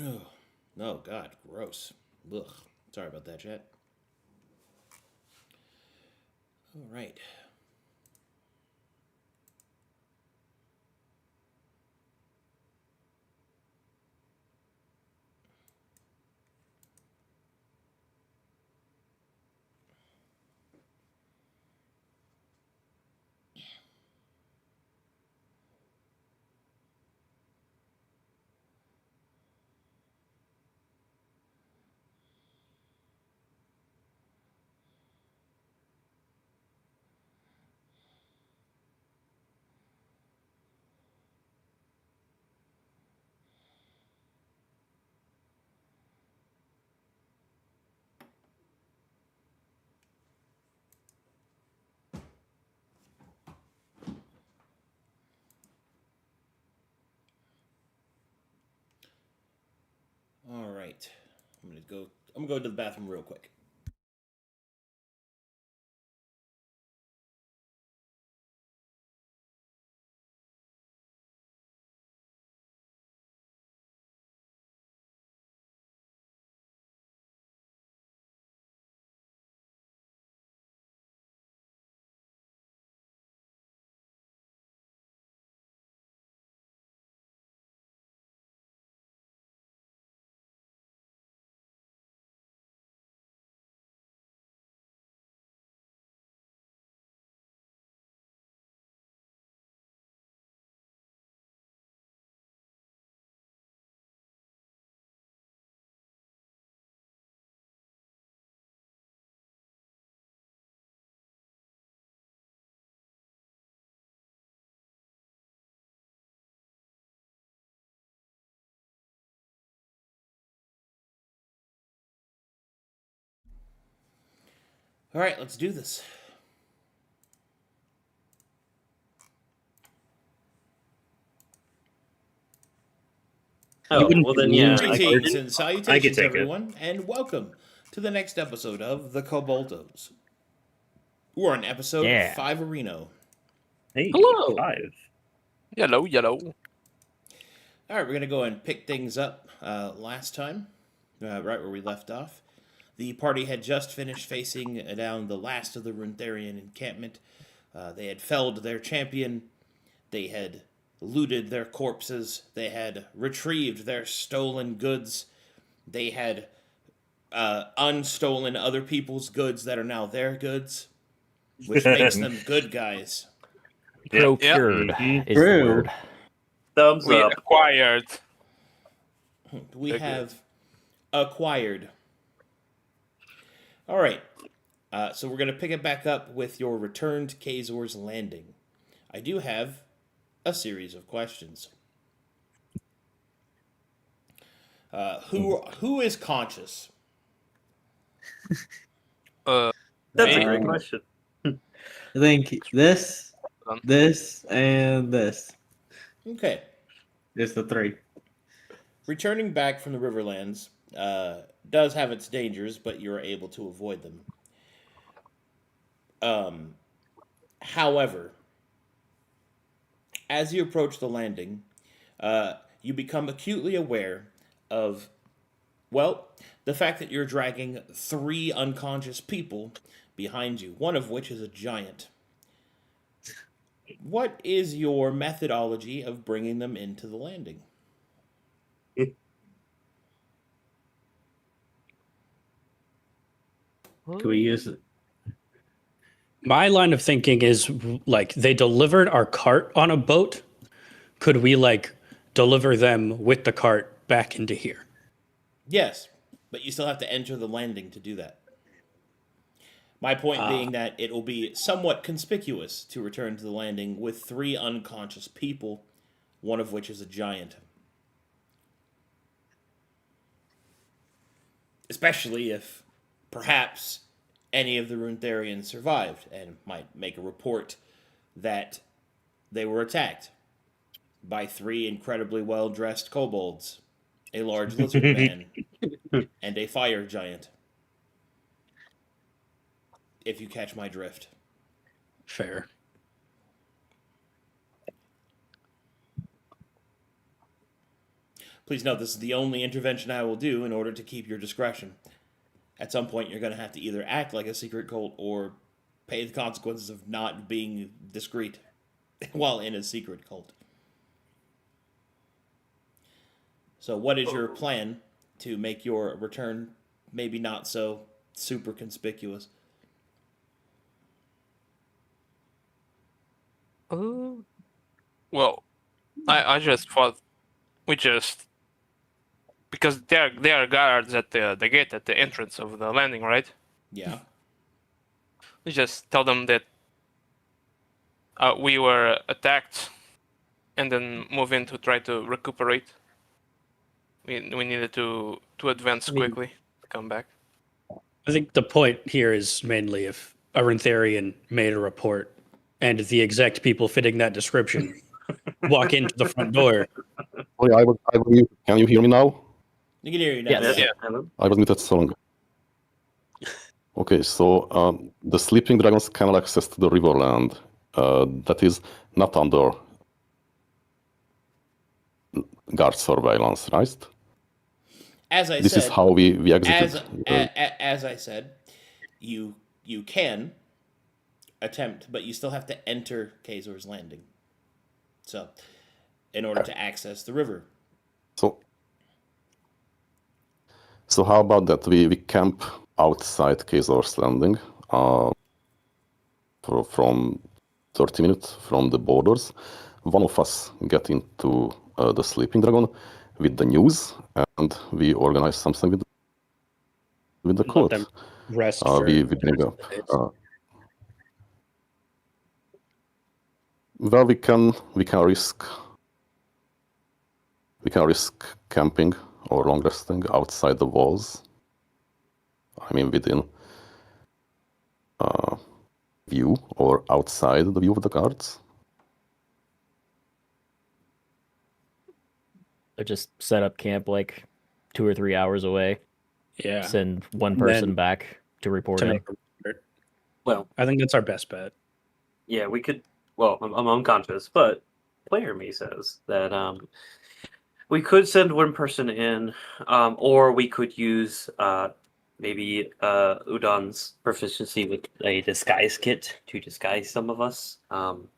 Oh, no, God, gross. Ugh. Sorry about that, chat. All right. All right. I'm gonna go to the bathroom real quick. All right, let's do this. You wouldn't well then, use yeah, the Greetings and I salutations, could take it. everyone, and welcome to the next episode of the Koboldos. We're on episode Yeah. 5 of Reno. Hey, Hello. 5. Yellow. All right, we're going to go and pick things up last time, right where we left off. The party had just finished facing down the last of the Runtharian encampment. They had felled their champion. They had looted their corpses. They had retrieved their stolen goods. They had unstolen other people's goods that are now their goods, which makes them good guys. Procured Mhm. is True. the word. Thumbs We up. acquired. We Okay. have acquired. All right. So we're going to pick it back up with your return to Kazor's Landing. I do have a series of questions. Who is conscious? Uh, That's a me? great question. I think this, and this Okay. is the three. Returning back from the Riverlands does have its dangers, but you're able to avoid them. However, as you approach the landing, you become acutely aware of, well, the fact that you're dragging 3 unconscious people behind you, one of which is a giant. What is your methodology of bringing them into the landing? Can we use it? My line of thinking is like they delivered our cart on a boat. Could we like deliver them with the cart back into here? Yes, but you still have to enter the landing to do that. My point being that it will be somewhat conspicuous to return to the landing with 3 unconscious people, one of which is a giant. Especially if perhaps any of the Runtharians survived and might make a report that they were attacked by 3 incredibly well dressed kobolds, a large lizard man, and a fire giant. If you catch my drift. Fair. Please note this is the only intervention I will do in order to keep your discretion. At some point, you're going to have to either act like a secret cult or pay the consequences of not being discreet while in a secret cult. So what is your plan to make your return maybe not so super conspicuous? Well, I just thought we just because there are guards at the gate at the entrance of the landing, right? Yeah. We just tell them that we were attacked, and then move in to try to recuperate. We needed to advance quickly to come back. I think the point here is mainly if a Runtharian made a report and the exact people fitting that description walk into the front door. Sorry, I was muted. Can you hear me now? You can hear you now. Yes. Yeah. I was muted so long. Okay, so the sleeping dragons can access to the Riverland. That is not under guard surveillance, right? As I This said, is how we exited. as I said, you can attempt, but you still have to enter Kazor's Landing. So, in order to access the river. So how about that? We camp outside Kazor's Landing from 30 minutes from the borders. One of us get into the sleeping dragon with the news, and we organize something with the Let cult. them rest. We bring up. Well, we can risk camping or long resting outside the walls. I mean, within view or outside the view of the guards. Or just set up camp like 2 or 3 hours away. Yeah. Send one And person then back to report to in. make a report. Well, I think that's our best bet. yeah, we could. Well, I'm unconscious, but player me says that we could send one person in, or we could use maybe Udon's proficiency with a disguise kit to disguise some of us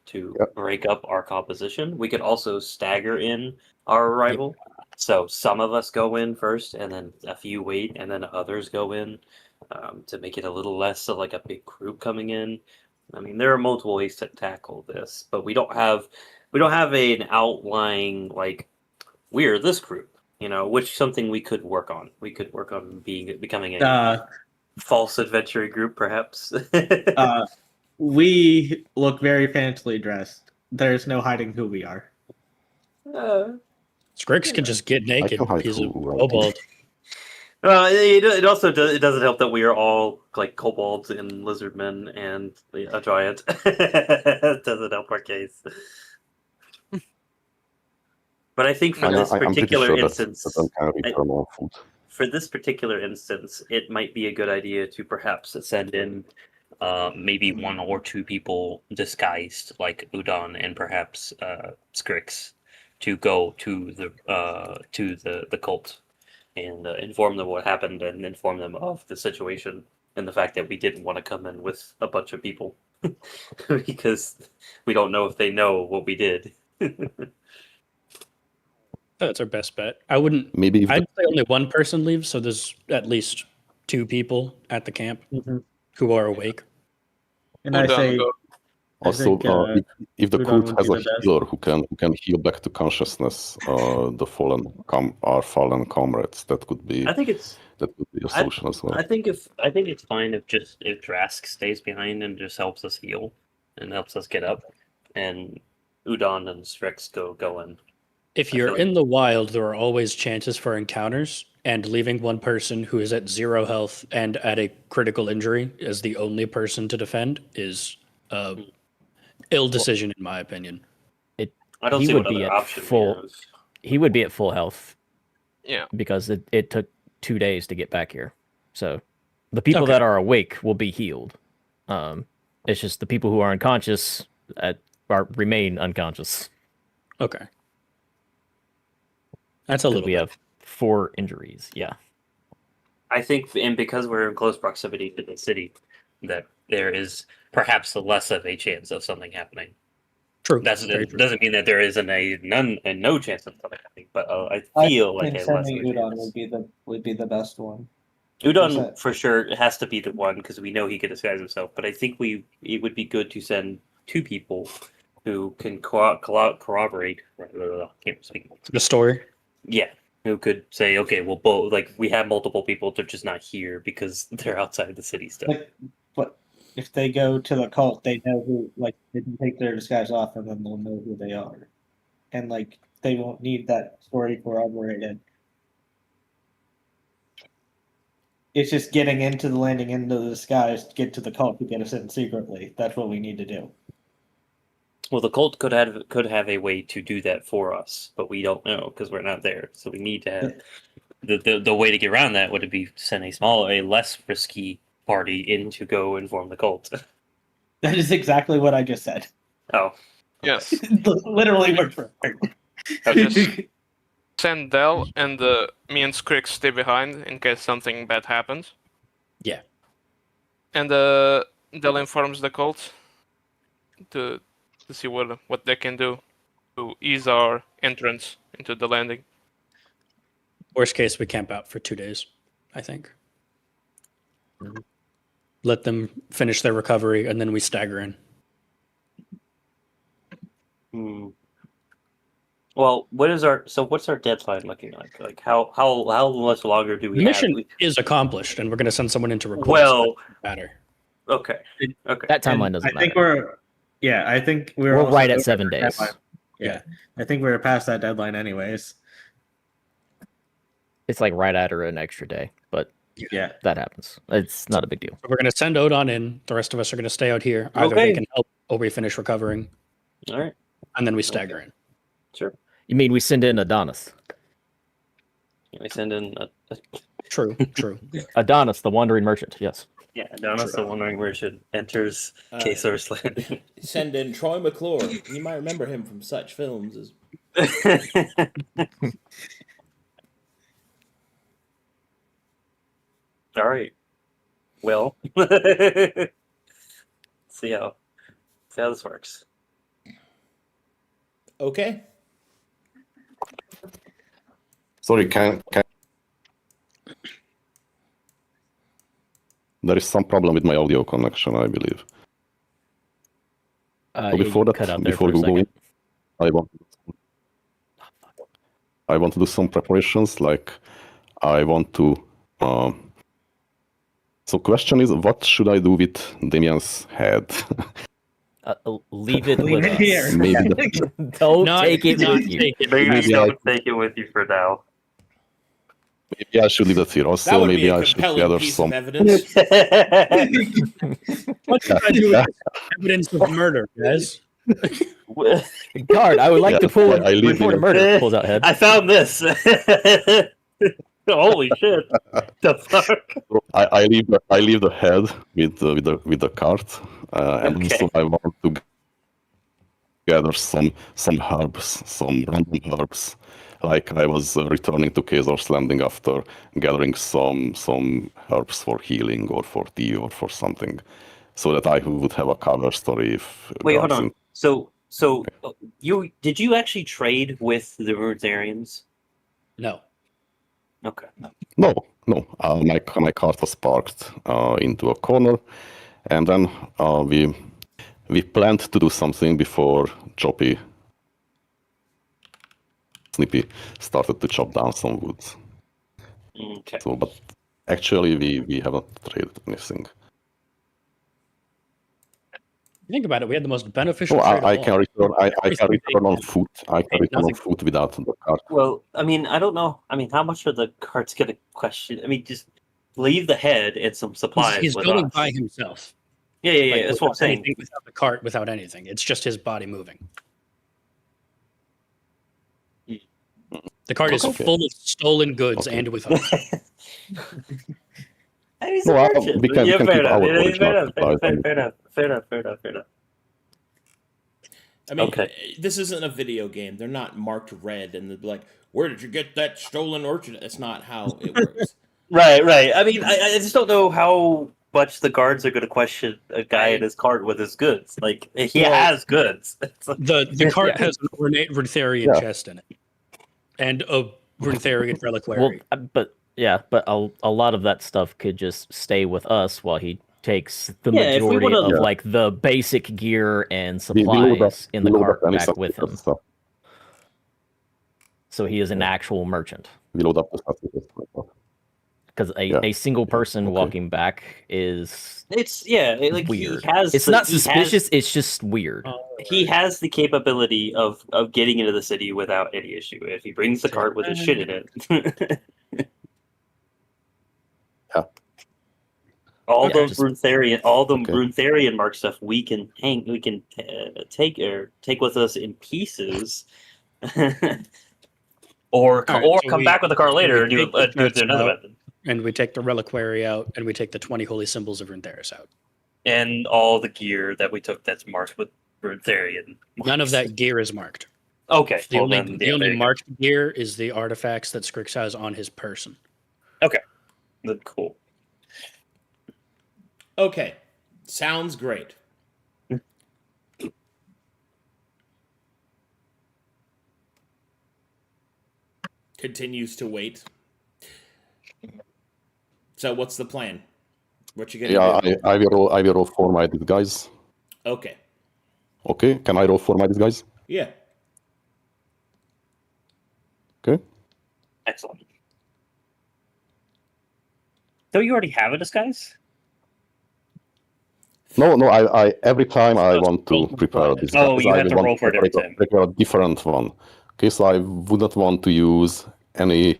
to break up our composition. We could also stagger in our arrival. So some of us go in first, and then a few wait, and then others go in to make it a little less of like a big group coming in. I mean, there are multiple ways to tackle this, but we don't have an outlying like we're this group, which is something we could work on. We could work on becoming a false adventure group, perhaps. We look very fancily dressed. There's no hiding who we are. Scrix can just get naked. can hide He's a who, kobold. Well, it also doesn't help that we are all like kobolds and lizardmen and a giant. It doesn't help our case. But I think for this particular instance, for this particular instance, it might be a good idea to perhaps send in maybe one or two people disguised like Udon and perhaps Scrix to go to the cult and inform them what happened and inform them of the situation and the fact that we didn't want to come in with a bunch of people because we don't know if they know what we did. That's our best bet. I wouldn't. Maybe I'd say only one person leaves, so there's at least 2 people at the camp who are awake. And I say, also, if the Udon cult would has be a the best. healer who can heal back to consciousness our fallen comrades, that could be I think it's. a solution as well. I think it's fine if Drask stays behind and just helps us heal and helps us get up, and Udon and Strix go in. If you're in the wild, there are always chances for encounters, and leaving one person who is at 0 health and at a critical injury as the only person to defend is ill decision, in my opinion. I don't see what other option we have. He would be at full health. Yeah. Because it took 2 days to get back here. So the people that are awake will be healed. It's just the people who are unconscious remain unconscious. Okay. That's a little We bit. have 4 injuries. Yeah. I think, and because we're in close proximity to the city, that there is perhaps less of a chance of something happening. True. That Very true. doesn't mean that there isn't no chance of something happening, but I I feel like think a less sending of a Udon chance. would be the best one. Udon for sure has to be the one because we know he can disguise himself. But I think it would be good to send 2 people who can corroborate. Can't speak. The story. Yeah, who could say, okay, well, both like we have multiple people, they're just not here because they're outside the city still. Like, but if they go to the cult, they know who. Like, they can take their disguise off, and then they'll know who they are, and like they won't need that story corroborated. It's just getting into the landing into the disguise to get to the cult to get us in secretly. That's what we need to do. Well, the cult could have a way to do that for us, but we don't know because we're not there. So we need to have the way to get around that would be send a less risky party in to go inform the cult. That is exactly what I just said. Oh, Yes. Literally word for word. Just send Dell and me and Scrick stay behind in case something bad happens. Yeah. And Dell informs the cult to see what they can do to ease our entrance into the landing. Worst case, we camp out for 2 days, I think. Let them finish their recovery, and then we stagger in. Well, what's our deadline looking like? Like how much longer do we The mission have? is accomplished, and we're going to send someone in to replace. Well, matter. Okay. That timeline doesn't I think matter. I think we're We're also right at over 7 that days. deadline. Yeah, I think we're past that deadline anyways. It's like right at or an extra day, but Yeah. that happens. It's not a big deal. We're going to send Odon in. The rest of us are going to stay out here. Either Okay. they can help or we finish recovering, All right. and then we stagger in. Sure. You mean we send in Adonis? We send in True, true. Adonis, the wandering merchant. Yes. yeah, Adonis, the wandering merchant, enters Kasor's Landing. Send in Troy McClure. You might remember him from such films as All right. Well, see how this works. okay. Sorry, can there is some problem with my audio connection, I believe. So You before that, cut out there before for a we go in, second. I want to do some preparations. Like, I want to. So, question is, what should I do with Damien's head? Leave it Leave with it us. here. Maybe Don't Not- take it not with you. take it. Maybe Maybe don't take it with you for now. maybe I should leave that here. That Also, would be maybe a I should compelling gather piece some. of evidence. What should I do with evidence of murder, guys? Guard, I would like to pull I leave report a it. murder. Pulls out head. I found this. Holy shit! The fuck? I leave the head with the cart, and Okay. also I want to gather some herbs, some random herbs. Like I was returning to Kazor's Landing after gathering some herbs for healing or for tea or for something, so that I would have a cover story if. Wait, hold guards on. So did you actually trade with the Rutarians? No. Okay. No. My cart was parked into a corner, and then we planned to do something before Choppy Snippy started to chop down some wood. Okay. So, but actually, we haven't traded anything. Think about it. We had the most beneficial. So trade of I all. can return. I can Everything return on they foot. I can Hey, return on nothing. foot without the cart. Well, I mean, I don't know. I mean, how much are the carts going to question? I mean, just leave the head and some supplies. He's with going us. by himself. Yeah. Like, That's what I'm without saying. anything, without the cart, without anything. It's just his body moving. The cart is Okay. full of stolen goods Okay. and with us. I mean, No, merchant. we can Yeah, keep fair our enough. original supplies. Fair enough. I mean, Okay. this isn't a video game. They're not marked red and they'll be like, "Where did you get that stolen orchid?" That's not how it works. Right, right. I mean, I just don't know how much the guards are going to question a guy in his cart with his goods. Like, he Well, has goods. It's like- The cart Yeah. has an ornate Runtherian Yeah. chest in it, and a Runtherian reliquary. Well, but a lot of that stuff could just stay with us while he takes the Yeah, if we majority wanna- of Yeah. like the basic gear and We load up, supplies in the we load cart up any back with him. stuff. So he is an actual merchant. We load up the stuff. Because Yeah. a single person Okay. walking back is Like weird. he has. It's not suspicious. It's just weird. He has the capability of getting into the city without any issue if he brings the cart with his shit in it. Yeah. All Yeah, the just- Okay. Runtherian mark stuff we can take with us in pieces, or All right, or so come we- back with the cart later and do take the chests another out. method. And we take the reliquary out, and we take the 20 holy symbols of Runtheris out. And all the gear that we took that's marked with Runtherian. None of that gear is marked. Okay. The well only, then, the yeah, only there you go. marked gear is the artifacts that Scrix has on his person. Then cool. Okay, sounds great. Continues to wait. So, what's the plan? What you gonna Yeah, do? I will roll for my disguise. Okay. Okay, can I roll for my disguise? Yeah. Okay. Excellent. Don't you already have a disguise? No, I every time I want to prepare this. Oh, you I have to want roll for it every time. prepare a different one. Okay, so I would not want to use any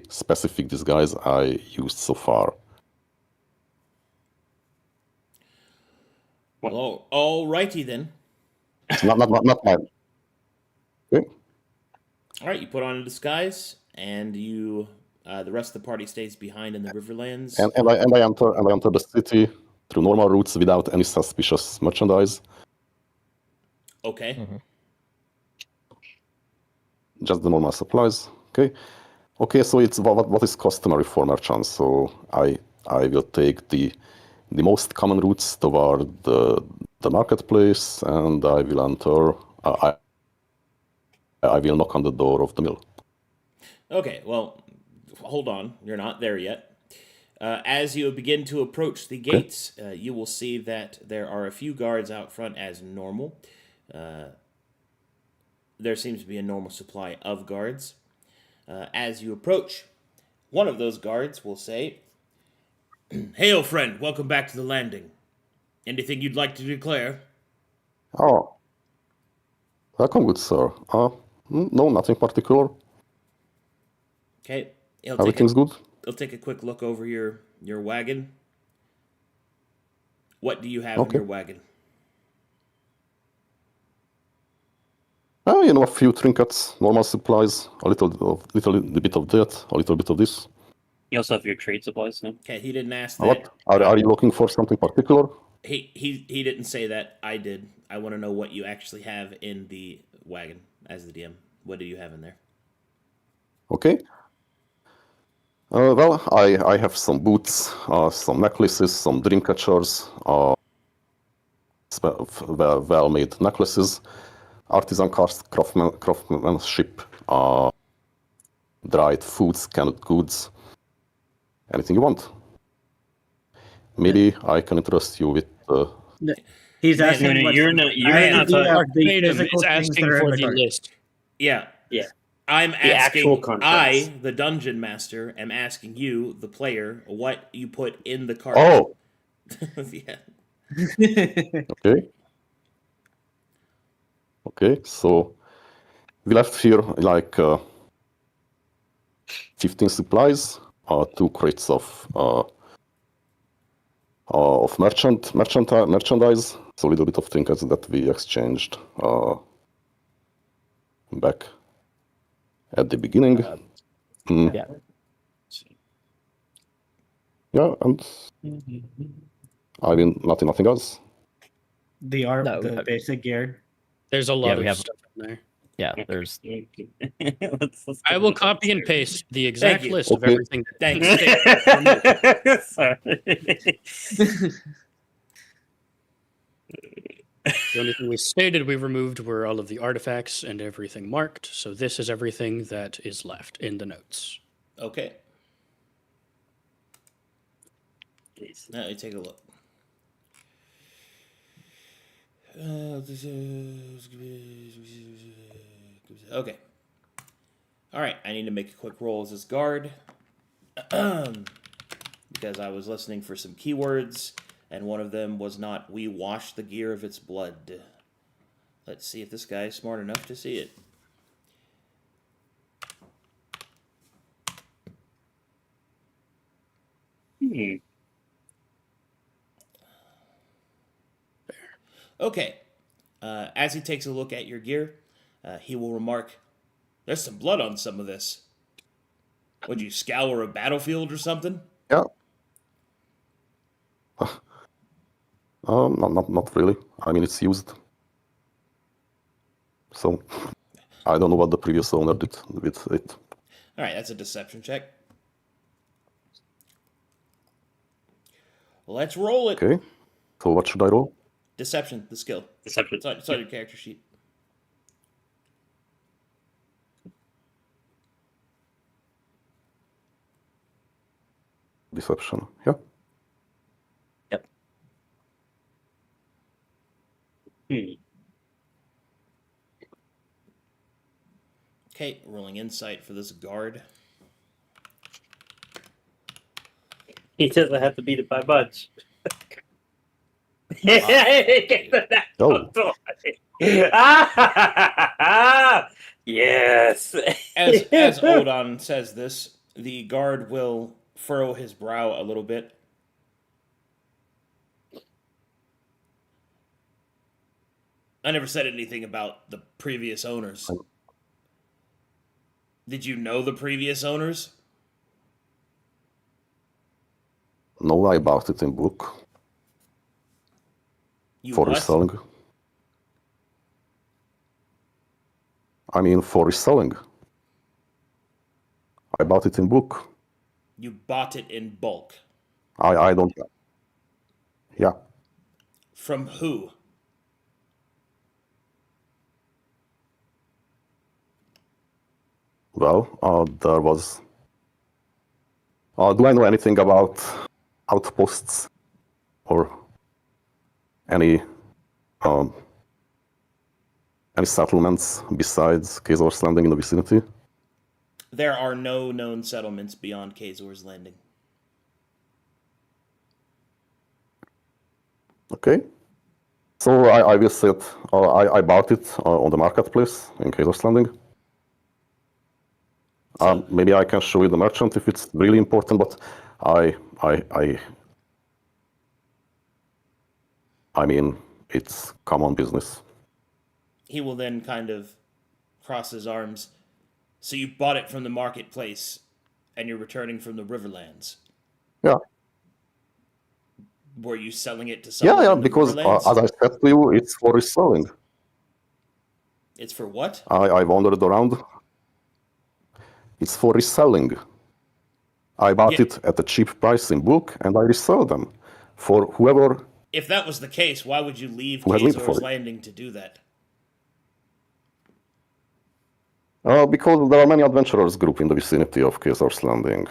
specific disguise I used so far. Well, alrighty then. It's not mine. Okay. All right, you put on a disguise, and you, the rest of the party stays behind in the Riverlands. And I enter the city through normal routes without any suspicious merchandise. Okay. Mhm. Just the normal supplies. Okay, so it's what is customary for merchants. So I will take the most common routes toward the marketplace, and I will enter. I will knock on the door of the mill. Okay, well, hold on. You're not there yet. As you begin to approach the gates, you will see that there are a few guards out front as normal. There seems to be a normal supply of guards. As you approach, one of those guards will say, "Hail, friend. Welcome back to the landing. Anything you'd like to declare?" Oh, welcome, good sir. No, nothing particular. Okay. Everything's good. He'll take a quick look over your wagon. What do you have in Okay. your wagon? A few trinkets, normal supplies, a little bit of that, a little bit of this. You also have your trade supplies, no? Okay, he didn't ask that. What are you looking for? Something particular? He didn't say that. I did. I want to know what you actually have in the wagon as the DM. What do you have in there? Okay. Well, I have some boots, some necklaces, some dream catchers, well-made necklaces, artisan craftsmanship, dried foods, canned goods, anything you want. Maybe I can interest you with. He's Man, asking. no, what's you're the- not- you're I not do talking- have the Arcadum physical is things asking that are in for the the cart. list. Yeah. Yeah. I'm The actual asking. contents. I, the dungeon master, am asking you, the player, what you put in the cart. Oh, Yeah. okay. Okay, so we left here like 15 supplies, 2 crates of merchandise, so a little bit of trinkets that we exchanged back at the beginning. Yeah. Yeah, and I mean nothing else. The art, No, the basic gear. There's a lot we of have- stuff in there. Yeah, there's Let's I get will into copy and that. paste the exact you. list of Okay. everything. Thanks. Sorry. The only thing we stated we removed were all of the artifacts and everything marked. So this is everything that is left in the notes. Okay. Now you take a look. Okay. All right. I need to make a quick roll as this guard because I was listening for some keywords, and one of them was not "we wash the gear of its blood." Let's see if this guy is smart enough to see it. Okay. As he takes a look at your gear, he will remark, "There's some blood on some of this. Would you scour a battlefield or something?" Yeah. Not really. I mean, it's used. So, I don't know what the previous owner did with it. All right, that's a deception check. Let's roll it. Okay. So what should I roll? Deception, the skill. Deception. It's on your character sheet. Deception. Yeah. Okay, rolling insight for this guard. He doesn't have to beat it by much. Oh. Yes. As Odon says this, the guard will furrow his brow a little bit. I never said anything about the previous owners. Did you know the previous owners? No, I bought it in book You for what? reselling. I mean, for reselling. I bought it in book. You bought it in bulk. I don't. Yeah. From who? Well, there was. Do I know anything about outposts or any settlements besides Kazor's Landing in the vicinity? There are no known settlements beyond Kazor's Landing. Okay. So I will say it. I bought it on the marketplace in Kazor's Landing. Maybe I can show you the merchant if it's really important, but I mean, it's common business. He will then kind of cross his arms. So you bought it from the marketplace, and you're returning from the Riverlands. Yeah. Were you selling it to someone? Yeah, in the because Riverlands? as I said to you, it's for reselling. It's for what? I wandered around. It's for reselling. I bought Yeah. it at a cheap price in book, and I resell them for whoever. If that was the case, why would you leave Who has need for Kazor's it? Landing to do that? Because there are many adventurers group in the vicinity of Kazor's Landing.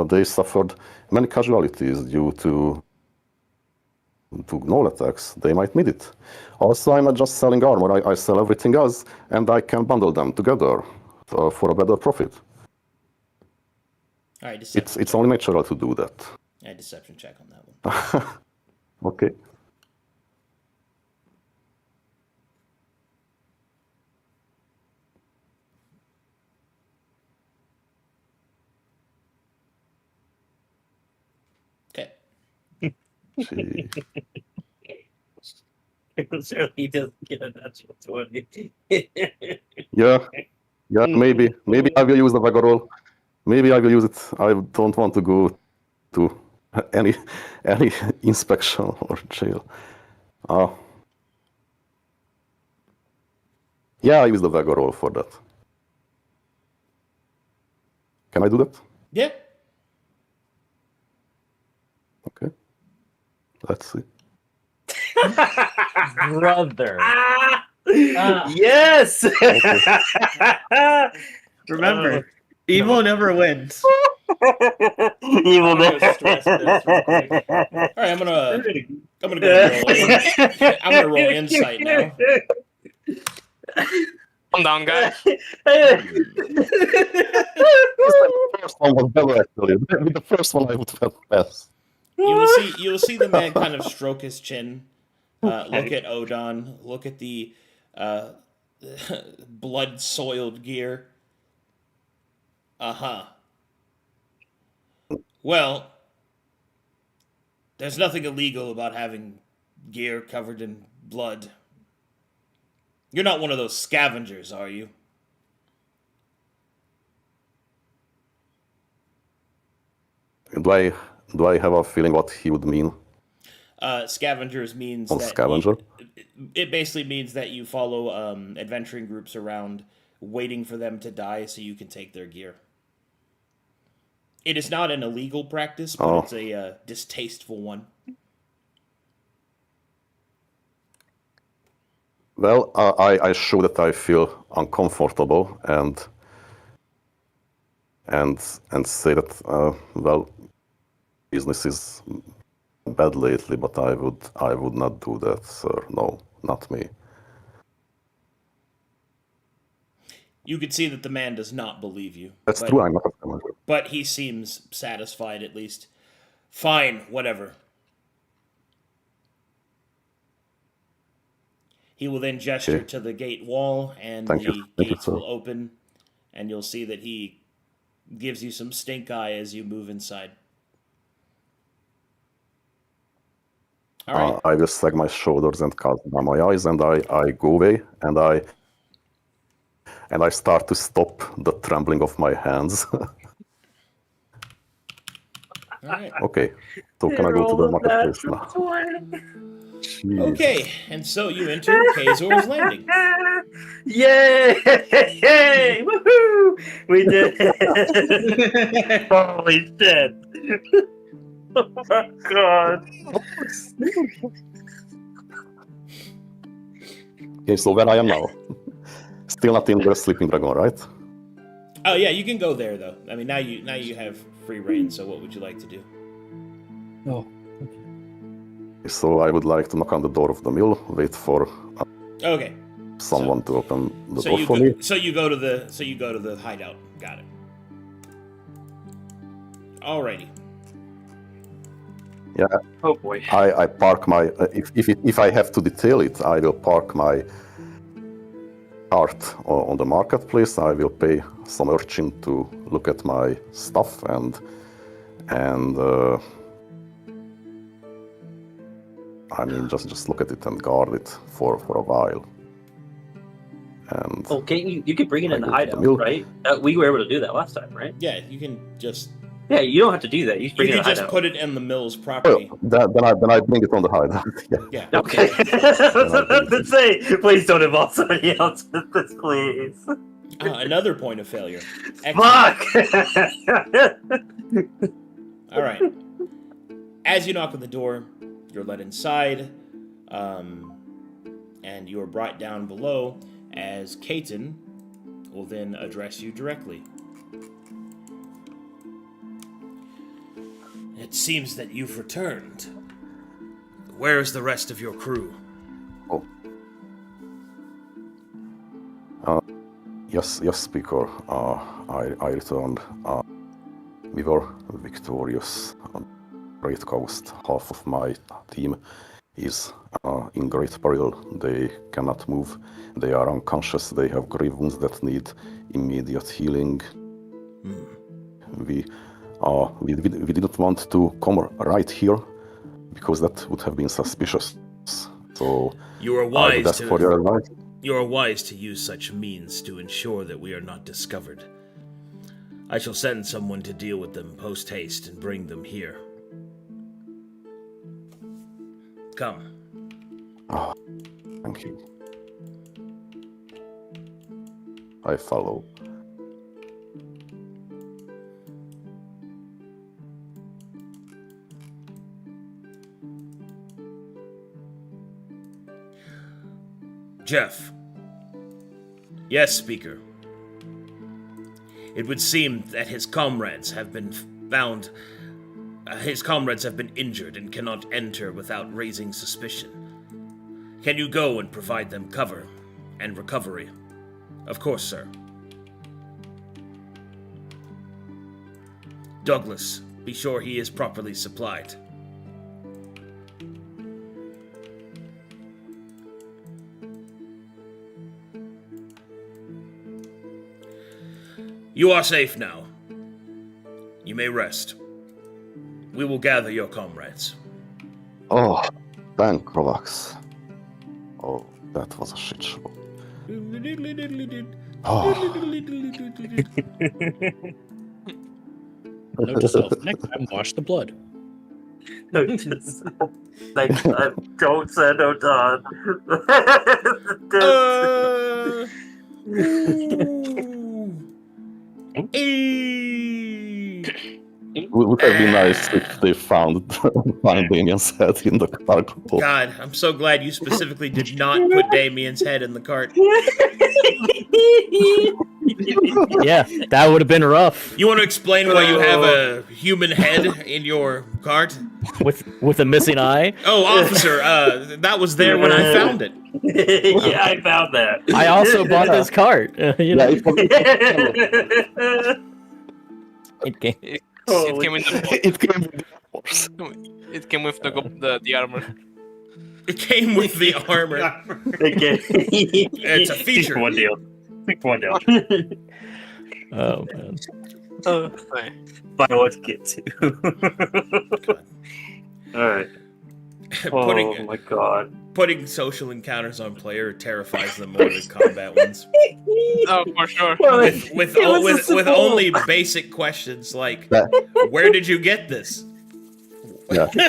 They suffered many casualties due to gnoll attacks. They might need it. Also, I'm not just selling armor. I sell everything else, and I can bundle them together for a better profit. All right, deception. It's only natural to do that. Yeah, deception check on that one. Okay. Okay. Gee. So he doesn't get a natural 20. Yeah, maybe I will use the Vega roll. Maybe I will use it. I don't want to go to any inspection or jail. Yeah, I use the Vega roll for that. Can I do that? Yeah. Okay. Let's see. Brother. Yes. Okay. Remember, evil never wins. Evil I'm gonna go stress this real quick. All right, I'm gonna go roll in. I'm gonna roll insight now. Calm down, guys. The first one was better, actually. With the first one, I would have passed. You will see the man kind of stroke his chin, look at Odon, look at the blood-soiled gear. Uh-huh. Well, there's nothing illegal about having gear covered in blood. You're not one of those scavengers, are you? Do I have a feeling what he would mean Scavengers means on that scavenger? it basically means that you follow adventuring groups around, waiting for them to die so you can take their gear. It is not an illegal practice, but it's a distasteful one. Well, I show that I feel uncomfortable and say that well, business is bad lately, but I would not do that, sir. No, not me. You can see that the man does not believe you. That's true. I'm not a scavenger. But he seems satisfied at least. Fine, whatever. He will then gesture to the gate wall, and Thank the you. Thank you, gates sir. will open, and you'll see that he gives you some stink eye as you move inside. All right. I will sag my shoulders and cast down my eyes, and I go away, and I start to stop the trembling of my hands. All right. Okay, so can I go to the marketplace now? Jeez. Okay, and so you enter Kazor's Landing. Yay! Woohoo! We did it! Holy shit! Oh my god! Okay, so where I am now? Still not in the sleeping dragon, right? Oh yeah, you can go there though. I mean, now you have free reign. So what would you like to do? Oh, So I would like to knock on the door of the mill, wait for Okay. someone to open the So door you for go, me. so you go to the hideout. Got it. Alrighty. Yeah, Oh boy. I park my if I have to detail it, I will park my cart on the marketplace. I will pay some urchin to look at my stuff and I mean just look at it and guard it for a while. And Oh, can't you could bring it in the I go to the hideout, mill. right? We were able to do that last time, right? Yeah, you can just Yeah, you don't have to do that. You just bring it in the just hideout. put it in the mill's well, property. then I bring it on the hideout. Yeah. Yeah. Okay. I was about to say, please don't involve somebody else with this, please. Another point of failure. Excellent. Fuck! All right. As you knock on the door, you're led inside, and you are brought down below as Caton will then address you directly. It seems that you've returned. Where is the rest of your crew? Yes, Speaker. I returned. We were victorious. Great Coast. Half of my team is in great peril. They cannot move. They are unconscious. They have grave wounds that need immediate healing. We didn't want to come right here because that would have been suspicious. So You are I wise would ask for your advice. You are wise to use such means to ensure that we are not discovered. I shall send someone to deal with them post-haste and bring them here. Come. Thank you. I follow. Jeff. Yes, Speaker. It would seem that his comrades have been found. His comrades have been injured and cannot enter without raising suspicion. Can you go and provide them cover and recovery? Of course, sir. Douglas, be sure he is properly supplied. You are safe now. You may rest. We will gather your comrades. Oh, thank Rovax. Oh, that was a shit show. Oh, Note to self: next time, wash the blood. Next time, don't send Odon. it would have been nice if they found Damien's head in the cargo. God, I'm so glad you specifically did not put Damien's head in the cart. Yeah, that would have been rough You want to explain why you have a human head in your cart? with a missing eye. Oh, officer, that was there when I found it. Yeah, I found that. I also bought this cart. You know, Yeah, it came. It came in the it came with the horse. It came with the armor. It came with the armor. Okay. It's a feature. One deal. One deal. Oh man. But I want to get to. Alright. Oh my god. Putting social encounters on player terrifies them more than combat ones. Oh, for sure. With only basic questions like, Yeah. where did you get this? Yeah. and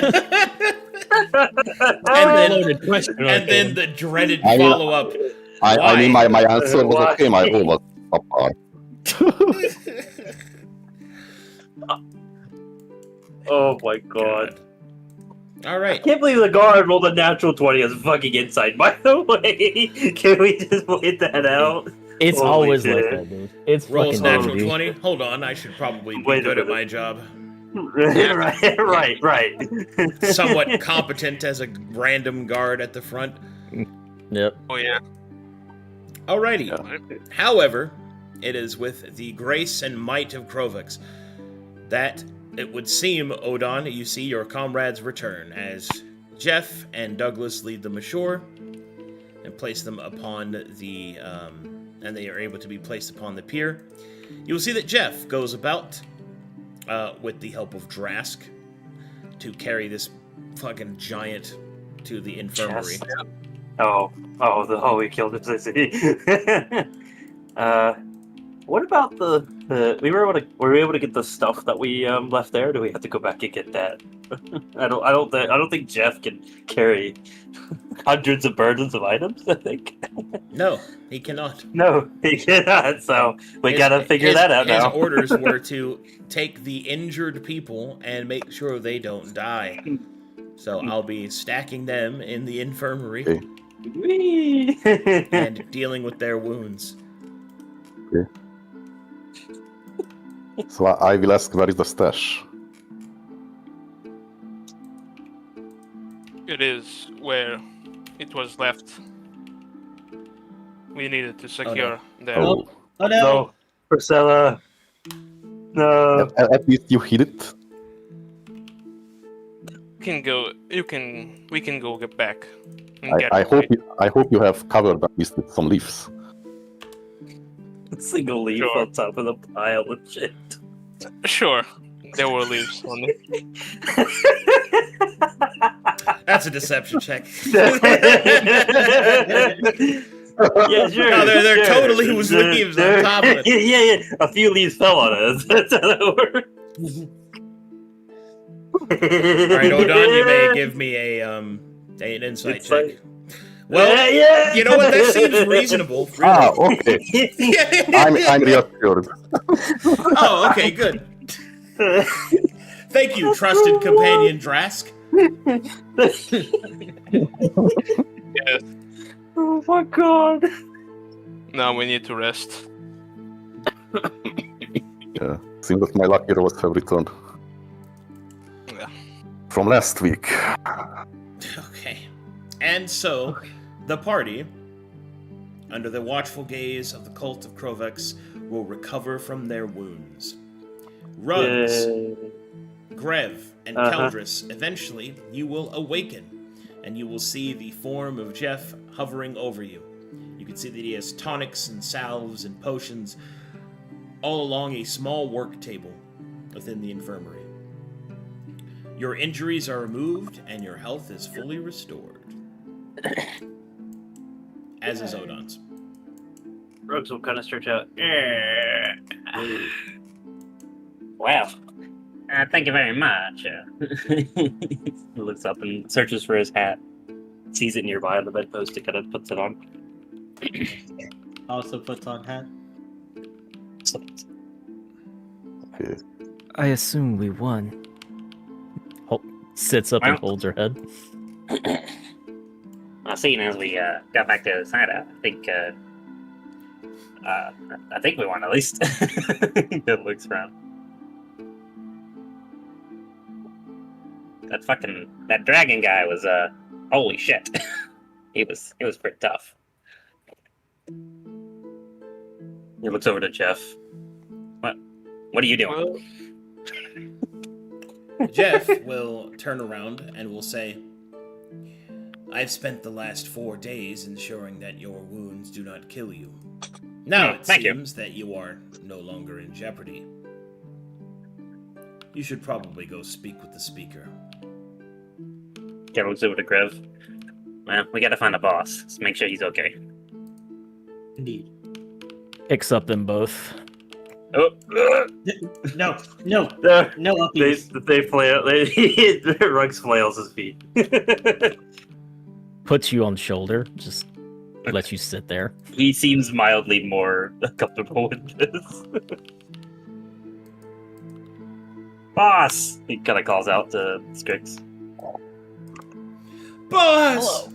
then the dreaded I mean- follow-up. I mean, Why? my answer was Why? okay, my hole was apart. Oh my god. All I right. can't believe the guard rolled a natural 20 as fucking insight, by the way. Can we just point that out? It's Holy always shit. like that, dude. It's Rolls fucking natural dude. 20. Hold on, I should probably be Wait a good at minute. my job. right. Somewhat competent as a random guard at the front. Yep. Oh yeah. Alrighty. However, it is with the grace and might of Krovix that it would seem, Odon, you see your comrades return as Jeff and Douglas lead them ashore and place them upon the, and they are able to be placed upon the pier. You will see that Jeff goes about, with the help of Drask, to carry this fucking giant to the infirmary. Yes. We killed the city. What about the were we able to get the stuff that we left there? Do we have to go back and get that? I don't think Jeff can carry hundreds of burdens of items. I think No, he cannot. no, he cannot. So we gotta figure that out his now. orders were to take the injured people and make sure they don't die. So I'll be stacking them in the infirmary Okay. Whee! and dealing with their wounds. So I will ask, where is the stash? It is where it was left. We needed to secure there. Oh, Oh no! No, Priscilla. No. at least you hid it. We can go get back. And get I it, hope right? I hope you have covered at least with some leaves. Single leaf Sure. on top of the pile of shit. Sure. There were leaves on it. That's a deception check. Yeah, sure. No, there sure. totally was leaves on top of it. Yeah. A few leaves fell on us. That's how that works. All right, Odon, you may give me an insight check. Well, yeah. you know what? That seems reasonable. Really. Ah, okay. I'm reassured. Oh, okay, good. Thank you, trusted companion Drask. Yes. Oh my god. Now we need to rest. Yeah. Seems that my lucky rolls have returned. Yeah. From last week. Okay. And so, the party, under the watchful gaze of the cult of Krovex, will recover from their wounds. Rugs, Grev, and Keldris, eventually you will awaken, and you will see the form of Jeff hovering over you. You can see that he has tonics and salves and potions all along a small work table within the infirmary. Your injuries are removed, and your health is fully restored. As is Odon's. Rogues will kind of stretch out. Well, thank you very much. He looks up and searches for his hat. Sees it nearby on the bedpost and kind of puts it on. Also puts on hat. Okay. I assume we won. Sits up and holds her head. Well, seeing as we got back to the side, I think we won at least. It looks around. That dragon guy was holy shit. he was pretty tough. He looks over to Jeff. What are you doing? Jeff will turn around and will say, I've spent the last 4 days ensuring that your wounds do not kill you. Now it thank you. seems that you are no longer in jeopardy. You should probably go speak with the speaker. Jeff looks over to Grev. Well, we gotta find a boss. Let's make sure he's okay. Indeed. Picks up them both. Oh, No, no, No, no uppies. they flail. Rugs flails his feet. Puts you on the shoulder. Just lets you sit there. he seems mildly more comfortable with this. Boss! He kind of calls out to Strix. Boss!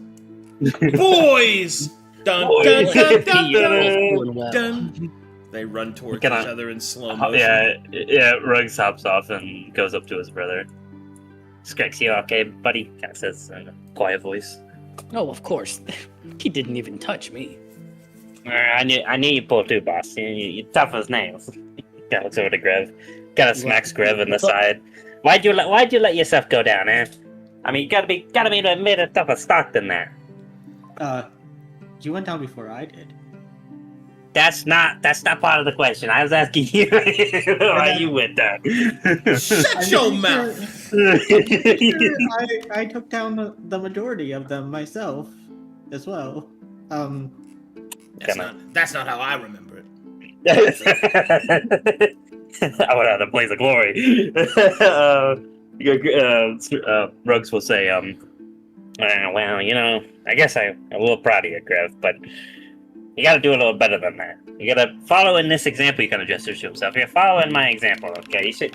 Boys! Dun, dun, dun, dun, dun, dun. They run towards Can I- each other in slow motion. Yeah, Rugs hops off and goes up to his brother. Strix, you okay, buddy? Kind of says in a quiet voice. Oh, of course. He didn't even touch me. I knew you pulled too, boss. You're tough as nails. Kind of looks over to Grev. Kind of smacks Grev in the side. Why'd you let yourself go down, eh? I mean, you gotta be made a tougher stock than that. You went down before I did. That's not part of the question. I was asking you why you went down. Shut your mouth! I took down the majority of them myself as well. That's not how I remember it. I went out of Blaze of Glory. Rugs will say, well, I guess I'm a little proud of you, Grev, but you gotta do a little better than that. You gotta follow in this example. He kind of gestures to himself. You're following my example, okay? You should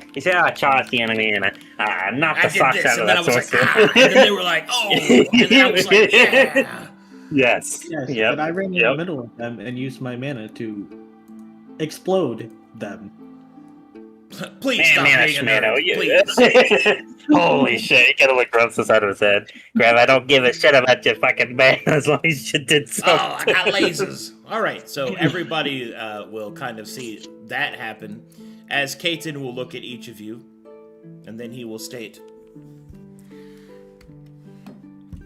charge the enemy and knock the socks out of that sorcerer. And then they were like, oh, and then I was like, yeah. Yes. Yes, Yep. but I ran in the middle of them and used my mana to explode them. Please stop being a nerd, please. Holy shit, he kind of like rubs the side of his head. Grab, I don't give a shit about your fucking man as long as you did something. Oh, I got lasers. All right, so everybody will kind of see that happen as Caton will look at each of you, and then he will state,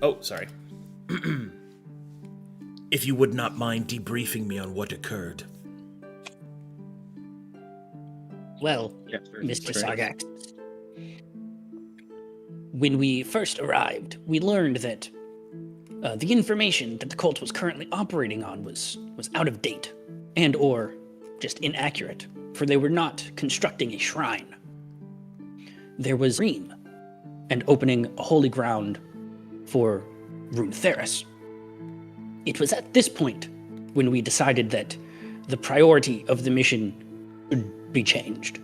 oh, sorry. If you would not mind debriefing me on what occurred. Well, Mr. Sargax, when we first arrived, we learned that the information that the cult was currently operating on was out of date and or just inaccurate, for they were not constructing a shrine. There was dream and opening a holy ground for Rune Theris. it was at this point when we decided that the priority of the mission should be changed.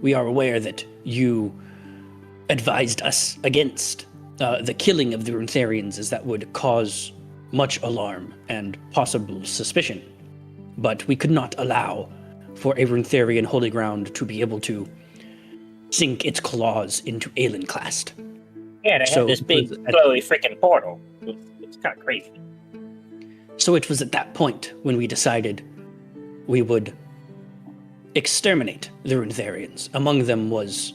We are aware that you advised us against the killing of the Runtharians, as that would cause much alarm and possible suspicion. But we could not allow for a Runtharian holy ground to be able to sink its claws into Aelenclast. Yeah, they So have this big, was- glowy freaking portal. It's kind of crazy. So it was at that point when we decided we would exterminate the Runtharians. Among them was,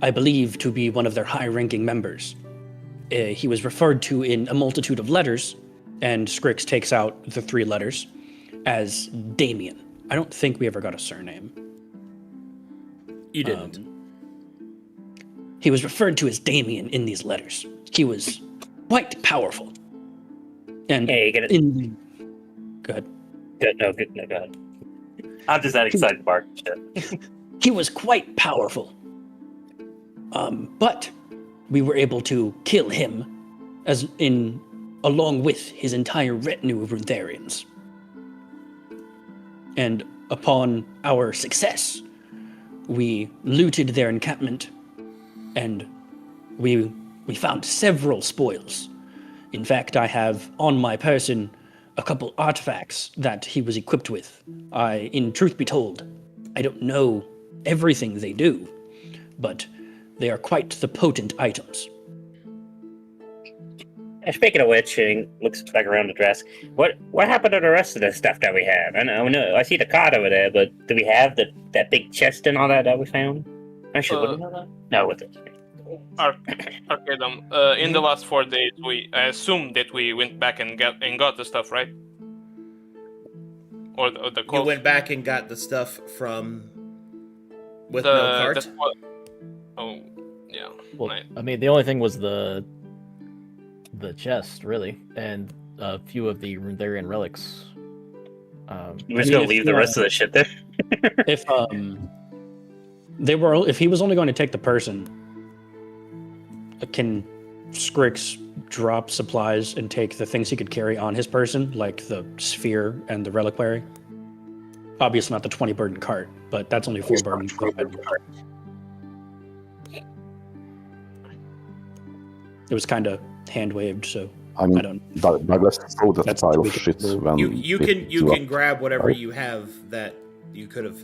I believe, to be one of their high-ranking members. He was referred to in a multitude of letters, and Scrix takes out the 3 letters, as Damien. I don't think we ever got a surname. You didn't. He was referred to as Damien in these letters. He was quite powerful. And Yeah, you get it. Go ahead. Good, no, go ahead. I'm just that excited, Mark. Shit. He was quite powerful. But we were able to kill him along with his entire retinue of Runtharians. And upon our success, we looted their encampment, and we found several spoils. In fact, I have on my person a couple artifacts that he was equipped with. In truth be told, I don't know everything they do, but they are quite the potent items. And speaking of which, he looks back around the desk. What happened to the rest of the stuff that we have? I know I see the card over there, but do we have that big chest and all that we found? Actually, what do you know that? No, with it. Arcadum, in the last 4 days, I assume that we went back and got the stuff, right? Or the You cult? went back and got the stuff from with no cart. Oh, yeah. Well, Right. I mean, the only thing was the chest, really, and a few of the Runtharian relics. We're just gonna leave the rest of the shit there. If if he was only going to take the person, can Scrix drop supplies and take the things he could carry on his person, like the sphere and the reliquary? Obviously not the 20 burden cart, but that's only 4 burden. It was kind of hand waved, so I mean, I don't. Douglas saw that That's pile what we of could shit do. when You it can dropped. grab whatever right? you have that you could have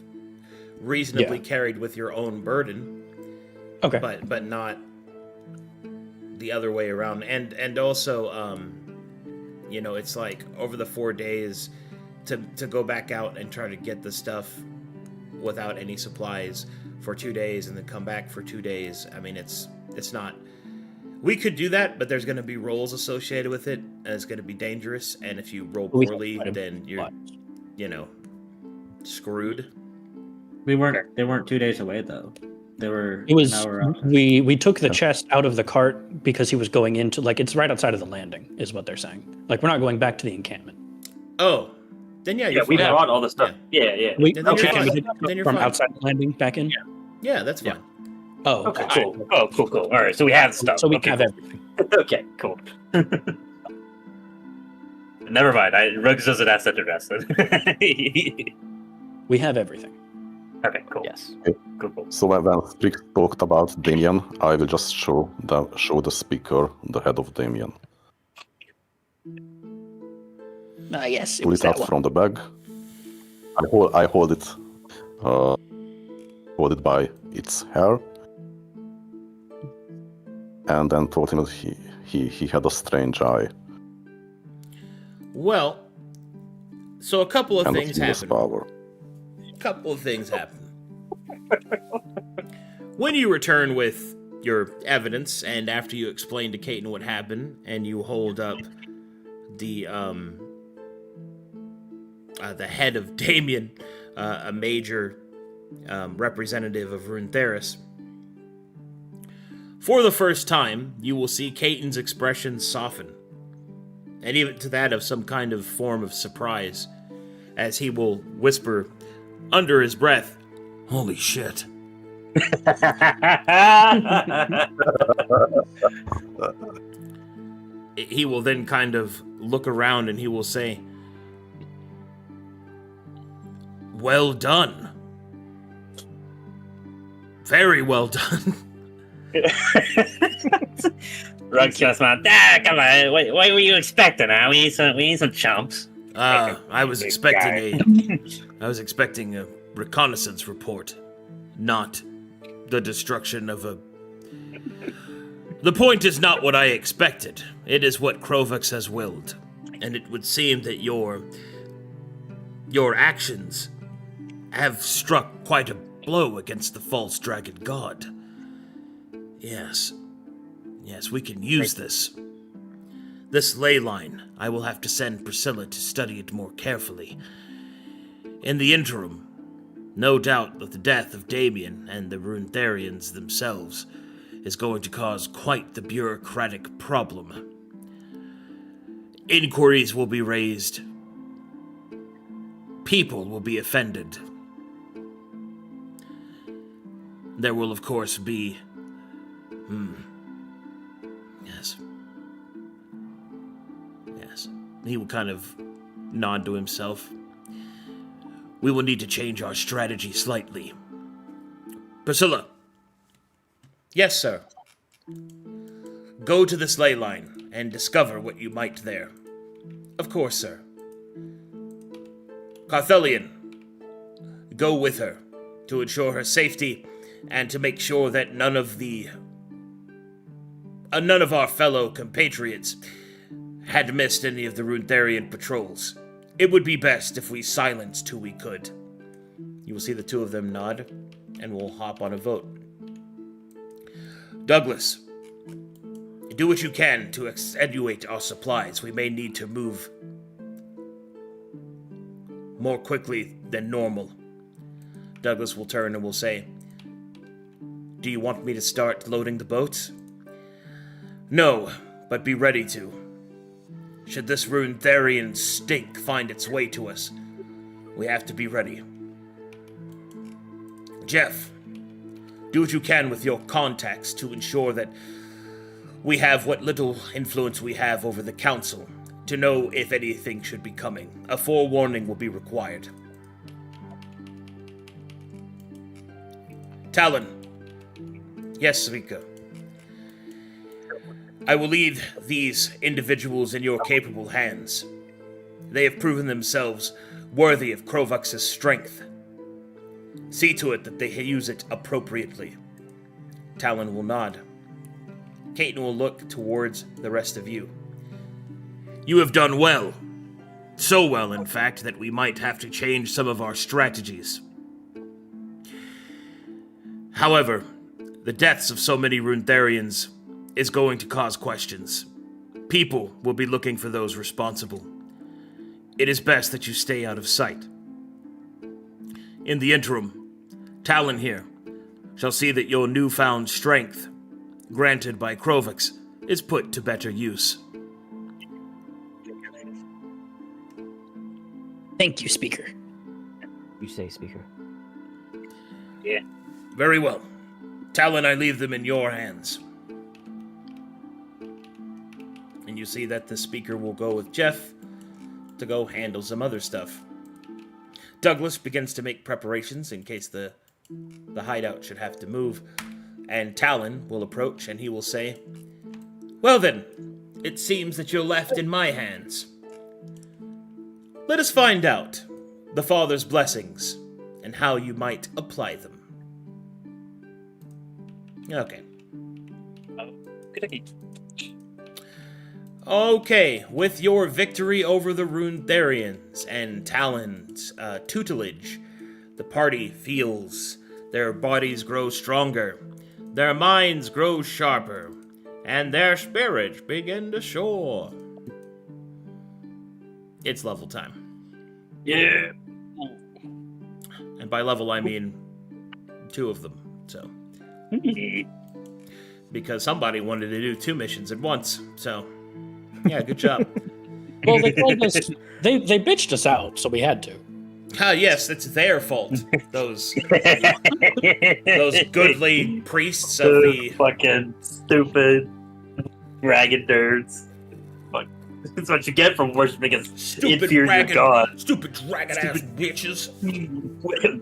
reasonably carried with your own burden, Okay. but not the other way around. And also, it's like over the 4 days to go back out and try to get the stuff without any supplies for 2 days and then come back for 2 days. I mean, it's not. We could do that, but there's going to be rolls associated with it, and it's going to be dangerous. And if you roll We can poorly, fight 'em. then you're, screwed. They weren't 2 days away though. They were It was an hour out. we took the chest out of the cart because he was going into, like, it's right outside of the landing, is what they're saying. Like, we're not going back to the encampment. Oh, then yeah, Yeah, you're we fine. brought all the stuff. Yeah. We Then you're okay, fine. can we take Then you're from fine. outside the landing back in? Yeah, that's Yeah. fine. Oh, Okay, okay. cool. Oh, cool. All right, so we have stuff. So we Okay, have cool. everything. Okay, cool. Never mind. Rugs doesn't ask that to rest. We have everything. Okay, cool. Yes. Cool. So when Strix talked about Damien, I will just show the speaker the head of Damien. Yes, it Pull was it that out one. from the bag. I hold it. Hold it by its hair. And then told him that he had a strange eye Well, so a couple of and a things fierce happen. power. When you return with your evidence, and after you explain to Caton what happened, and you hold up the head of Damien, a major representative of Runetheris, for the first time, you will see Caton's expression soften, and even to that of some kind of form of surprise, as he will whisper under his breath, "Holy shit." He will then kind of look around and he will say, "Well done. Very well done." Rug's just not. Come on. What were you expecting? Huh? We need some chumps. I was expecting a reconnaissance report, not the destruction of a... The point is not what I expected. It is what Krovix has willed. And it would seem that your actions have struck quite a blow against the false dragon god. Yes, we can use this. This ley line, I will have to send Priscilla to study it more carefully. In the interim, no doubt that the death of Damien and the Runetherians themselves is going to cause quite the bureaucratic problem. Inquiries will be raised. People will be offended. There will, of course, be... Yes. He will kind of nod to himself. We will need to change our strategy slightly. Priscilla. Yes, sir. Go to this ley line and discover what you might there. Of course, sir. Carthelion, go with her to ensure her safety and to make sure that none of our fellow compatriots had missed any of the Runetherian patrols. It would be best if we silenced who we could. You will see the two of them nod, and we'll hop on a vote. Douglas, do what you can to extenuate our supplies. We may need to move more quickly than normal. Douglas will turn and will say, "Do you want me to start loading the boats?" "No, but be ready to. Should this Runetherian stink find its way to us, we have to be ready. Jeff, do what you can with your contacts to ensure that we have what little influence we have over the council to know if anything should be coming. A forewarning will be required. Talon. Yes, Rika. I will leave these individuals in your capable hands. They have proven themselves worthy of Krovix's strength. See to it that they use it appropriately." Talon will nod. Caton will look towards the rest of you. "You have done well. So well, in fact, that we might have to change some of our strategies. However, the deaths of so many Runetherians is going to cause questions. People will be looking for those responsible. It is best that you stay out of sight. In the interim, Talon here shall see that your newfound strength, granted by Krovix, is put to better use." Thank you, Speaker. You say, Speaker. Yeah. Very well. Talon, I leave them in your hands. And you see that the speaker will go with Jeff to go handle some other stuff. Douglas begins to make preparations in case the hideout should have to move, and Talon will approach and he will say, "Well then, it seems that you're left in my hands. Let us find out the Father's blessings and how you might apply them." Okay. Okay, with your victory over the Runetherians and Talon's tutelage, the party feels their bodies grow stronger, their minds grow sharper, and their spirits begin to soar. It's level time. Yeah. And by level, I mean 2 of them, so. Because somebody wanted to do 2 missions at once, so. Yeah, good job. Well, they told us they bitched us out, so we had to. Ah, yes, it's their fault. Those goodly priests of the fucking stupid ragged nerds. Fuck. That's what you get from worshiping a Stupid inferior dragon, god. stupid dragon-ass bitches.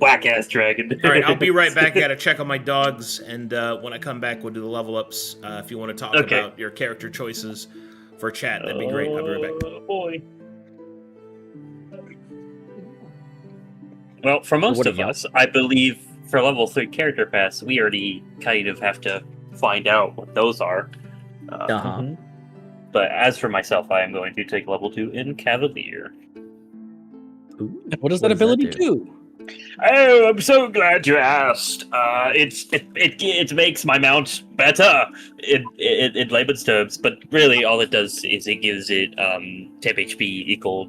Whack-ass dragon. All right, I'll be right back. I gotta check on my dogs, and when I come back, we'll do the level ups. If you want to talk Okay. about your character choices for chat, that'd be great. I'll be right back. Oh, boy. Well, for most What do of you got? us, I believe for level 3 character pass, we already kind of have to find out what those are. Uh-huh. But as for myself, I am going to take level 2 in Cavalier. Ooh, What does that ability do? Oh, I'm so glad you asked. It makes my mount better in layman's terms, but really all it does is it gives it temp HP equal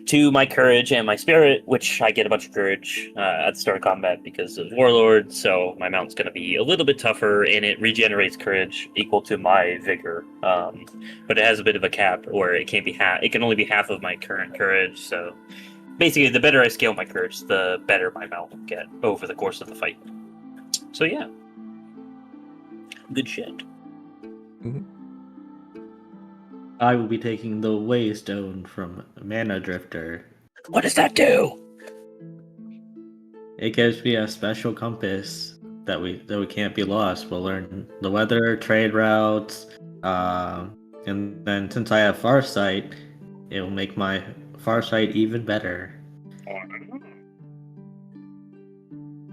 to my courage and my spirit, which I get a bunch of courage at the start of combat because of Warlord, so my mount's going to be a little bit tougher, and it regenerates courage equal to my vigor. But it has a bit of a cap where it can't be it can only be half of my current courage, so basically the better I scale my courage, the better my mount will get over the course of the fight. So yeah. Good shit. I will be taking the Waystone from Mana Drifter. What does that do? It gives me a special compass that we can't be lost. We'll learn the weather, trade routes, and then since I have Farsight, it will make my Farsight even better.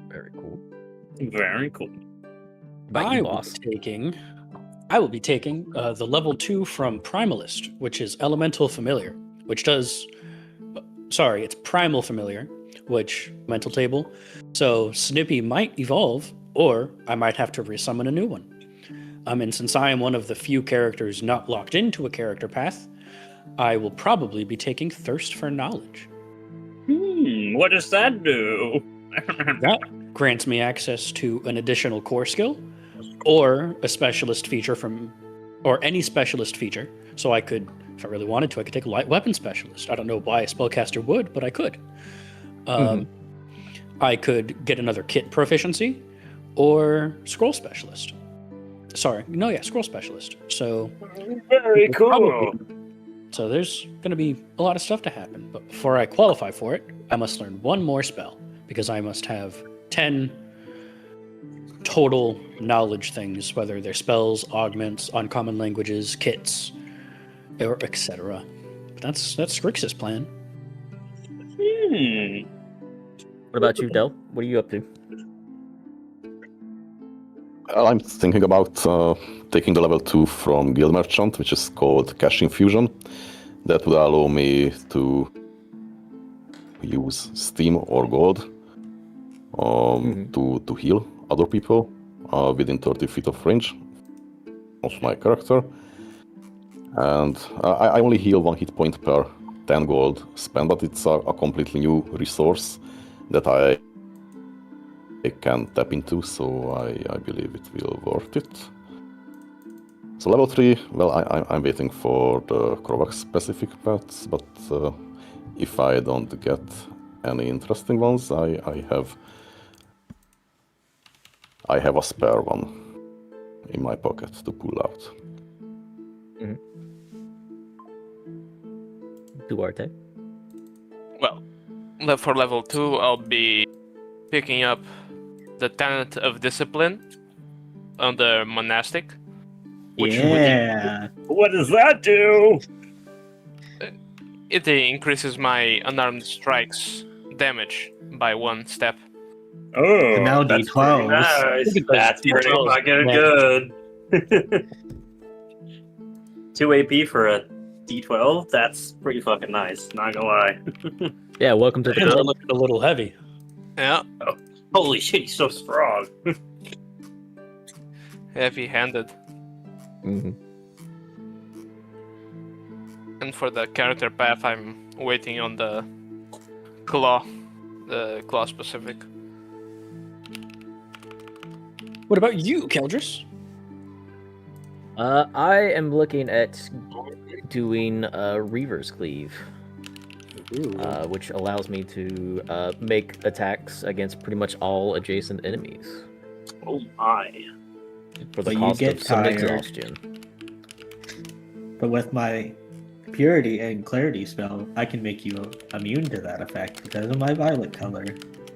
Very cool. Very cool. About you, boss. I will be taking the level 2 from Primalist, which is Elemental Familiar, which does. Sorry, it's Primal Familiar, which mental table. So Snippy might evolve, or I might have to resummon a new one. And since I am one of the few characters not locked into a character path, I will probably be taking Thirst for Knowledge. What does that do? That grants me access to an additional core skill, or a specialist feature or any specialist feature. So I could, if I really wanted to, I could take a light weapon specialist. I don't know why a spellcaster would, but I could. I could get another kit proficiency, or scroll specialist. Scroll specialist. So Very cool. So there's going to be a lot of stuff to happen. But before I qualify for it, I must learn one more spell, because I must have 10 total knowledge things, whether they're spells, augments, uncommon languages, kits, or etc. But that's Grixis' plan. What about you, Del? What are you up to? I'm thinking about taking the level 2 from Guild Merchant, which is called Cash Infusion. That would allow me to use Steam or Gold to heal other people within 30 feet of range of my character. And I only heal 1 hit point per 10 gold spent, but it's a completely new resource that I can tap into, so I believe it will worth it. So level 3, well, I'm waiting for the Krovax specific pets, but if I don't get any interesting ones, I have a spare one in my pocket to pull out. Duarte? Well, for level 2, I'll be picking up the Tenet of Discipline on the Monastic. Yeah. What does that do? It increases my unarmed strikes damage by 1 step. Oh, And now That's D12. pretty nice. That's pretty D12s. fucking good. 2 AP for a D12? That's pretty fucking nice, not gonna lie. Yeah, welcome to the They're club. looking a little heavy. Yeah, Holy shit, he's so strong. heavy-handed. Mhm. And for the character path, I'm waiting on the claw specific. What about you, Keldris? I am looking at doing Reaver's Cleave, which allows me to make attacks against pretty much all adjacent enemies Oh my. for the But you cost get of some tired. exhaustion. But with my Purity and Clarity spell, I can make you immune to that effect because of my violet color.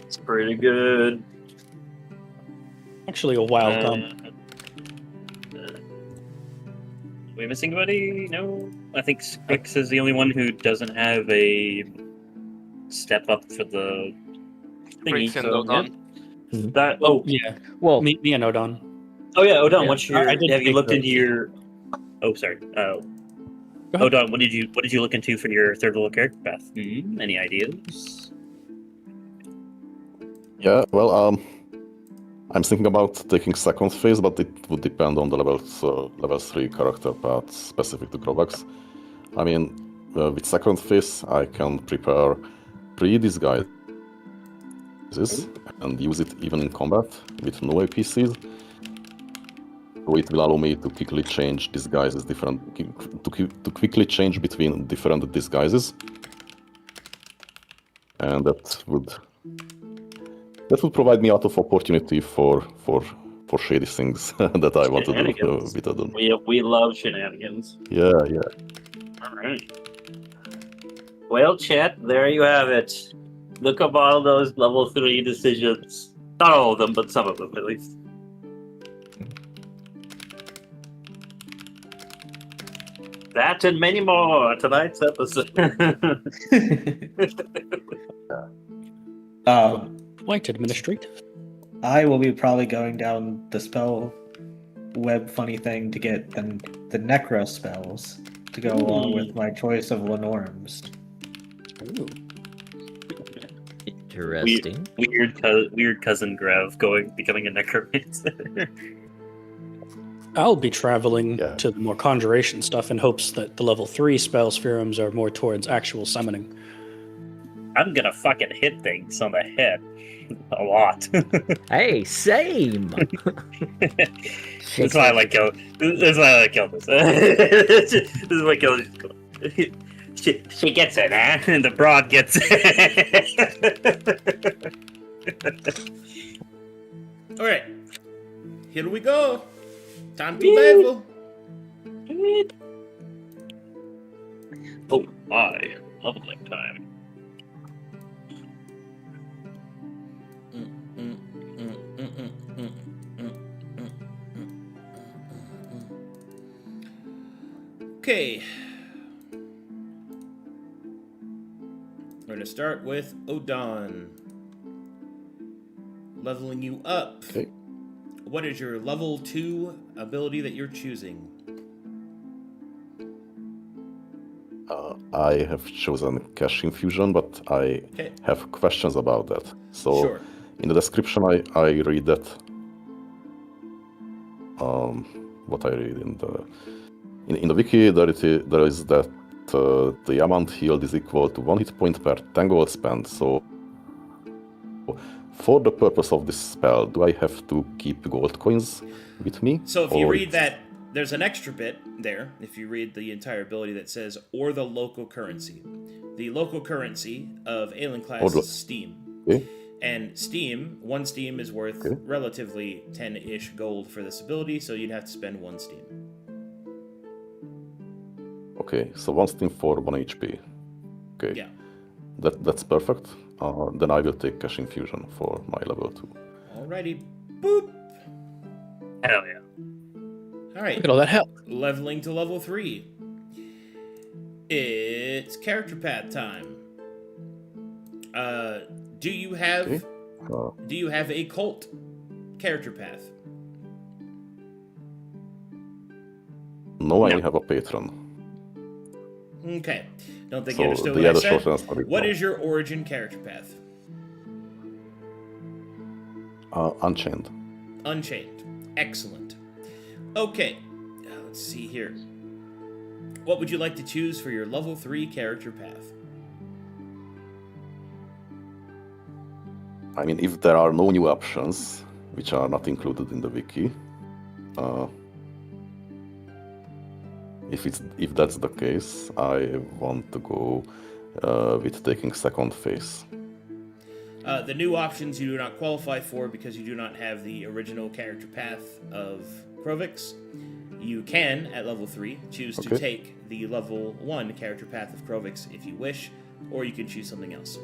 It's pretty good. Actually, a wild comp. Are we missing anybody? No? I think Squix is the only one who doesn't have a step up for the thingy. Breaks in So, Odon. yeah. That, oh, Yeah, Well, me and Odon. oh yeah, Odon, Yeah, what's your... I did Have you take looked the- into your... Oh, sorry. ahead. Odon, what did you look into for your third level character path? Any ideas? Yeah, well, I'm thinking about taking second phase, but it would depend on the level 3 character path specific to Grovax. I mean, with second phase, I can prepare pre-disguises and use it even in combat with no APCs. So it will allow me to quickly change disguises to quickly change between different disguises, and that would provide me a lot of opportunity for shady things that I want to do Shenanigans. with Odin. We love shenanigans. Yeah. Alright. Well, chat, there you have it. The Koboldos level 3 decisions. Not all of them, but some of them at least. That and many more tonight's episode. Quite administrative. I will be probably going down the spell web funny thing to get the Necro spells to go along with my choice of Lenorms. Ooh. interesting. Weird cousin Grav becoming a necromancer. I'll be traveling Yeah. to the more conjuration stuff in hopes that the level 3 spell spherums are more towards actual summoning. I'm gonna fucking hit things on the head a lot. Hey, same. That's why I like kill. That's why I like kill this. This is why kill. She gets it, huh? And the broad gets it. All right, here we go. Time to level. Oh my, leveling time. Okay. We're going to start with Odon. Leveling you up. Okay. What is your level 2 ability that you're choosing? I have chosen Cash Infusion, but I Okay. have questions about that. So Sure. in the description, I read that. What I read in the wiki, there is that the amount healed is equal to 1 hit point per 10 gold spent. So for the purpose of this spell, do I have to keep gold coins with me? So if you Or read that, there's an extra bit there. If you read the entire ability that says, or the local currency. The local currency of Aelenclast Or the- is Steam. Okay. And Steam, one Steam is worth Okay. relatively 10-ish gold for this ability, so you'd have to spend one Steam. Okay, so 1 Steam for 1 HP. Okay. Yeah. That's perfect. Then I will take Cash Infusion for my level 2. Alrighty. Boop. Hell yeah. Alright. Look at all that help. Leveling to level 3. It's character path time. Do you have Okay. a cult character path? No, I have a patron. Okay. Don't think So you understood the what I other said. short answer is What no. is your origin character path? Unchained. Unchained. Excellent. Okay. Let's see here. What would you like to choose for your level 3 character path? I mean, if there are no new options, which are not included in the wiki, if that's the case, I want to go with taking second phase. The new options you do not qualify for because you do not have the original character path of Krovix. You can, at level 3, choose to Okay. take the level 1 character path of Krovix if you wish, or you can choose something else.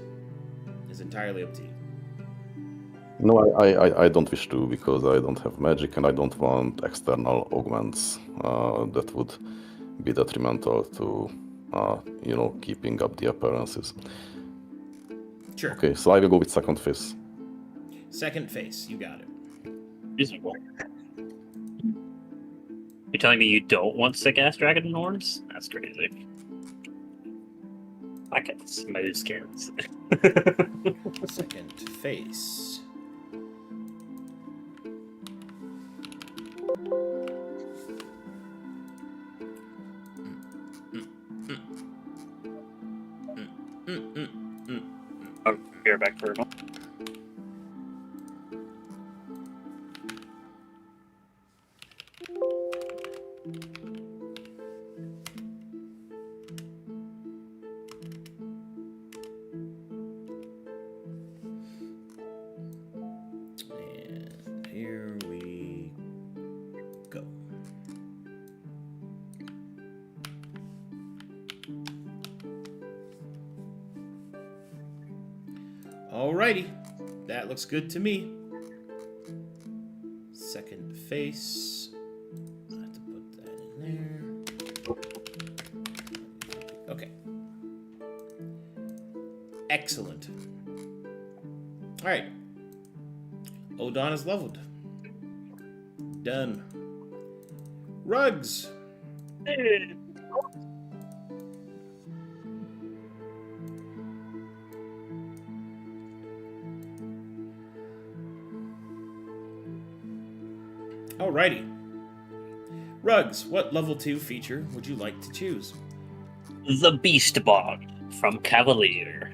It's entirely up to you. No, I don't wish to, because I don't have magic and I don't want external augments that would be detrimental to, keeping up the appearances. Sure. Okay, so I will go with second phase. Second phase, you got it. Reasonable. You're telling me you don't want sick ass dragon horns? That's crazy. I got smooth skins. Second phase. I'll be right back for a moment. And here we go. Alrighty, that looks good to me. Second face. I have to put that in there. Okay. Excellent. Alright. Odon is leveled. Done. Rugs. Alrighty. Rugs, what level 2 feature would you like to choose? The Beast Bond from Cavalier.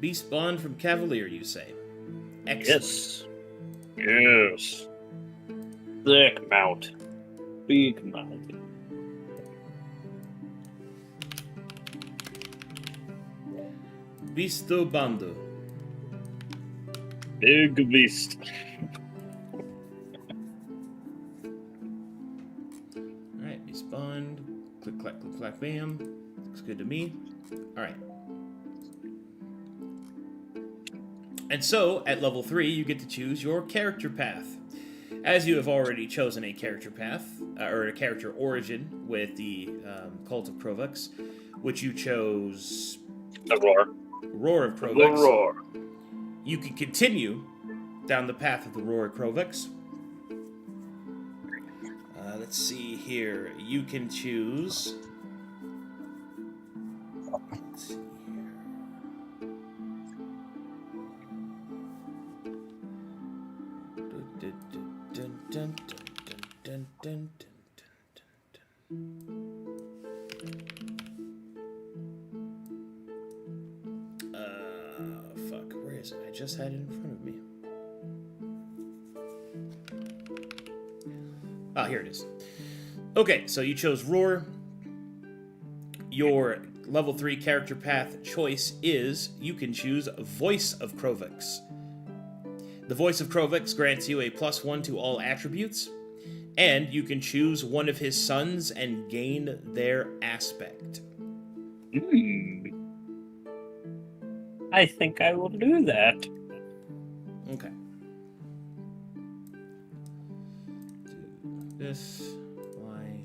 Beast Bond from Cavalier, you say? Excellent. Yes. Thick mount. Big mount. Beasto Bando. Big beast. Alright, Beast Bond. Click, clack, bam. Looks good to me. Alright. And so, at level 3, you get to choose your character path. As you have already chosen a character path, or a character origin with the Cult of Krovix, which you chose The Roar. Roar of The Krovix. Roar. You can continue down the path of the Roar of Krovix. Let's see here. You can choose. Let's see here. Dun, dun, dun, dun, dun, dun, dun, fuck, where is it? I just had it in front of me. Ah, here it is. Okay, so you chose Roar. Your level 3 character path choice is you can choose Voice of Krovix. The Voice of Krovix grants you a +1 to all attributes, and you can choose one of his sons and gain their aspect. I think I will do that. Okay. Do this. Y.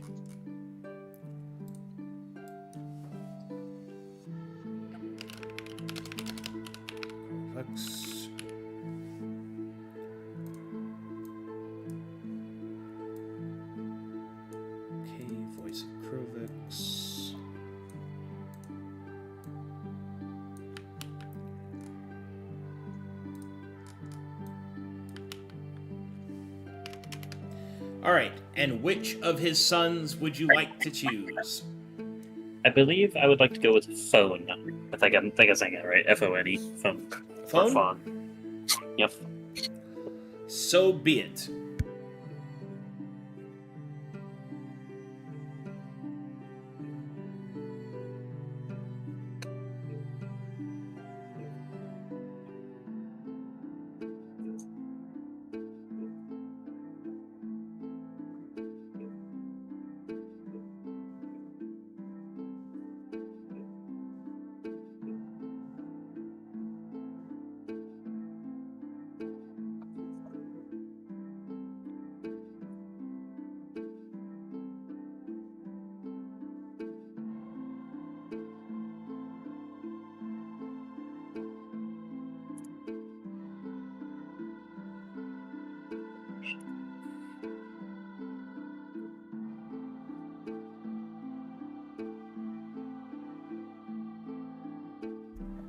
Krovix. Okay, Voice of Krovix. Alright, and which of his sons would you like to choose? I believe I would like to go with Phone. I think I'm saying it right. F-O-N-E. Phone. Phone? Or Fawn. Yep. So be it.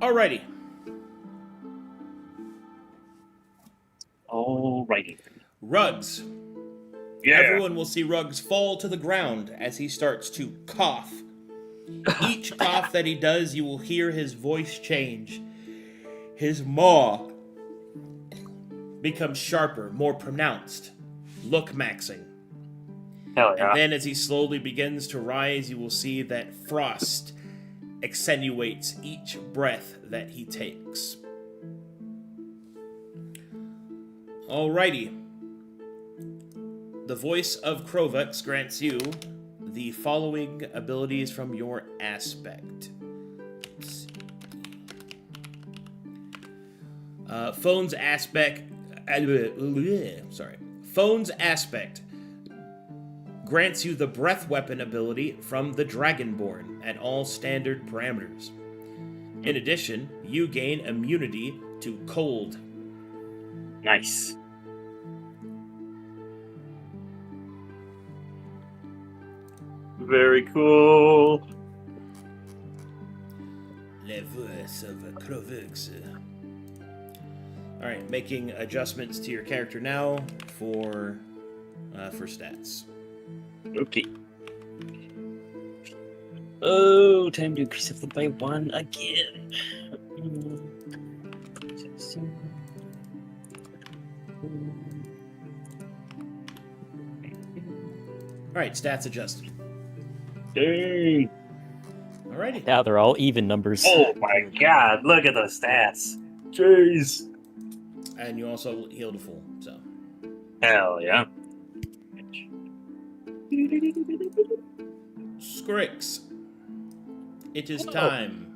Alrighty. Alrighty. Rugs. Yeah. Everyone will see Ruggs fall to the ground as he starts to cough. Each cough that he does, you will hear his voice change. His maw becomes sharper, more pronounced, look maxing. Hell yeah. And then as he slowly begins to rise, you will see that frost accentuates each breath that he takes. Alrighty. The voice of Krovux grants you the following abilities from your aspect. Phone's aspect. Phone's aspect grants you the breath weapon ability from the Dragonborn at all standard parameters. In addition, you gain immunity to cold. Nice. Very cool. La voice of Krovux. Alright, making adjustments to your character now for stats. Okay. Oh, time to increase it by 1 again. Alright, stats adjusted. Dang. Alrighty. Yeah, they're all even numbers. Oh my god, look at the stats. Jeez. And you also healed a full, so. Hell yeah. Scrix. It is time.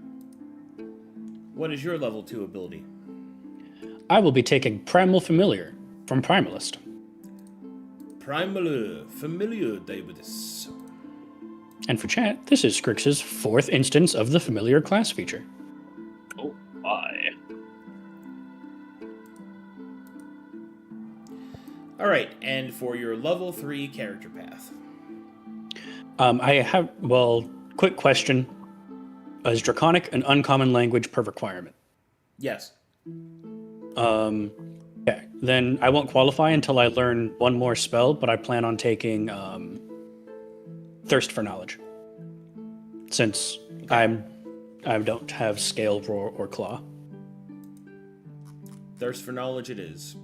What is your level 2 ability? I will be taking Primal Familiar from Primalist. Primal Familiar Davidus. And for chat, this is Scrix's 4th instance of the Familiar class feature. Oh my. Alright, and for your level 3 character path. Quick question. Is Draconic an uncommon language per requirement? Yes. Okay, then I won't qualify until I learn one more spell, but I plan on taking Thirst for Knowledge. Since I don't have Scale, Roar, or Claw. Thirst for Knowledge it is.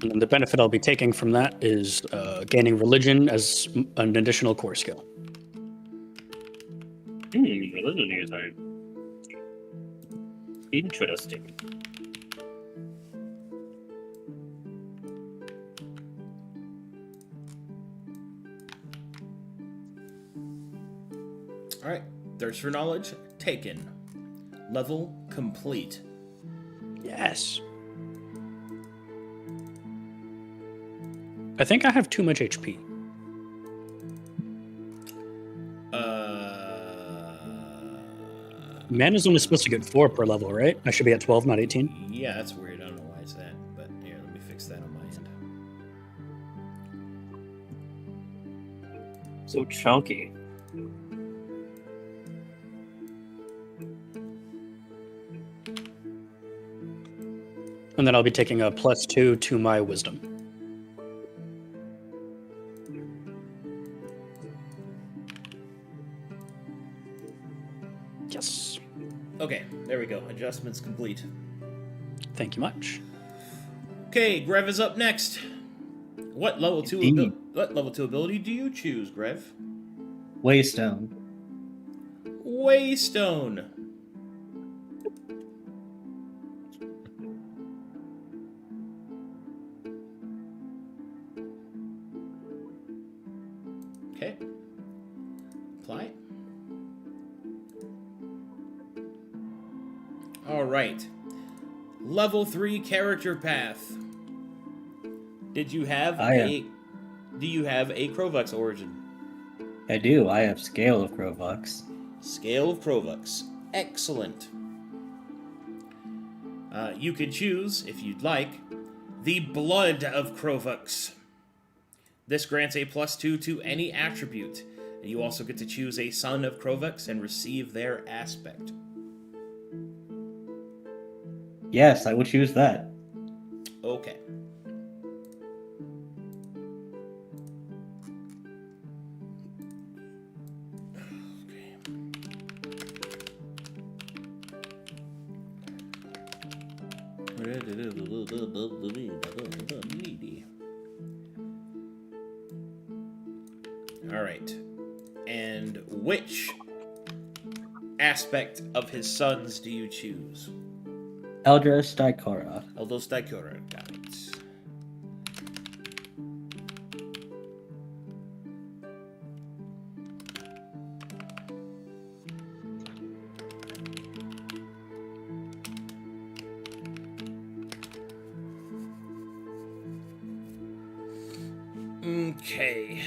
And then the benefit I'll be taking from that is gaining Religion as an additional core skill. Religion is interesting. Alright, Thirst for Knowledge taken. Level complete. Yes. I think I have too much HP. Mana's only supposed to get 4 per level, right? I should be at 12, not 18. Yeah, that's weird. I don't know why it's that. But here, let me fix that on my end. So chunky. And then I'll be taking a +2 to my Wisdom. Yes. Okay, there we go. Adjustments complete. Thank you much. Okay, Grev is up next. What level 2 ability do you choose, Grev? Waystone. Waystone. Okay. Apply. All right. Level 3 character path. Did you have Do you have a Krovux origin? I do. I have Scale of Krovux. Scale of Krovux. Excellent. You can choose, if you'd like, the Blood of Krovux. This grants a +2 to any attribute. And you also get to choose a son of Krovix and receive their aspect. Yes, I would choose that. Okay. All right. And which aspect of his sons do you choose? Eldris Dicora. Eldos Dicora, got it. Okay.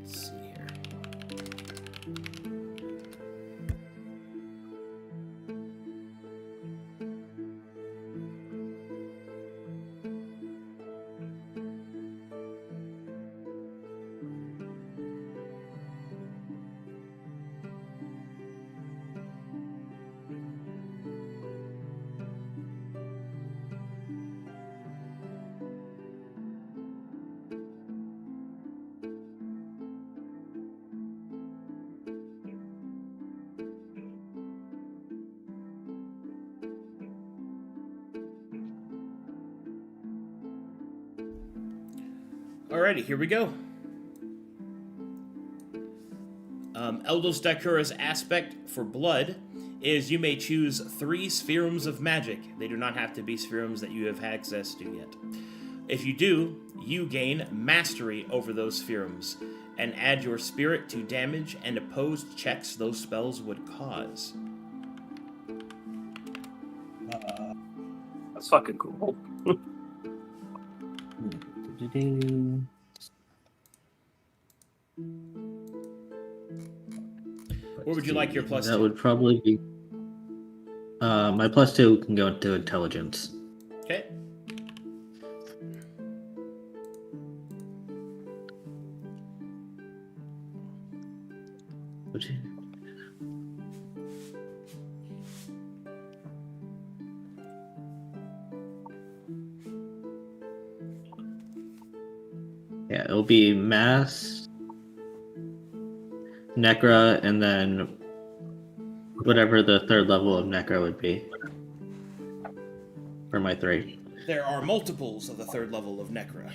Let's see here. Alrighty, here we go. Eldos Dicura's aspect for blood is you may choose 3 spherums of magic. They do not have to be spherums that you have access to yet. If you do, you gain mastery over those spherums and add your spirit to damage and opposed checks those spells would cause. That's fucking cool. What would you like your plus That 2? would probably be. My +2 can go into intelligence. Okay. Yeah, it'll be mass, Necra, and then whatever the third level of Necra would be for my 3. There are multiples of the 3rd level of Necra.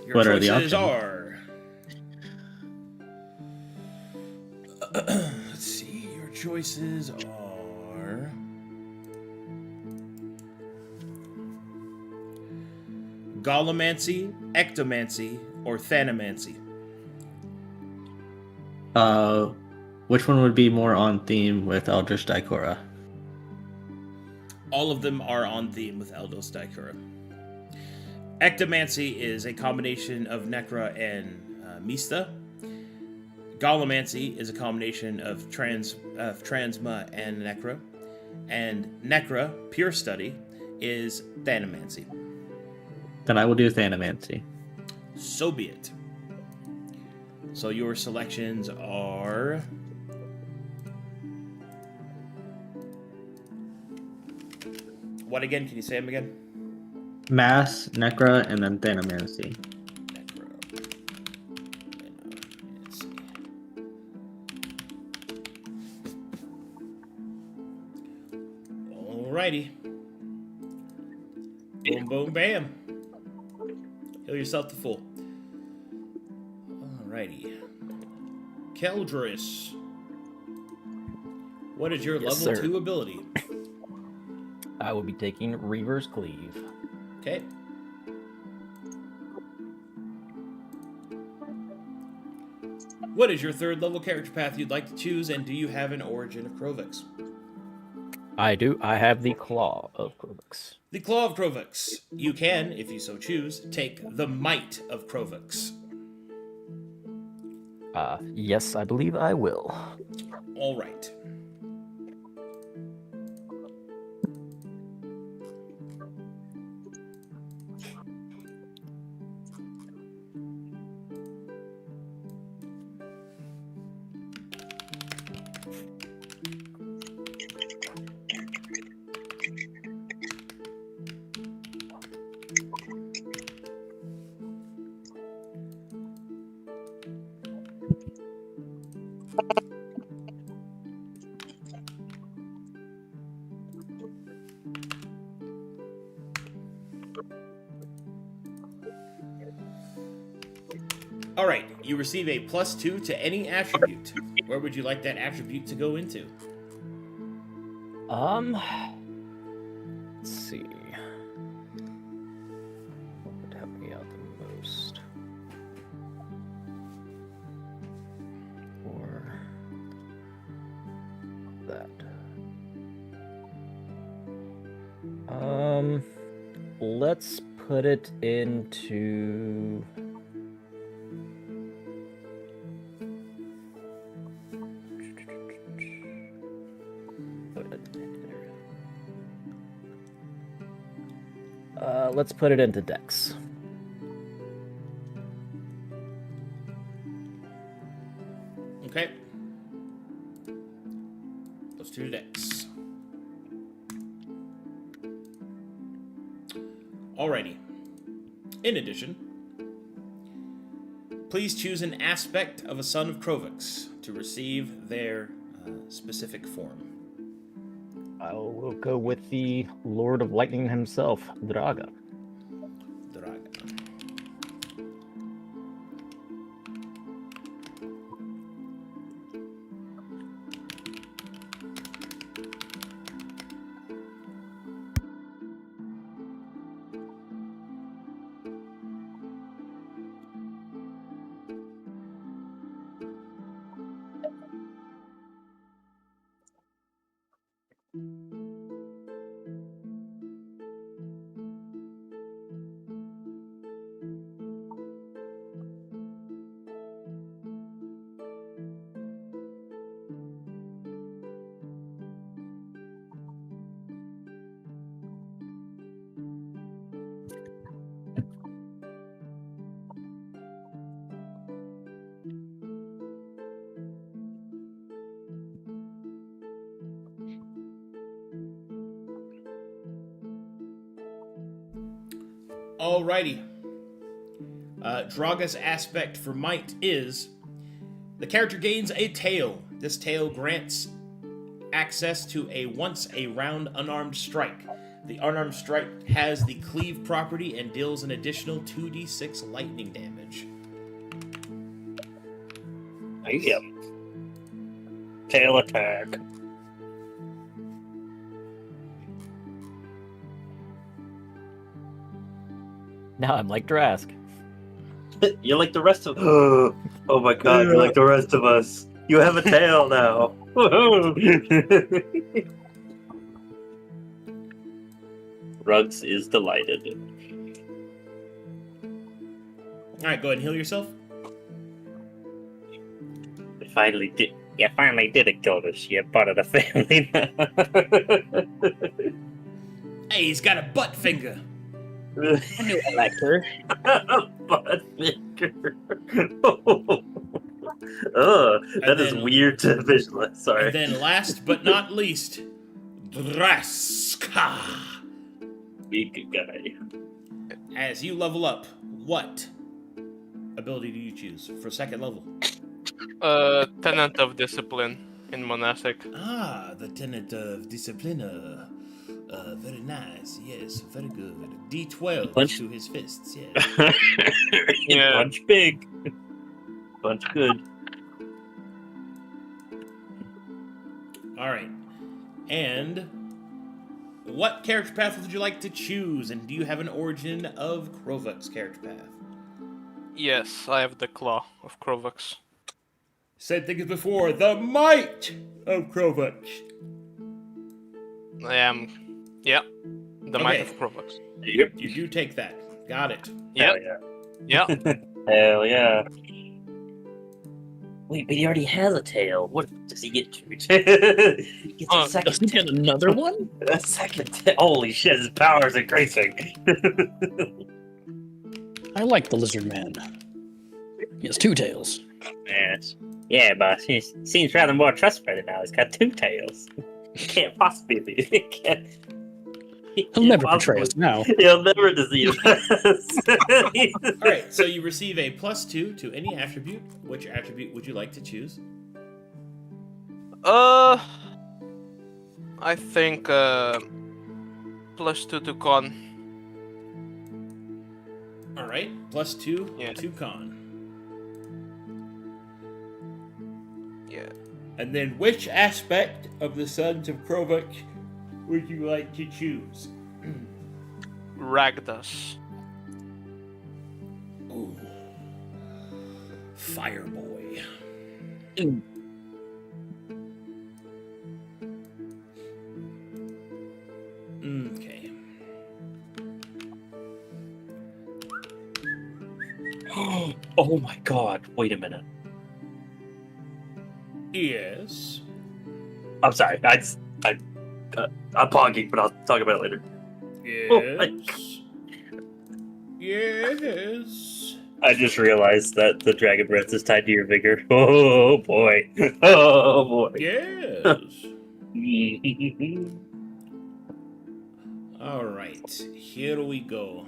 Your What are the choices options? are... Let's see. Your choices are... Golomancy, Ectomancy, or Thanomancy. Which one would be more on theme with Eldritch Dicora? All of them are on theme with Eldos Dicura. Ectomancy is a combination of Necra and Mista. Golomancy is a combination of Transma and Necra. And Necra, Pure Study, is Thanomancy. Then I will do Thanomancy. So be it. So your selections are... What again? Can you say them again? Mass, Necra, and then Thanomancy. Necro. Thanomancy. Alrighty. Boom, boom, bam. Heal yourself to full. Alrighty. Keldris. What is your Yes, level sir. 2 ability? I will be taking Reaver's Cleave. Okay. What is your 3rd level character path you'd like to choose, and do you have an origin of Krovix? I do. I have the Claw of Krovix. The Claw of Krovix. You can, if you so choose, take the Might of Krovix. Yes, I believe I will. All right. All right, you receive a +2 to any attribute. Where would you like that attribute to go into? Let's see. What would help me out the most? Or that. Let's put it into. Let's put it into Dex. Okay. Let's do Dex. Alrighty. In addition, please choose an aspect of a son of Krovix to receive their specific form. I will go with the Lord of Lightning himself, Draga. Draga. Alrighty. Draga's aspect for might is the character gains a tail. This tail grants access to a once a round unarmed strike. The unarmed strike has the cleave property and deals an additional 2d6 lightning damage. Yep. Tail attack. Now I'm like Drask. You're like the rest of. Oh my god! You're like the rest of us. You have a tail now. Rugs is delighted. Alright, go ahead and heal yourself. You finally did it, Koboldos. You're part of the family now. Hey, he's got a butt finger. I knew I liked her. Butt finger. Oh, that is weird to visualize. Sorry. And then last but not least, Draska. Big guy. As you level up, what ability do you choose for second level? Tenant of Discipline in Monastic. Ah, the Tenant of Discipline. Very nice. Yes, very good. D12 Punch. to his fists. Yeah. Yeah. Punch big. Bunch good. All right. And what character path would you like to choose? And do you have an origin of Krovuk's character path? Yes, I have the Claw of Krovux. Same thing as before. The might of Krovuk. I am. Yep. The Might Okay. of Krovux. Yep. You do take that. Got it. Yep. Yeah. Yep. Hell yeah. Wait, but he already has a tail. What does he get to? Gets a second Doesn't he get another one? A second tail. Holy shit, his powers increasing. I like the lizard man. He has two tails. Yes. Yeah, but he seems rather more trustworthy now. He's got two tails. He can't possibly be. He'll never betray us now. He'll never deceive us. All right. So you receive a +2 to any attribute. Which attribute would you like to choose? I think +2 to con. All right. +2 Yeah. to con. And then, which aspect of the Sons of Krovik would you like to choose? Ragdos. Ooh. Fireboy. Okay. Oh my god! Wait a minute. Yes. I'm sorry. I'm pogging, but I'll talk about it later. Yes. Yes. I just realized that the dragon breath is tied to your vigor. Oh boy! Oh boy! Yes. All right. Here we go.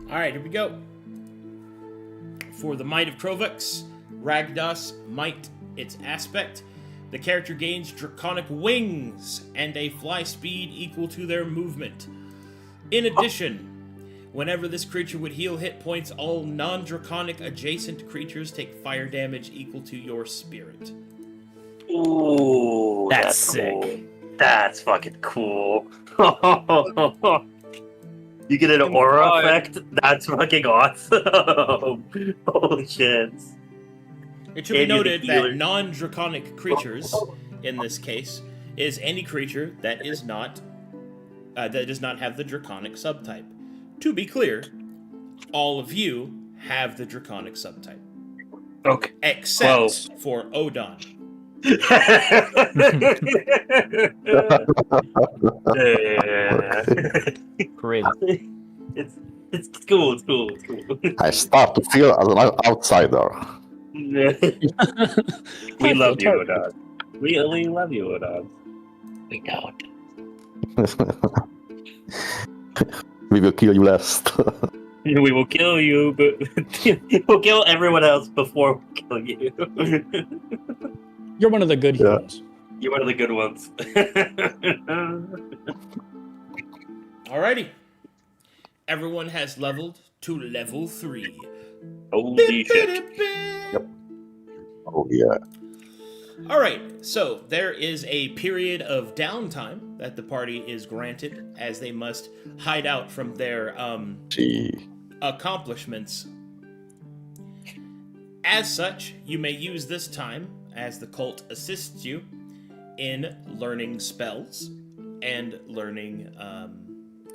All right, here we go. For the Might of Krovix, Ragdos Might, its aspect. The character gains draconic wings and a fly speed equal to their movement. In addition, whenever this creature would heal hit points, all non-draconic adjacent creatures take fire damage equal to your spirit. Ooh, That's sick. cool. That's fucking cool. You get an aura God. effect? That's fucking awesome. Holy shit. It should be And you're the noted healer. that non-draconic creatures, in this case, is any creature that is not that does not have the draconic subtype. To be clear, all of you have the draconic subtype, Okay. except for Odon. Grim. It's cool, it's cool, it's cool. I start to feel as an outsider. We love you, Odon. We love you, Odon. We don't. We will kill you last. We will kill you, but We'll kill everyone else before we kill you. You're one of the good Yeah. humans. You're one of the good ones. Alrighty. Everyone has leveled to level 3. Holy shit. Oh yeah. Alright, so there is a period of downtime that the party is granted as they must hide out from their Gee. accomplishments. As such, you may use this time as the cult assists you in learning spells and learning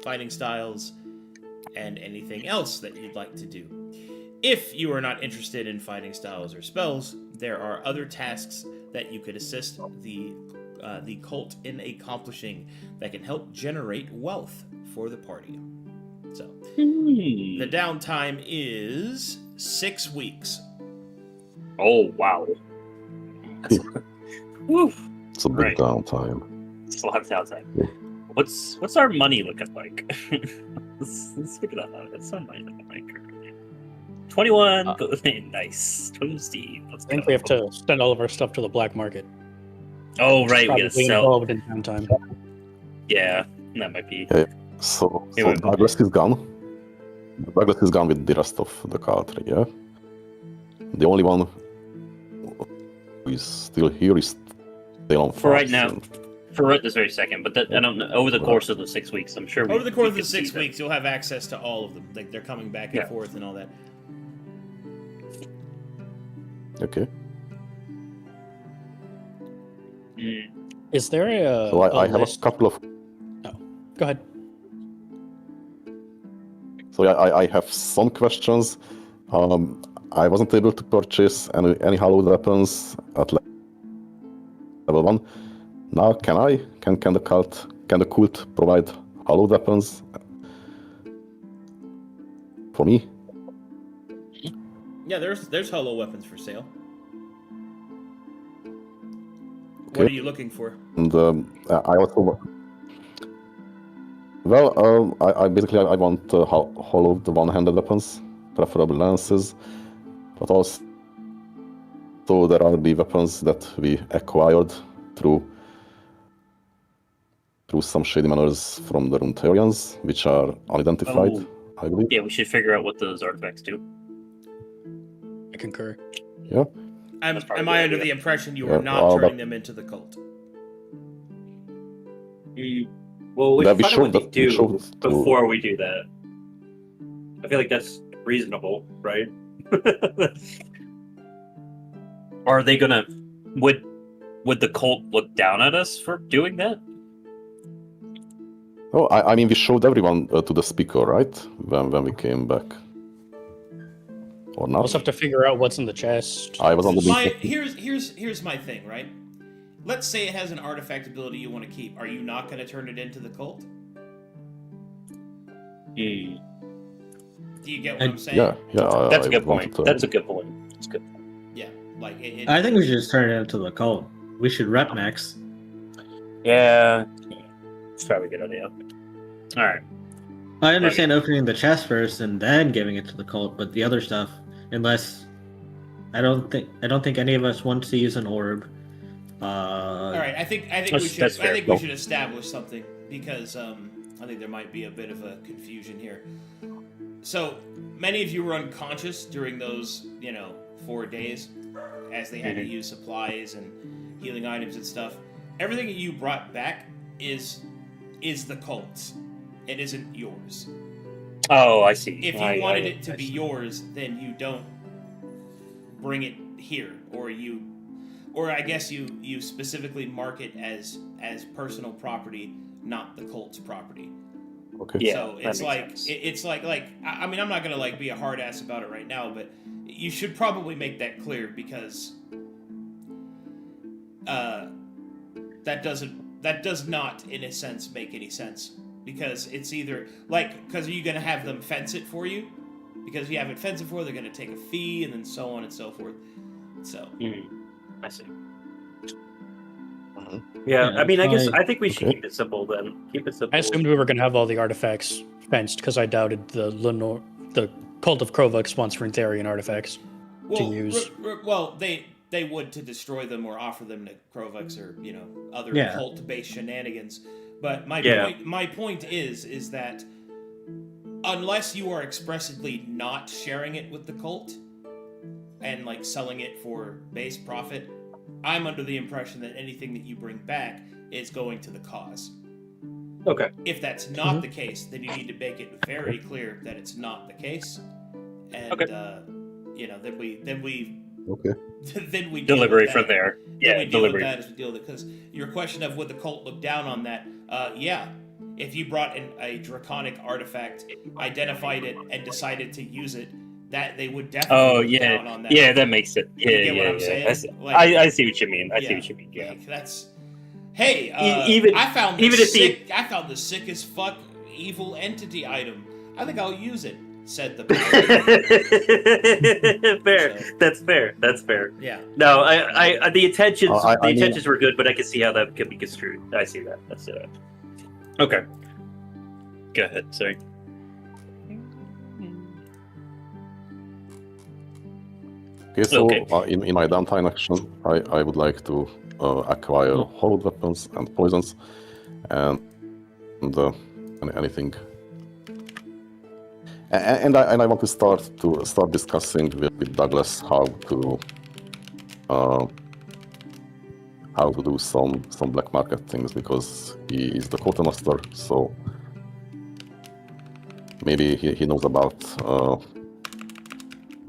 fighting styles and anything else that you'd like to do. If you are not interested in fighting styles or spells, there are other tasks that you could assist the cult in accomplishing that can help generate wealth for the party. So, the downtime is 6 weeks. Oh, wow. Woo. It's a big Right. downtime. It's a lot of downtime. What's our money looking like? let's figure that out. What's our money looking like? 21 gold. Nice. Toasty. Let's I think we have to send all of our stuff to the black market. Oh right, we gotta Probably sell. involved in downtime. Yeah, that might be. So Yeah. Douglas is gone. Douglas is gone with the rest of the cavalry, yeah? The only one who is still here is still on For right fast, now. For right this very second, but that, I don't know. Over the course of the 6 weeks, I'm sure. Over the course of we the could see 6 them. weeks, you'll have access to all of them. Like they're coming back and Yeah. forth and all that. Okay. Mm. Is there a? So I have a list? couple of. Go ahead. So I have some questions. I wasn't able to purchase any hallowed weapons at level 1. Now can I? Can the cult provide hallowed weapons for me? Yeah, there's hollow weapons for sale. Okay. What are you looking for? And I also. Well, I basically I want hollowed one-handed weapons, preferable lances, but also there are the weapons that we acquired through some shady manners from the Runeterians, which are unidentified, Oh. I believe. Yeah, we should figure out what those artifacts do. I concur. Yeah. That's probably Am a I good under idea. the impression you Yeah, are not well, turning but- them into the cult? Well, we Yeah, should we find out showed what they that- we do showed to- before we do that. I feel like that's reasonable, right? Are they gonna? Would the cult look down at us for doing that? Oh, I mean, we showed everyone to the speaker, right? When we came back. Or We'll not? also have to figure out what's in the chest. I was on the Here's my thing, right? Let's say it has an artifact ability you want to keep. Are you not going to turn it into the cult? Do you get what I'm saying? Yeah. That's I a good wanted point. to- That's a good point. That's good. Yeah, like it I think we should just turn it into the cult. We should rep max. Yeah, it's probably a good idea. All right. I understand opening the chest first and then giving it to the cult, but the other stuff, unless I don't think any of us wants to use an orb. All right, I think That's fair. we should establish something because I think there might be a bit of a confusion here. So many of you were unconscious during those 4 days, as they had to use supplies and healing items and stuff. Everything that you brought back is the cult's. It isn't yours. Oh, I see. If you wanted it to be yours, then you don't bring it here, or I guess you specifically mark it as personal property, not the cult's property. Okay. Yeah, So that it's makes like sense. it's like I mean, I'm not gonna be a hard ass about it right now, but you should probably make that clear because that does not in a sense make any sense, because it's either because are you gonna have them fence it for you? Because if you have it fenced for, they're gonna take a fee and then so on and so forth. So I see. Yeah, I mean, I think we should Okay. keep it simple then. Keep it simple. I assumed we were going to have all the artifacts fenced because I doubted the Cult of Krovux wants Runtherian artifacts to use. Well, they would to destroy them or offer them to Krovux or other Yeah. cult-based shenanigans. But Yeah. my point is that unless you are expressly not sharing it with the cult and selling it for base profit, I'm under the impression that anything that you bring back is going to the cause. Okay. If that's not the case, then you need to make it very clear that it's not the case, and Okay. then we Okay. then we deal Delivery with from that. there. Then Yeah, we deal delivery. with that as we deal with it. Because your question of would the cult look down on that? Yeah. If you brought in a draconic artifact, identified it, and decided to use it, that they would definitely Oh look down on that. yeah, that makes it. Yeah, You get yeah, what I'm yeah. saying? I see, Like- I see what you mean. I see Yeah. what you mean. Yeah. That's. Hey, even- I found even this if the- I found the sickest fuck evil entity item. I think I'll use it," said the. Fair. So- That's fair. That's fair. Yeah. No, I the intentions I the mean- intentions were good, but I can see how that could be construed. I see that. That's it. Okay. Go ahead. Sorry. Okay, so Okay. in my downtime action, I would like to acquire hollowed weapons and poisons, and anything. And I want to start discussing with Douglas how to do some black market things, because he is the quartermaster, so maybe he knows about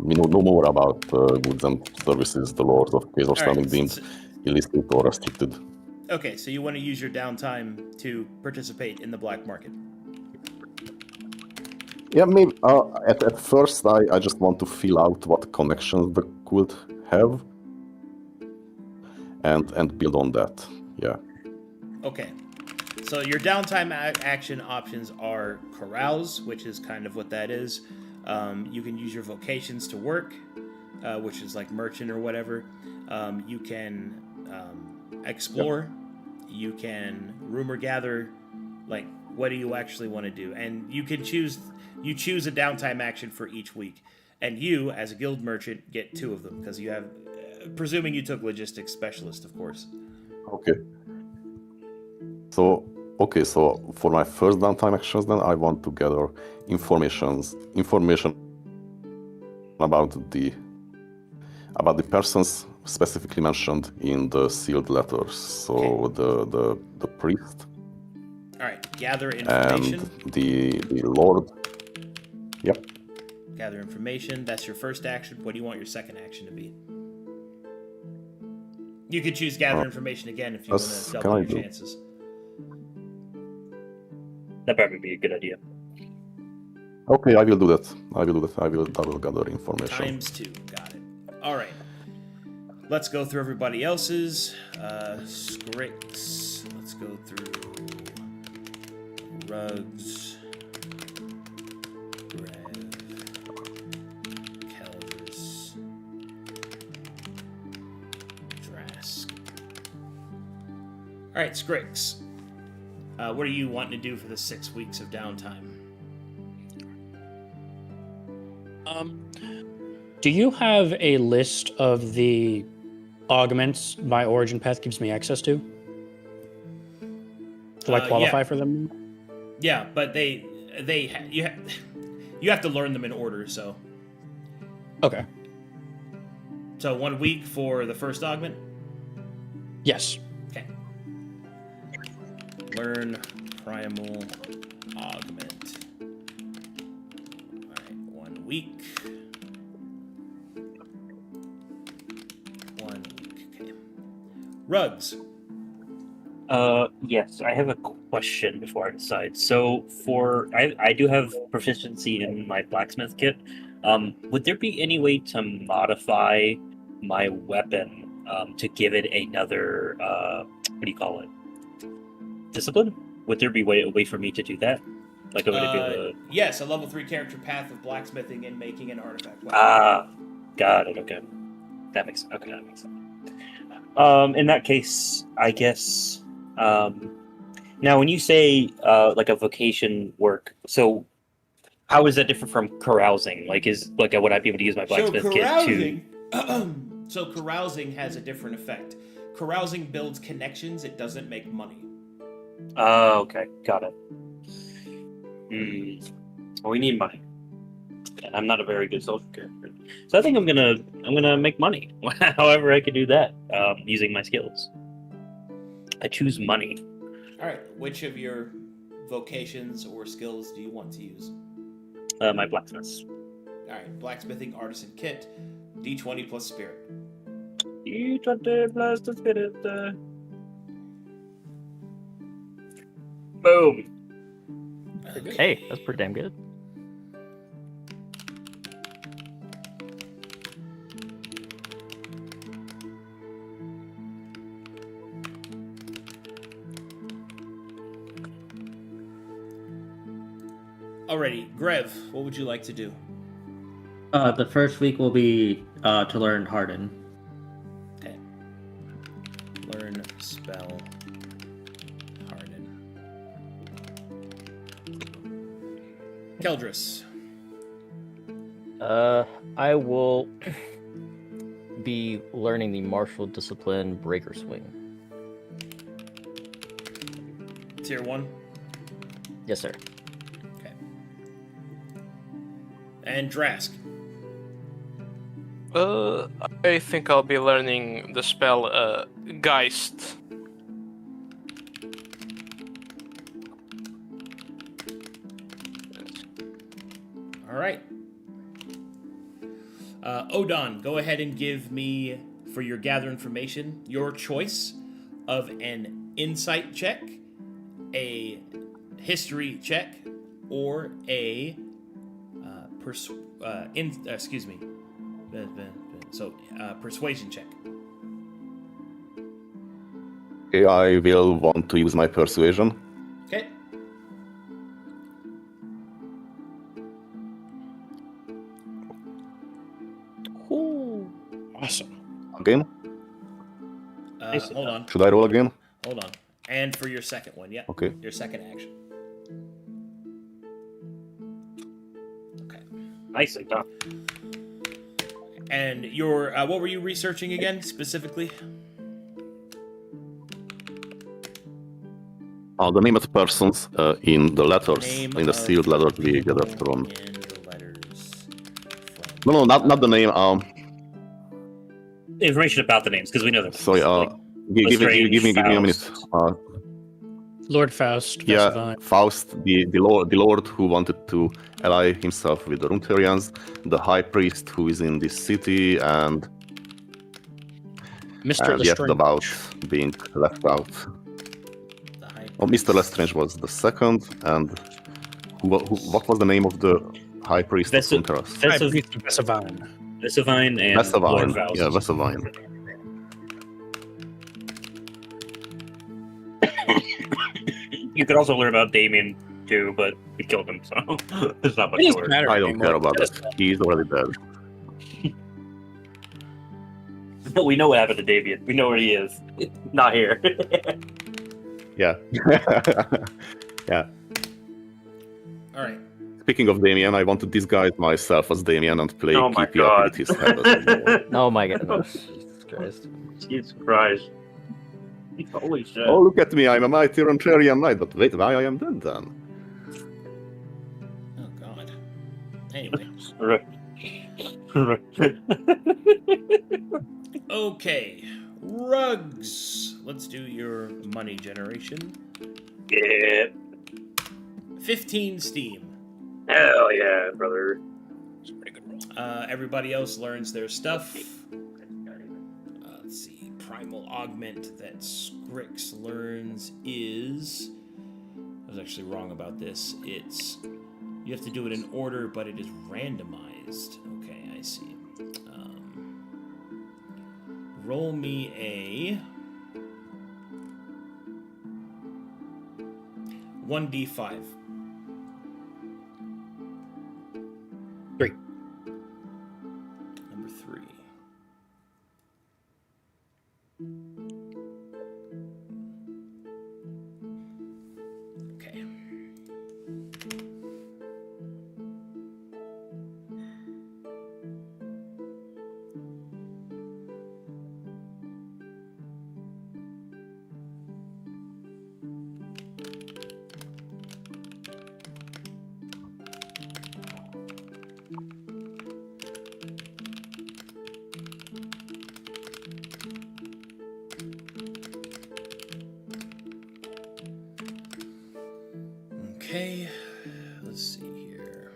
know more about goods and services the lords of Kazor Standing deemed illicit or restricted. Okay, so you want to use your downtime to participate in the black market. Yeah, maybe at first I just want to feel out what connections the cult have and build on that. Yeah. Okay. So your downtime action options are carouse, which is kind of what that is. You can use your vocations to work, which is like merchant or whatever. You can explore. Yep. You can rumor gather. Like, what do you actually want to do? And you can choose. You choose a downtime action for each week, and you, as a guild merchant, get 2 of them because you have, presuming you took logistics specialist, of course. Okay. So for my first downtime actions, then I want to gather information about the persons specifically mentioned in the sealed letters. So okay. the priest. All right. Gather information. And the lord. Yep. Gather information. That's your first action. What do you want your second action to be? You could choose gather information again if you want to double your chances. That'd probably be a good idea. Okay, I will do that. I will double gather information. Times 2. Got it. All right. Let's go through everybody else's. Scrix. Let's go through Rugs. All right, Scrix. What are you wanting to do for the 6 weeks of downtime? Do you have a list of the augments my origin path gives me access to? Do I qualify for them? Yeah, but you have to learn them in order. So. Okay. So 1 week for the first augment. Yes. Okay. Learn primal augment. Alright, 1 week. 1 week, okay. Rugs. Yes, I have a question before I decide. So I do have proficiency in my blacksmith kit. Would there be any way to modify my weapon to give it another what do you call it? Discipline? Would there be a way for me to do that? Like yes, a level 3 character path of blacksmithing and making an artifact weapon. Ah, got it. Okay, that makes sense. In that case, I guess. Now, when you say like a vocation work, so how is that different from carousing? Would I be able to use my blacksmith kit to? So carousing has a different effect. Carousing builds connections; it doesn't make money. Oh, okay, got it. Well, we need money, and I'm not a very good social character, so I think I'm gonna make money. However, I could do that using my skills. I choose money. All right. Which of your vocations or skills do you want to use? My blacksmiths. All right. Blacksmithing artisan kit, D20 plus spirit. D20 plus the spirit. Boom. Okay. Hey, that's pretty damn good. Alrighty, Grev, what would you like to do? The first week will be to learn Harden. Okay. Learn spell Harden. Keldris. I will be learning the martial discipline Breaker Swing. Tier 1? Yes, sir. Okay. And Drask? I think I'll be learning the spell Geist. All right. Odon, go ahead and give me, for your gather information, your choice of an insight check, a history check, or a persuasion check. Okay, I will want to use my persuasion. Okay. Awesome. Again? Hold on. Should I roll again? Hold on. And for your second one, yeah. Okay. Your second action. Okay. Nicely done. And your what were you researching again specifically? The name of the persons in the letters, Name in the of sealed letters we people gathered from. in the letters No, no, not the name. Information about the names, because we know them. Sorry. Give me a minute. Lord Faust. Yeah, Vesivine. Faust, the Lord who wanted to ally himself with the Runeterians, the High Priest who is in this city, and Mr. yet Lestrange. about being left out. Mr. Lestrange was the second, and what was the name of the High Priest of Runeterras? Vesivine. Vesivine and Lord Vesivine. Faust. Yeah, Vesivine. You could also learn about Damien too, but we killed him, so there's not much It to doesn't learn. matter I don't anymore. care about that. He's already dead. We know what happened to Damien. We know where he is. Not here. Yeah. Yeah. All right. Speaking of Damien, I want to disguise myself as Damien and play Oh my keepy up God. with his head as well. Oh my goodness. Jesus Christ. Jesus Christ. Holy shit. Oh, look at me, I'm a mighty Runeterian knight, but wait, why I am dead then? Oh God. Anyway. Right. Okay. Rugs. Let's do your money generation. Yeah. 15 steam. Hell yeah, brother. It's a pretty good roll. Everybody else learns their stuff. Let's see. Primal augment that Scrix learns is... I was actually wrong about this. It's... You have to do it in order, but it is randomized. Okay, I see. Roll me a... 1d5. 3. Number 3. Okay. Okay, let's see here.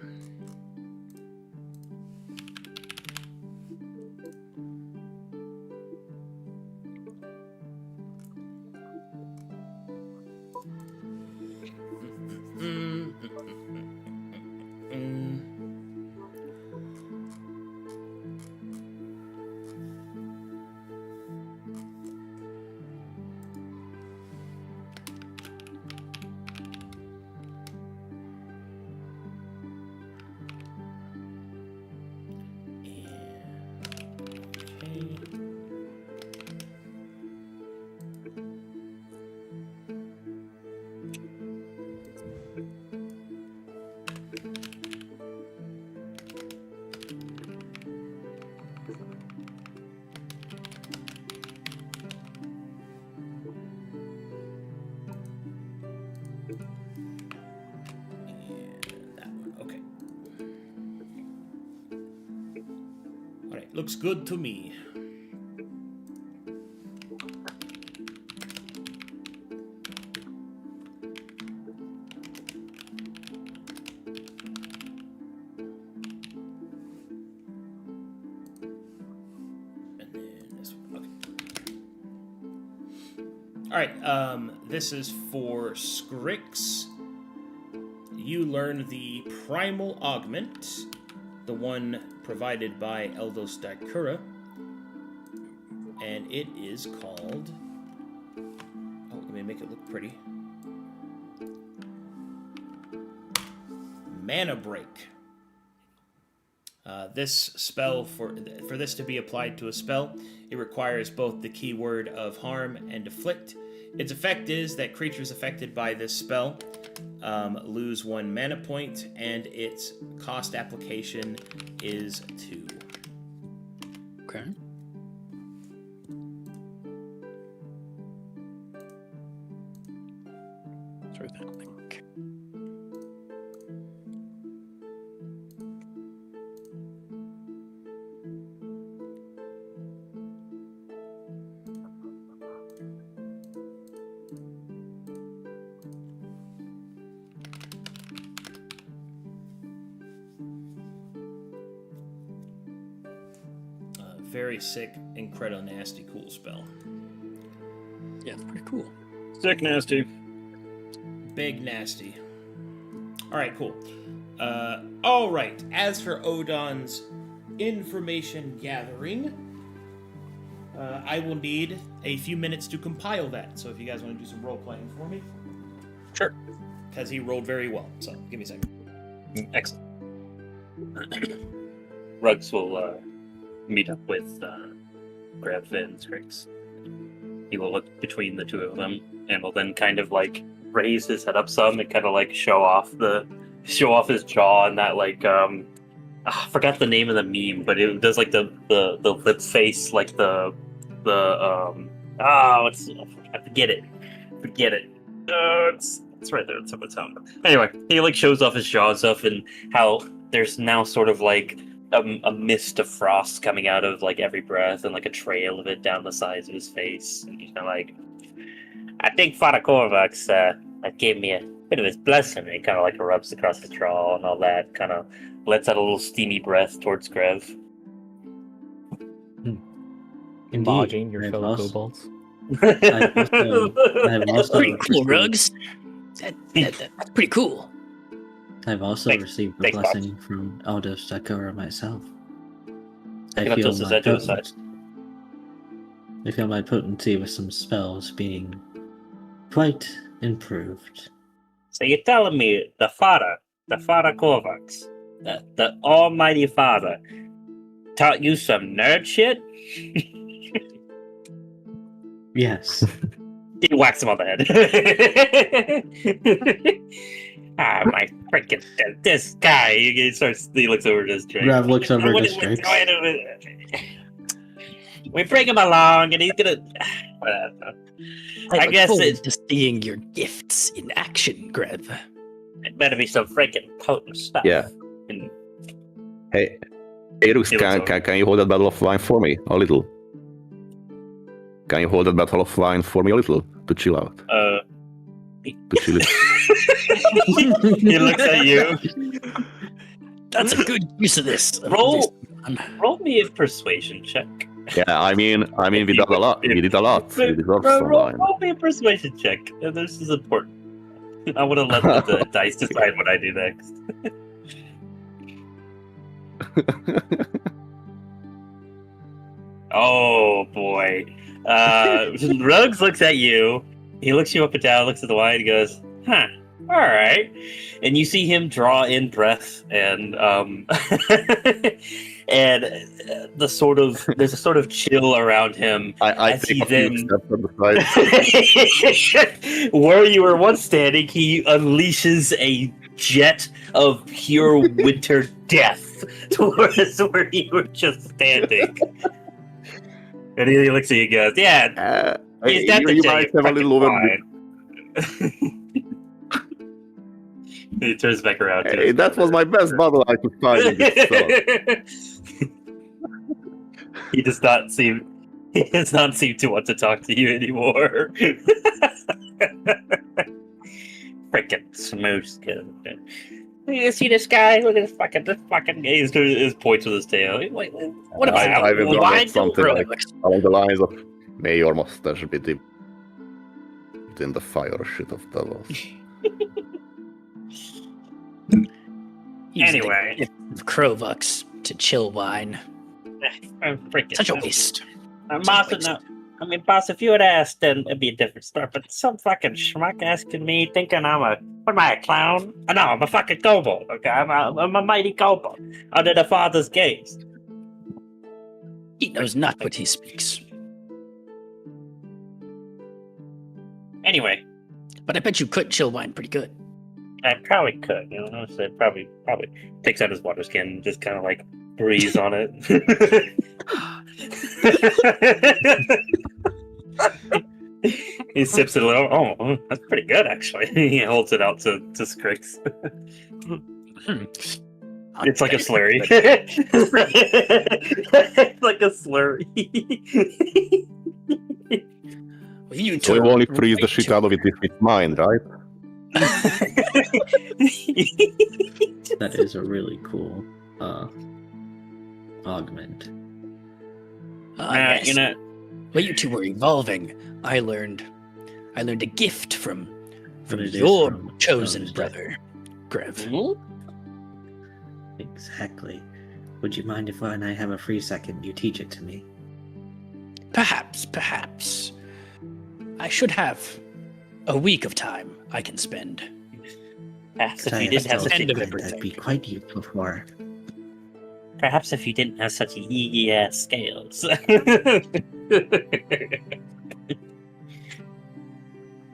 looks good to me. And then this one. Okay. All right. This is for Scrix. You learn the Primal Augment, the one provided by Eldos Daikura, and it is called... Oh, let me make it look pretty. Mana Break. This spell, for this to be applied to a spell, it requires both the keyword of Harm and Afflict. Its effect is that creatures affected by this spell lose 1 mana point, and its cost application is 2. Okay. Through that link. Very sick, incredible nasty, cool spell. Yeah, it's pretty cool. Sick nasty. Big nasty. Alright, cool. Alright, as for Odon's information gathering, I will need a few minutes to compile that. So if you guys want to do some role playing for me. Sure. Because he rolled very well. So give me a second. Excellent. Rugs will meet up with Grav and Scrix. He will look between the two of them and will then kind of like raise his head up some and kind of like show off his jaw and that like I forgot the name of the meme, but it does like the lip face, like I forget it. It's right there. It's on my tongue. Anyway, he like shows off his jaw and stuff, and how there's now sort of like a mist of frost coming out of like every breath, and like a trail of it down the sides of his face. And he's kind of like, I think Father Korvax gave me a bit of his blessing. And he kind of like rubs across his jaw and all that. Kind of lets out a little steamy breath towards Grev. Mogging your I've fellow also- kobolds. I've also Pretty cool, received- Rugs. That's pretty cool. I've also Thanks- received a thanks, Pops. blessing from Eldos Daikura myself. He tilts his head to his side. I feel my potency with some spells being quite improved. So you're telling me the Father Korvax, the Almighty Father, taught you some nerd shit? Yes. He whacks him on the head. My freaking this guy! He looks over at his drink. Grav looks over at What his is- drink. what's going on? We bring him along, and he's gonna. Whatever. I look guess forward it's- to seeing your gifts in action, Grev. It better be some freaking potent stuff. Yeah. And Hey, Rux, He looks over. can you hold that bottle of wine for me a little? Can you hold that bottle of wine for me a little to chill out? To chill it. he looks at you. That's a good use of this. Roll roll me a persuasion check. Yeah, I mean, we did a lot. We did a lot. We deserve some wine. Roll me a persuasion check. This is important. I want to let the dice decide what I do next. Oh boy. Ruggs looks at you. He looks you up and down, looks at the wine, and goes, "Huh, all right." And you see him draw in breath, and and there's a sort of chill around him. I As take he a few then- steps on the side. Where you were once standing, he unleashes a jet of pure winter death towards where you were just standing. And he looks at you and goes, "Yeah, he's dead you might have a little over. He turns back around. Hey, that was my best bottle I could find in this store. He does not seem to want to talk to you anymore. Freaking smooth skin. You see this guy? Look at this fucking guy. His points with his tail. Wait, what am I will why write something do- like along the lines of, "May your mustache be dipped in the fire shit of devils." Anyway. Of Krovux to chill wine. I'm freaking Such a waste. Boss, no. I mean, boss, if you had asked, then it'd be a different story. But some fucking schmuck asking me, thinking what am I, a clown? No, I'm a fucking kobold, okay? I'm a mighty kobold under the father's gaze. He knows not what he speaks. Anyway, But I bet you could chill wine pretty good. I probably could, you know, so probably takes out his water skin and just kind of like breathes on it. He sips it a little. Oh, that's pretty good, actually. He holds it out to Skrix. It's like a slurry. It's like a slurry. Well, you So you only freeze the shit out of it if it's mine, right? That is a really cool augment. Yes. You know, While you two were evolving, I learned a gift from But it is your from chosen Jones. brother, Grev. Exactly. Would you mind if when I have a free second, you teach it to me? Perhaps. I should have a week of time I can spend. perhaps if I you didn't have still such end of a, think that'd be everything. quite useful for. perhaps if you didn't have such yeegy ass scales.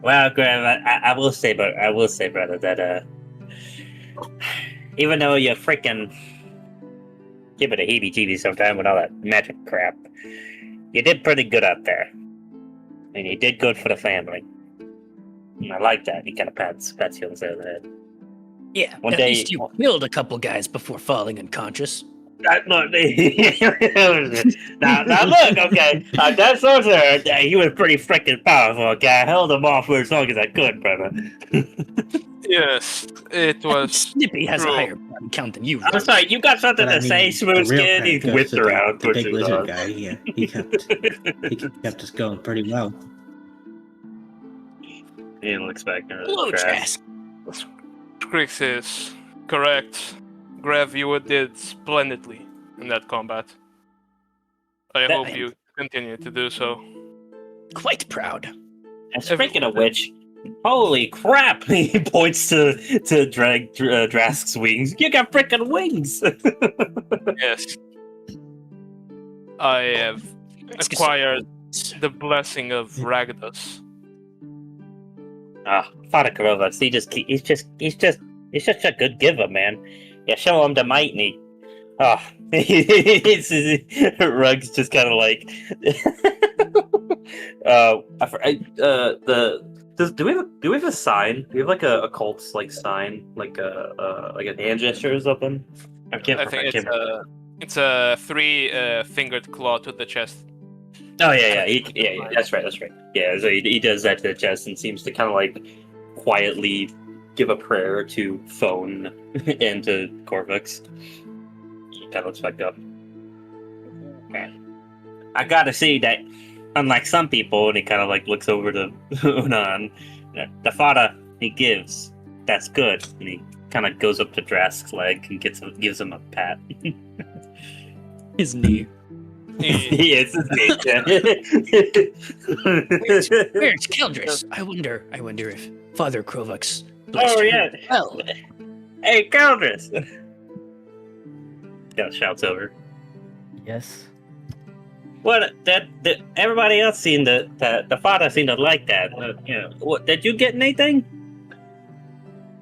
Well, Graham, I will say, brother, that even though you freaking give it a heebie-jeebies sometime with all that magic crap, you did pretty good out there, and you did good for the family. And I like that. He kind of pats you on the side of the head. Yeah, One at day- least you killed a couple guys before falling unconscious. Look, now look, okay. That soldier, he was pretty freaking powerful, okay? I held him off for as long as I could, brother. Yes, it was. Snippy has true. a higher body count than you. I'm sorry, you got something But I to say, mean, Smooth the real Skin? credit He goes whipped to around, the big pushing lizard on. guy. He kept us going pretty well. He didn't expect Hello, crash. Trask. Krix is correct. Grev, you did splendidly in that combat. I That- hope you continue to do so. Quite proud. And speaking of which, holy crap! He points to Drask's wings. You got freaking wings! Yes. I have acquired the blessing of Ragdos. Father Korovas, he's just a good giver, man. You show him the might and Rug's just kind of like, do we have a sign? Do we have like a cult's like sign, like a hand gesture or something? I think it's a three-fingered claw to the chest. Oh yeah, that's right. Yeah, so he does that to the chest and seems to kind of like quietly give a prayer to Phone and to Corvix. He kind of looks back up. I gotta say that, unlike some people, and he kind of like looks over to Unan, the father he gives, that's good. And he kind of goes up to Drask's leg and gives him a pat. His knee. Yes, Where's Keldris? I wonder if Father Krovux. Oh yeah. Well, Hey, Keldris! Yeah, shouts over. Yes. What? That everybody else seemed the father seemed to like that. What? Did you get anything?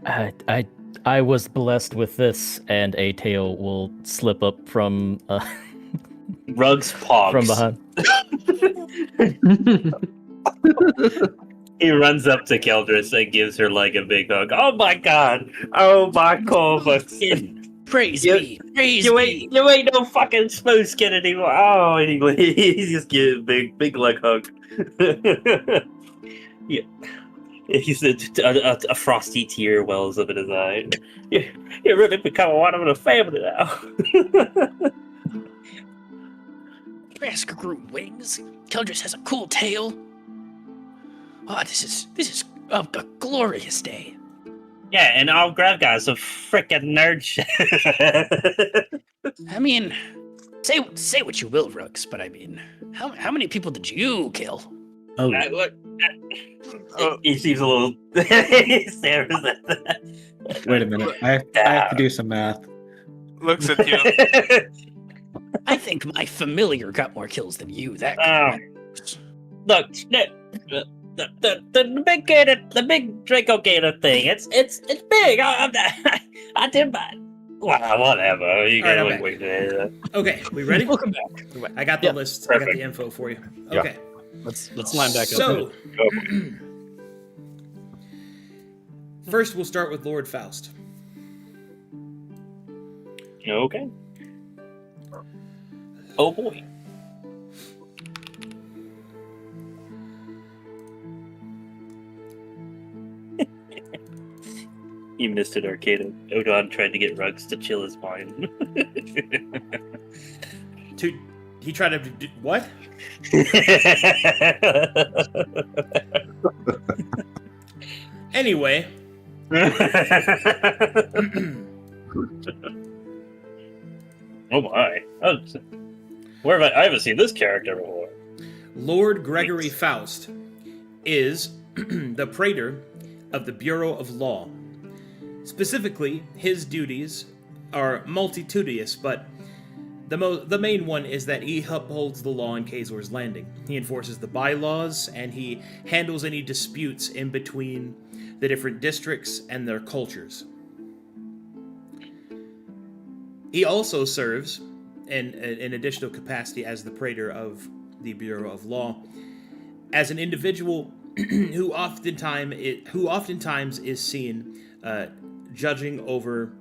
I was blessed with this, and a tail will slip up from Rug's paws from behind. He runs up to Keldris and gives her like a big hug. Oh my god! Oh my Corvus! Praise You- be. Praise You be. ain't no fucking smooth skin anymore. Oh, anyway, he's just giving big leg hug. Yeah, he's a frosty tear wells up in his eye. You really become one of the family now. Grasker grew wings. Keldris has a cool tail. Oh, this is a glorious day. Yeah, and all Grav guy's a freaking nerd shit. I mean, say what you will, Rooks, but I mean, how many people did you kill? Oh, He seems a little. He stares at that. wait a minute. I have to do some math. Looks at you. I think my familiar got more kills than you. That Look, the big gator, the big Draco Gator thing. It's big. I did my. Well, whatever. You All right, gotta I'm wait. Okay, we ready? Welcome back. I got the Yeah, list. I got perfect. the info for you. Yeah. Okay. Let's line back up. So, first we'll start with Lord Faust. Okay. Oh boy. He missed it, Arcadum. Odon tried to get Rugs to chill his mind. He tried to do what? Anyway, Oh my. Where have I haven't seen this character before. Lord Gregory Faust is the praetor of the Bureau of Law. Specifically, his duties are multitudinous, but the main one is that he upholds the law in Kazor's Landing. He enforces the bylaws, and he handles any disputes in between the different districts and their cultures. He also serves in an additional capacity as the praetor of the Bureau of Law, as an individual who oftentimes is seen judging over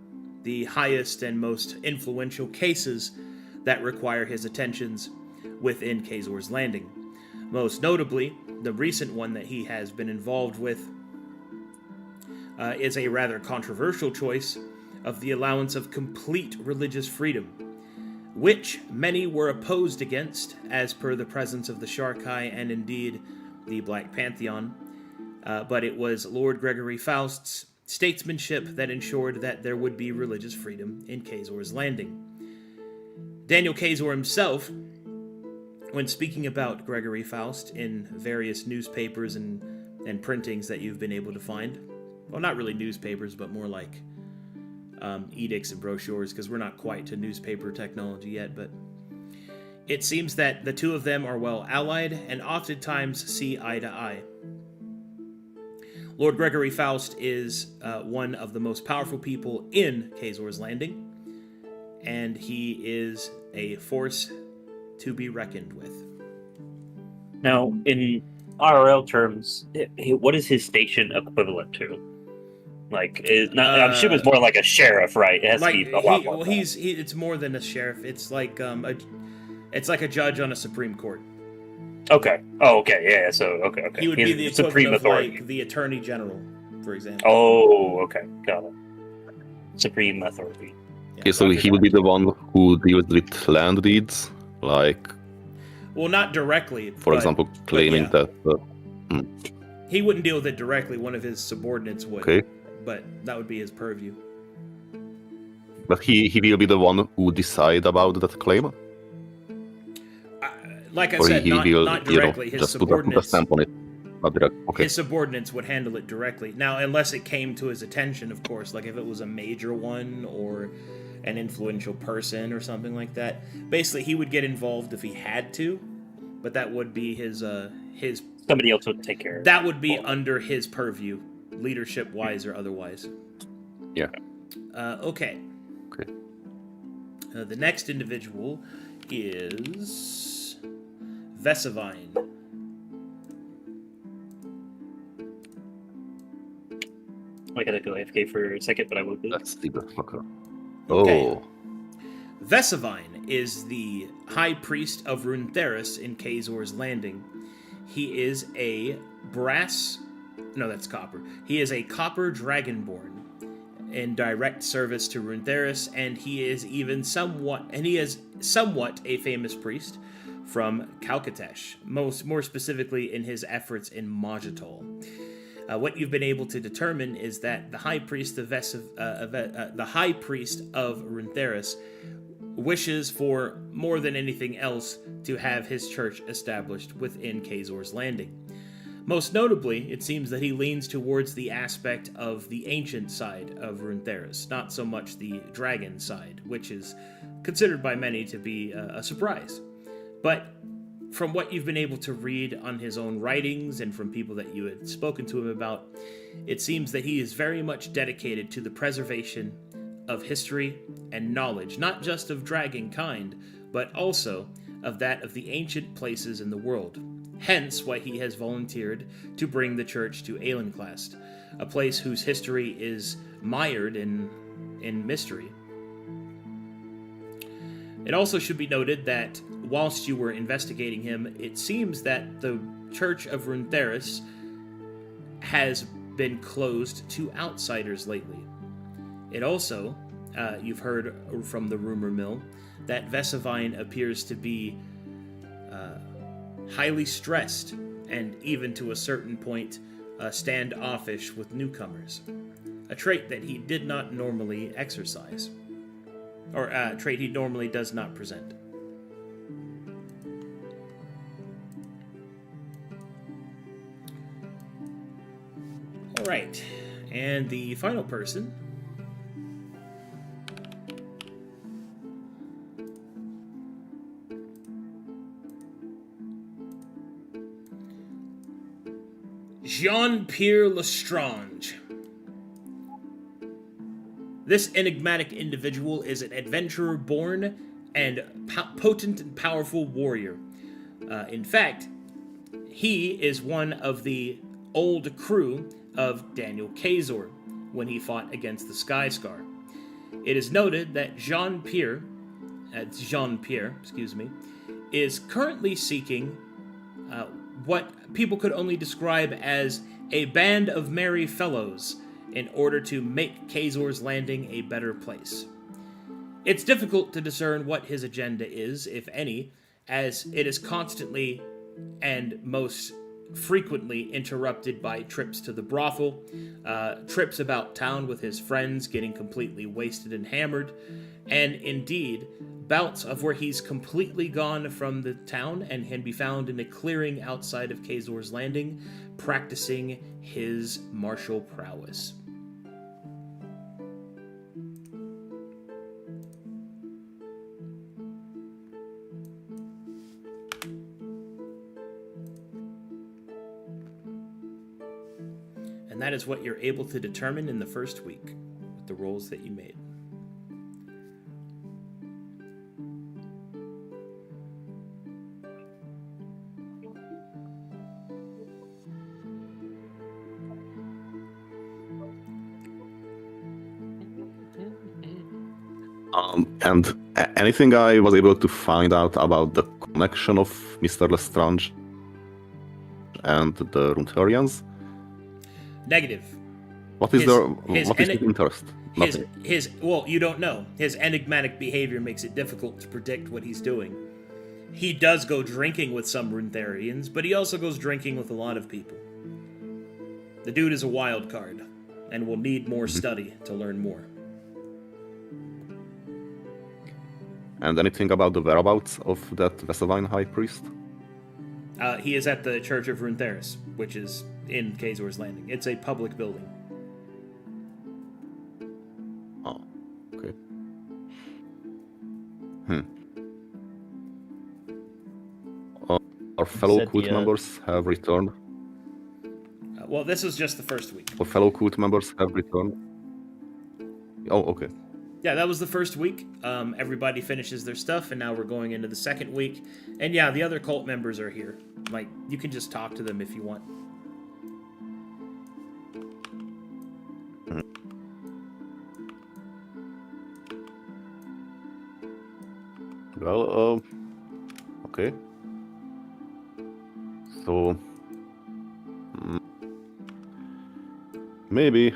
the highest and most influential cases that require his attentions within Kazor's Landing. Most notably, the recent one that he has been involved with is a rather controversial choice of the allowance of complete religious freedom, which many were opposed against as per the presence of the Sharkai and indeed the Black Pantheon, but it was Lord Gregory Faust's statesmanship that ensured that there would be religious freedom in Kazor's Landing. Daniel Kazor himself, when speaking about Gregory Faust in various newspapers and printings that you've been able to find, well, not really newspapers, but more like edicts and brochures, because we're not quite to newspaper technology yet, but it seems that the two of them are well allied and oftentimes see eye to eye. Lord Gregory Faust is one of the most powerful people in Kazor's Landing, and he is a force to be reckoned with. Now, in RRL terms, what is his station equivalent to? Like, I'm sure it's more like a sheriff, right? It has to be a lot more. Well, it's more than a sheriff. It's like it's like a judge on a Supreme Court. Okay. Oh, okay. Yeah. So, okay. He would be the supreme equivalent of authority. like the Attorney General, for example. Oh, okay. Got it. Supreme authority. Okay, so he would be the one who deals with land deeds, like, Well, not directly. for but- example, but claiming yeah. that. He wouldn't deal with it directly. One of his subordinates would. Okay. But that would be his purview. But he will be the one who decide about that claim, Like I or said, he not will, directly. His just put a subordinates. stamp on it. Not direct. Okay. His subordinates would handle it directly. Now, unless it came to his attention, of course, like if it was a major one or an influential person or something like that. Basically, he would get involved if he had to, but that would be his Somebody else would take care of it. that would be under his purview, leadership wise or otherwise. Yeah. Okay. Okay. The next individual is Vesavine. I gotta go AFK for a second, but I will do. Let's see the fucker. Okay. Oh, Vesavine is the High Priest of Runetheris in Kazor's Landing. He is a brass... No, that's copper. He is a copper dragonborn in direct service to Runetheris, and he is somewhat a famous priest from Kalkatesh, more specifically in his efforts in Majatol. What you've been able to determine is that the High Priest of Runetheris wishes for more than anything else to have his church established within Kazor's Landing. Most notably, it seems that he leans towards the aspect of the ancient side of Runetheris, not so much the dragon side, which is considered by many to be a surprise. But from what you've been able to read on his own writings and from people that you had spoken to him about, it seems that he is very much dedicated to the preservation of history and knowledge, not just of dragon kind, but also of that of the ancient places in the world. Hence why he has volunteered to bring the church to Aelenclast, a place whose history is mired in mystery. It also should be noted that whilst you were investigating him, it seems that the Church of Runetheris has been closed to outsiders lately. It also, you've heard from the rumor mill, that Vesavine appears to be highly stressed and even to a certain point standoffish with newcomers, a trait that he did not normally exercise, or a trait he normally does not present. All right, and the final person Jean-Pierre Lestrange. This enigmatic individual is an adventurer-born and potent and powerful warrior. In fact, he is one of the old crew of Daniel Kazor when he fought against the Skyscar. It is noted that Jean-Pierre, is currently seeking what people could only describe as a band of merry fellows in order to make Kazor's Landing a better place. It's difficult to discern what his agenda is, if any, as it is constantly and most frequently interrupted by trips to the brothel, trips about town with his friends getting completely wasted and hammered, and indeed, bouts of where he's completely gone from the town and can be found in a clearing outside of Kazor's Landing, practicing his martial prowess. And that is what you're able to determine in the first week with the rolls that you made. And anything I was able to find out about the connection of Mr. Lestrange and the Runthurians? Negative. What is his interest? Well, you don't know. His enigmatic behavior makes it difficult to predict what he's doing. He does go drinking with some Runthurians, but he also goes drinking with a lot of people. The dude is a wild card, and will need more study to learn more. And anything about the whereabouts of that Vesavine High Priest? He is at the Church of Runetheris, which is in Kazor's Landing. It's a public building. Oh, okay. Our fellow cult members have returned. Well, this was just the first week. Our fellow cult members have returned. Oh, okay. Yeah, that was the first week. Everybody finishes their stuff, and now we're going into the second week. And yeah, the other cult members are here. Like, you can just talk to them if you want. Well, okay. So, maybe,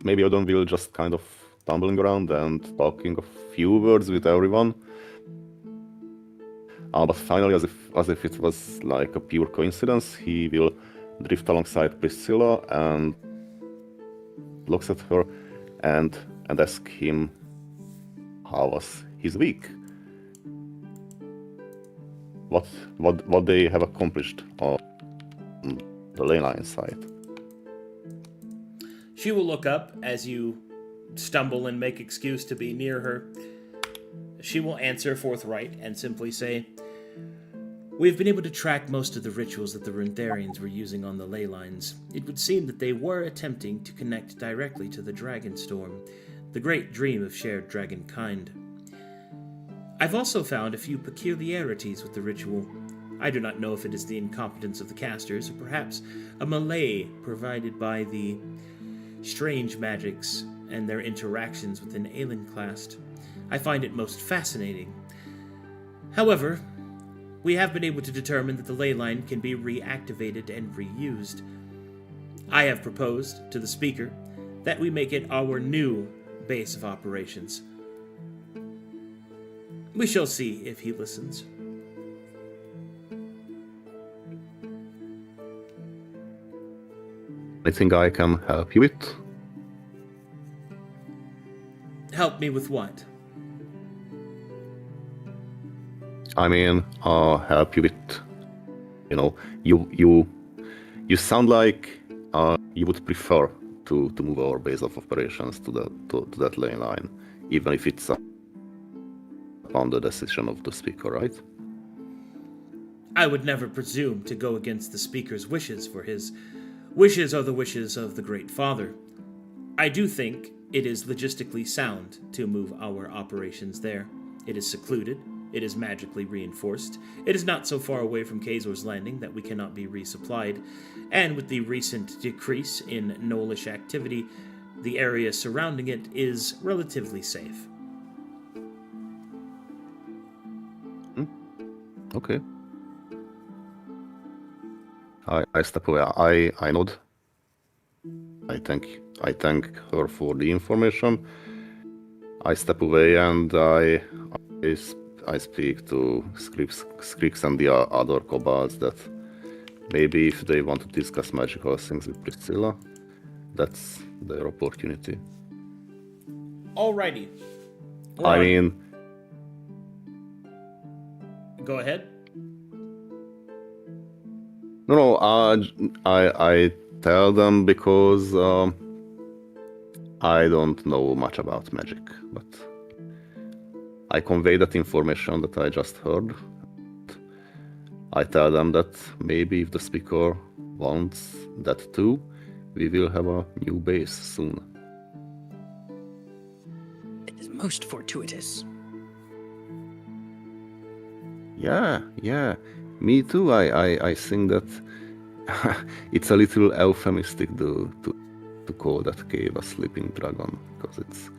maybe Odin will just kind of tumbling around and talking a few words with everyone. But finally, as if it was like a pure coincidence, he will drift alongside Priscilla and looks at her and ask him how was his week. What they have accomplished on the ley line side. She will look up as you stumble and make excuse to be near her. She will answer forthright and simply say, "We have been able to track most of the rituals that the Runtharians were using on the ley lines. It would seem that they were attempting to connect directly to the Dragon Storm, the great dream of shared dragonkind. I've also found a few peculiarities with the ritual. I do not know if it is the incompetence of the casters, or perhaps a melee provided by the strange magics and their interactions within Aelenclast. I find it most fascinating. However, we have been able to determine that the ley line can be reactivated and reused. I have proposed to the speaker that we make it our new base of operations. We shall see if he listens." Anything I can help you with? Help me with what? I mean, help you with, you sound like you would prefer to move our base of operations to that ley line, even if it's upon the decision of the speaker, right? I would never presume to go against the speaker's wishes, for his wishes are the wishes of the Great Father. I do think it is logistically sound to move our operations there. It is secluded. It is magically reinforced. It is not so far away from Kazor's Landing that we cannot be resupplied. And with the recent decrease in Gnollish activity, the area surrounding it is relatively safe. Okay. I step away. I nod. I thank her for the information. I step away and I speak to Skrix and the other kobolds that maybe if they want to discuss magical things with Priscilla, that's their opportunity. Alrighty. I mean... Go ahead. No, I tell them because I don't know much about magic, but I convey that information that I just heard. I tell them that maybe if the speaker wants that too, we will have a new base soon. It is most fortuitous. Yeah. Me too. I think that it's a little euphemistic to call that cave a sleeping dragon, because it's,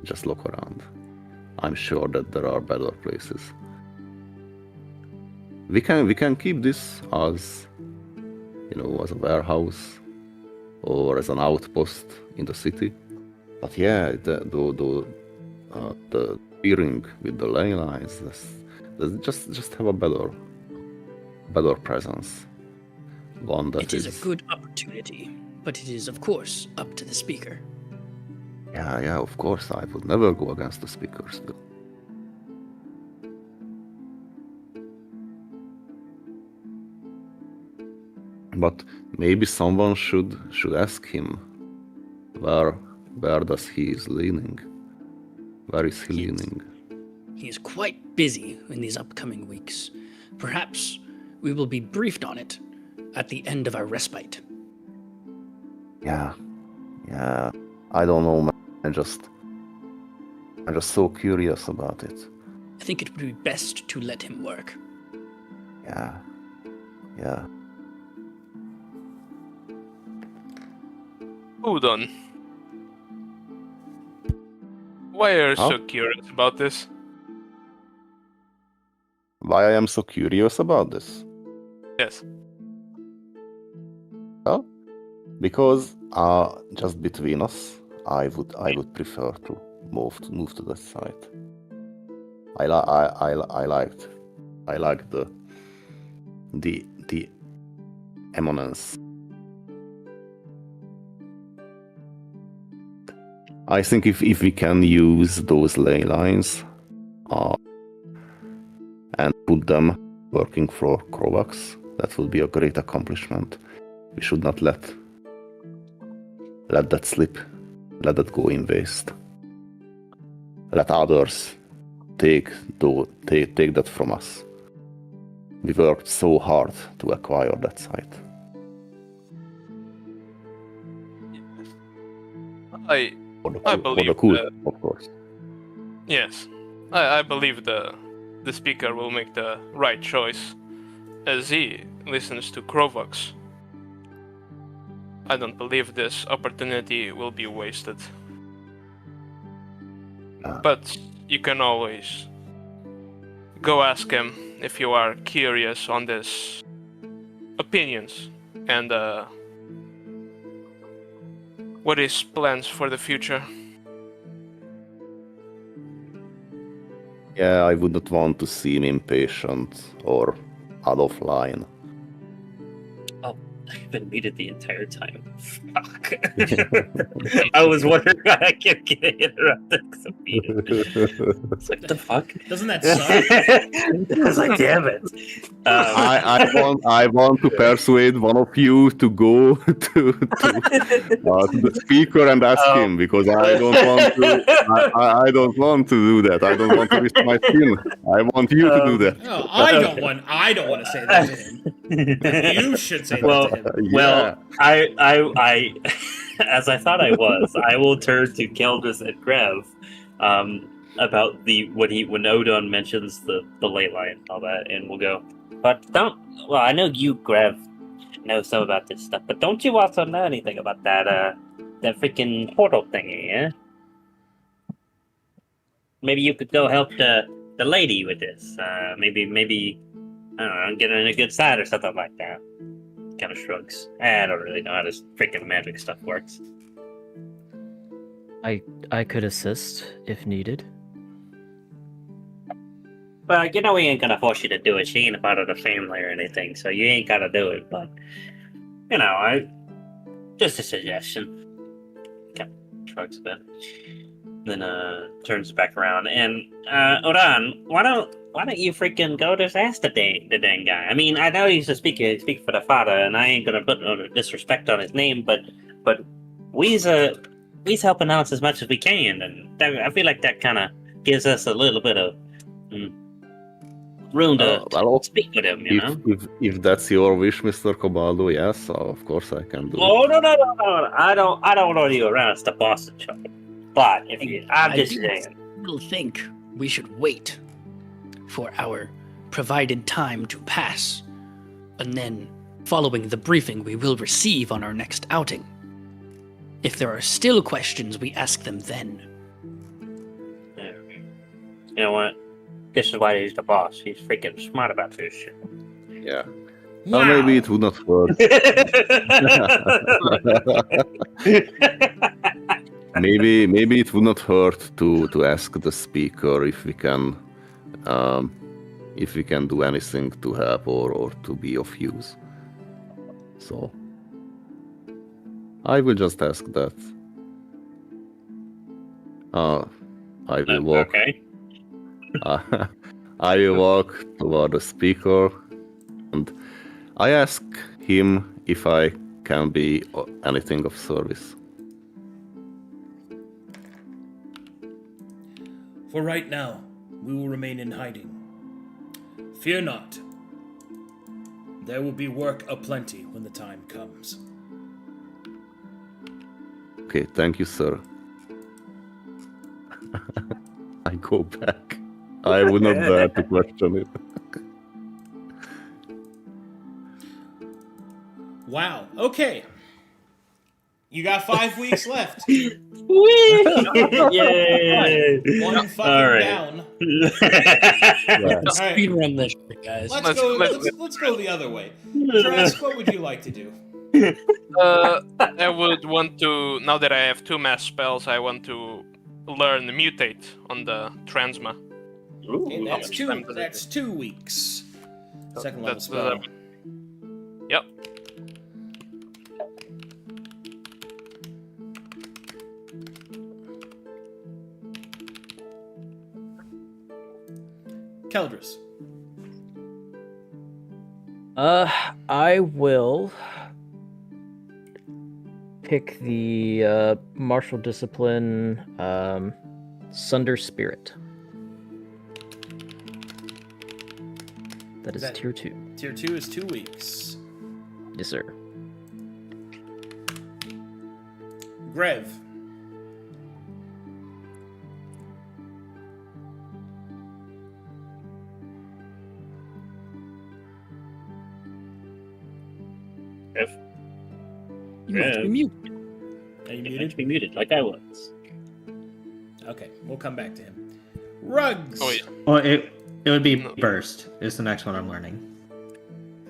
just look around. I'm sure that there are better places. We can keep this as, as a warehouse or as an outpost in the city. But yeah, the earring with the ley lines, just have a better presence. One that It is a good opportunity, but it is of course up to the speaker. Yeah, of course, I would never go against the speaker's will. But maybe someone should ask him where does he is leaning? Where is he leaning? He is quite busy in these upcoming weeks. Perhaps we will be briefed on it at the end of our respite. Yeah. I don't know, man. I'm just so curious about it. I think it would be best to let him work. Yeah. Udon. Why are you Huh? so curious about this? Why I am so curious about this? Yes. Well, because just between us, I would prefer to move to that side. I liked the eminence. I think if we can use those ley lines and put them working for Kovacs, that would be a great accomplishment. We should not let that slip, let that go in waste. Let others take that from us. We worked so hard to acquire that site. I For believe the cool, of course. Yes, I believe the speaker will make the right choice, as he listens to Krovox. I don't believe this opportunity will be wasted. But you can always go ask him if you are curious on this opinions and what his plans for the future. Yeah, I would not want to seem impatient or out of line. I've been muted the entire time. Fuck. I was wondering why I kept getting interrupted because I'm muted. It's like, what the fuck? Doesn't that suck? I was like, damn it. I want to persuade one of you to go to the speaker and ask him, because I don't want to do that. I don't want to risk my skin. I want you to do that. No, I don't want to say that to him. You should say that to him. Well, I as I thought I was, I will turn to Keldris and Grev about when Odin mentions the ley line and all that, and we'll go. But I know you, Grev, know some about this stuff, but don't you also know anything about that freaking portal thingy, yeah? Maybe you could go help the lady with this. Maybe I don't know, get her in a good side or something like that. Kind of shrugs. I don't really know how this freaking magic stuff works. I could assist if needed. Well, you know we ain't gonna force you to do it. She ain't a part of the family or anything, so you ain't gotta do it. But just a suggestion. Kind of shrugs a bit, then turns back around and Oran, why don't you freaking go just ask the dang guy? I mean, I know he's a speaker, speak for the father, and I ain't gonna put no disrespect on his name, but we's helping out as much as we can, and I feel like that kind of gives us a little bit of room to speak with him, you know? If that's your wish, Mr. Koboldo, yes, of course I can do it. Oh no! I don't order you around. It's the boss in charge. But I'm just saying. I still think we should wait for our provided time to pass, and then, following the briefing we will receive on our next outing, if there are still questions, we ask them then. You know what? This is why he's the boss. He's freaking smart about this shit. Yeah. Wow. Well, maybe it would not hurt. maybe it would not hurt to ask the speaker if we can do anything to help or to be of use. So I will just ask that. I will walk. Okay. I will walk toward the speaker and I ask him if I can be anything of service. For right now, we will remain in hiding. Fear not. There will be work aplenty when the time comes. Okay, thank you, sir. I go back. I would not dare to question it. Wow. Okay. You got 5 weeks left. Yay! One fucking All right. down. Let's All right. speedrun this shit, guys. Let's go the other way. Drask, what would you like to do? I would want to, now that I have 2 mass spells, I want to learn Mutate on the Transma. Ooh, Okay, how much time does it that's 2 weeks. Second level That's spell. Yep. Keldris. I will pick the martial discipline Sunder Spirit. That is That- tier 2. Tier 2 is 2 weeks. Yes, sir. Grev. You have to be mute. Are you You muted? meant to be muted, like I was. Okay, we'll come back to him. Rugs. Oh, yeah. Well, it would be No. burst. Is the next one I'm learning.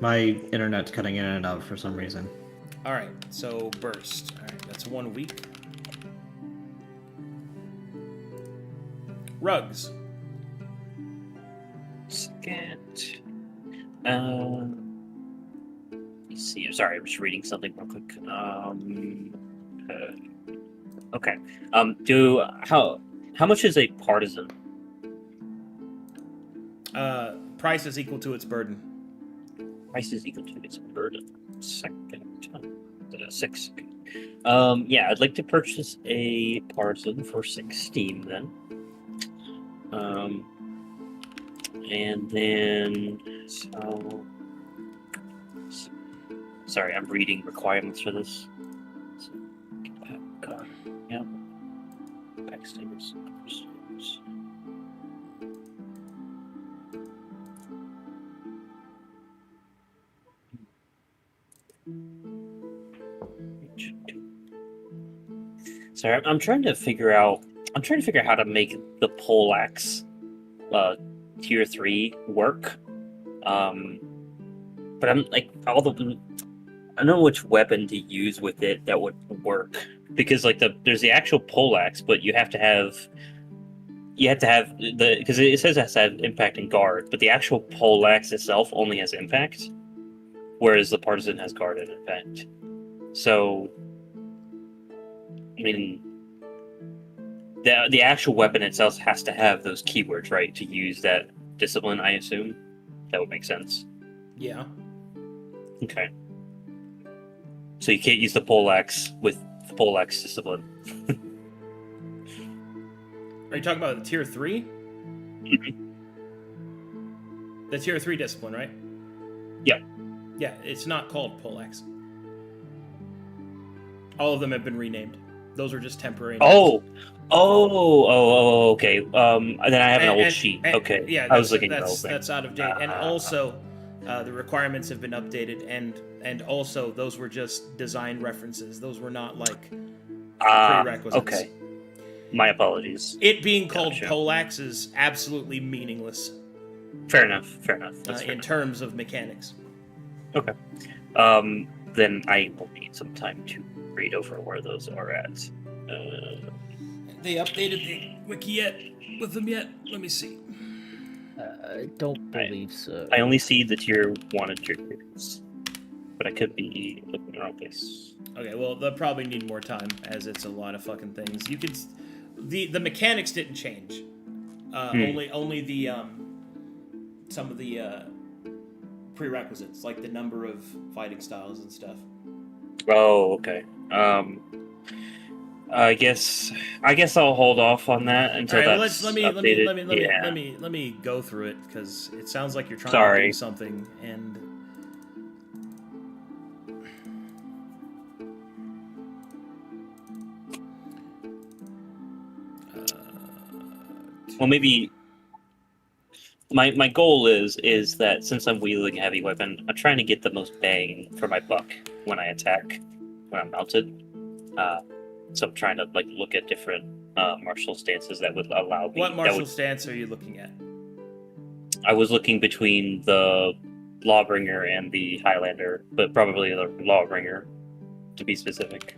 My internet's cutting in and out for some reason. All right, so burst. All right, that's 1 week. Rugs. Second. Let's see. I'm sorry. I'm just reading something real quick. Okay. How much is a partisan? Price is equal to its burden. Price is equal to its burden. Second. 6. Yeah, I'd like to purchase a partisan for 16 then. And then sorry, I'm reading requirements for this. So, yep. Backstabbers. Sorry, I'm trying to figure out. I'm trying to figure out how to make the poleaxe tier 3 work. But I'm like I don't know which weapon to use with it that would work, because like there's the actual poleaxe, but you have to have the, because it says it has to have impact and guard, but the actual poleaxe itself only has impact, whereas the partisan has guard and impact. So, I mean, the actual weapon itself has to have those keywords, right, to use that discipline. I assume that would make sense. Yeah. Okay. So you can't use the poleaxe with the poleaxe discipline. Are you talking about the tier 3? Mhm. The tier 3 discipline, right? Yeah. Yeah, it's not called poleaxe. All of them have been renamed. Those are just temporary names. Okay. Then I have an old sheet. Okay. Yeah, I was looking at the whole that's thing. that's out of date. And also, the requirements have been updated, and also those were just design references. Those were not like prerequisites. Okay. My apologies. It being called Gotcha. poleaxe is absolutely meaningless Fair enough. That's fair in terms of mechanics. enough. Then I will need some time to read over where those are at. They updated the wiki yet with them yet? Let me see. I don't believe so. I only see the tier 1 and tier 2s, but I could be looking in the wrong place. Okay, well they'll probably need more time as it's a lot of fucking things. You could, the mechanics didn't change. Only the some of the prerequisites, like the number of fighting styles and stuff. Oh, okay. I guess I'll hold off on that until All right, that's let me updated. let me go through it, because it sounds like you're trying to Sorry. do something, and Well, maybe my goal is that since I'm wielding a heavy weapon, I'm trying to get the most bang for my buck when I attack, when I'm mounted. So I'm trying to like look at different martial stances that would allow me. What martial stance are you looking at? I was looking between the Lawbringer and the Highlander, but probably the Lawbringer, to be specific.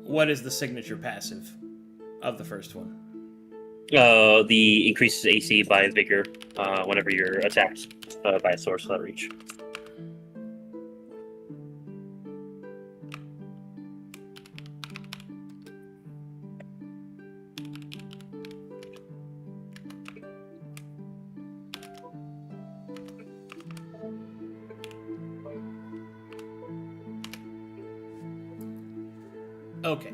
What is the signature passive of the first one? The increases AC by vigor whenever you're attacked by a source without reach. Okay.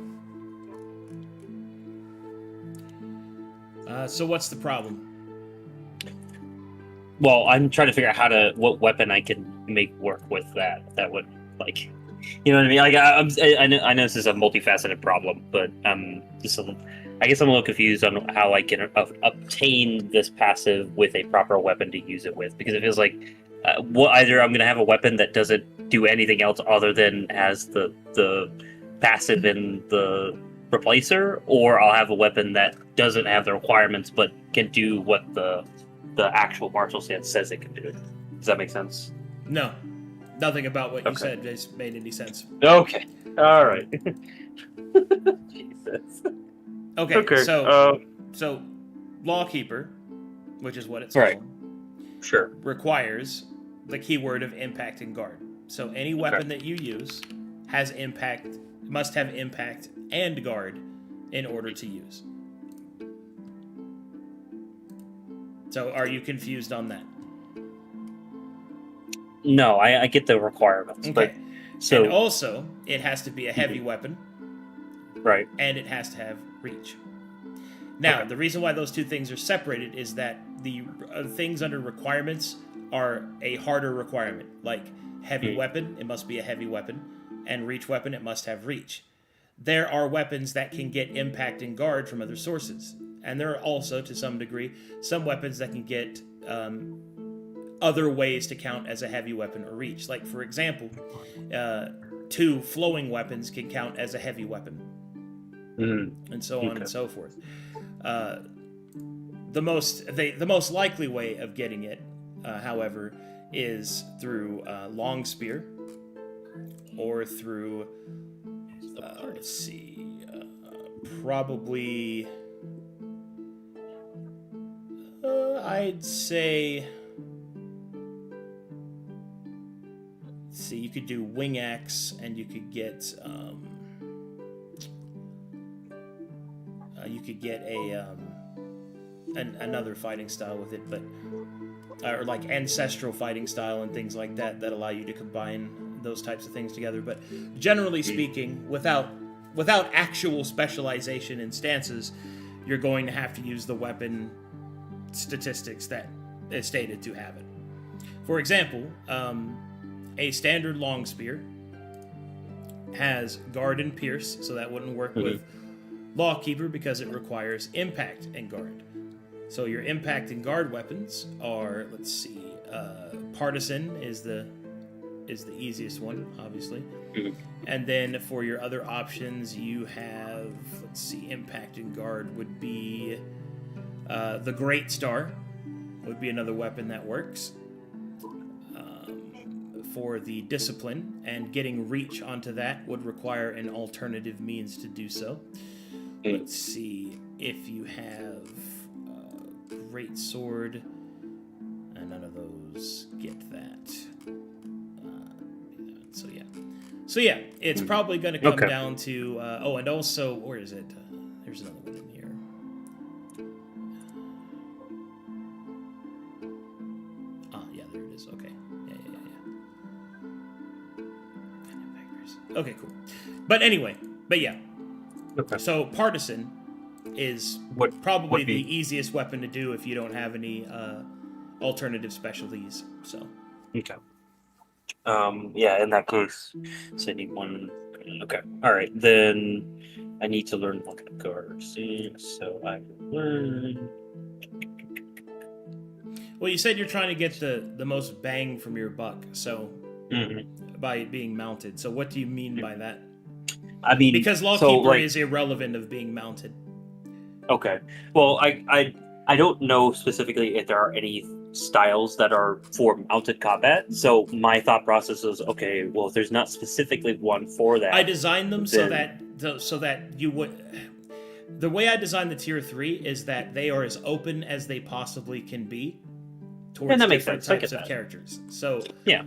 So what's the problem? Well, I'm trying to figure out what weapon I can make work with that. That would like, you know what I mean? Like I know this is a multifaceted problem, but I guess I'm a little confused on how I can obtain this passive with a proper weapon to use it with, because it feels like either I'm going to have a weapon that doesn't do anything else other than has the passive in the replacer, or I'll have a weapon that doesn't have the requirements but can do what the actual martial stance says it can do. Does that make sense? No. Nothing about what you said has made any sense. Okay. All right. Jesus. Okay. So Lawkeeper, which is what it's called, sure, requires the keyword of impact and guard. So any weapon that you use has impact, must have impact and guard in order to use. So are you confused on that? No, I get the requirements. Okay. But so and also, it has to be a heavy weapon. Right. And it has to have reach. Now, the reason why those two things are separated is that the things under requirements are a harder requirement. Like heavy weapon, it must be a heavy weapon. And reach weapon, it must have reach. There are weapons that can get impact and guard from other sources. And there are also, to some degree, some weapons that can get other ways to count as a heavy weapon or reach. Like, for example, 2 flowing weapons can count as a heavy weapon. And so on and so forth. The most likely way of getting it, however, is through long spear, or through let's see, probably I'd say, let's see, you could do wing axe, and you could get another fighting style with it, but or like ancestral fighting style and things like that allow you to combine those types of things together. But generally speaking, without actual specialization in stances, you're going to have to use the weapon statistics that is stated to have it. For example, a standard long spear has guard and pierce, so that wouldn't work with Lawkeeper because it requires impact and guard. So your impact and guard weapons are, let's see, Partisan is the easiest one, obviously. And then for your other options, you have, let's see, impact and guard would be the Great Star would be another weapon that works. For the discipline, and getting reach onto that would require an alternative means to do so. Let's see, if you have Great Sword, and none of those get that. So yeah, it's probably going to come down to and also, where is it? There's another one in here. Yeah, there it is. Okay. Yeah. Okay, cool. But anyway, yeah. Okay. So Partisan is probably the easiest weapon to do if you don't have any alternative specialties. So. Okay. Yeah, in that case, so I need one. Okay. All right, then I need to learn what guards. So I will learn. Well, you said you're trying to get the most bang from your buck, so by being mounted. So what do you mean by that? I mean, Because Lawkeeper so, like, is irrelevant of being mounted. Okay. Well, I don't know specifically if there are any styles that are for mounted combat. So my thought process is, okay, well, if there's not specifically one for that, I designed them so then- that you would. The way I designed the tier 3 is that they are as open as they possibly can be towards And that makes different sense. I types get of that. characters. So Yeah.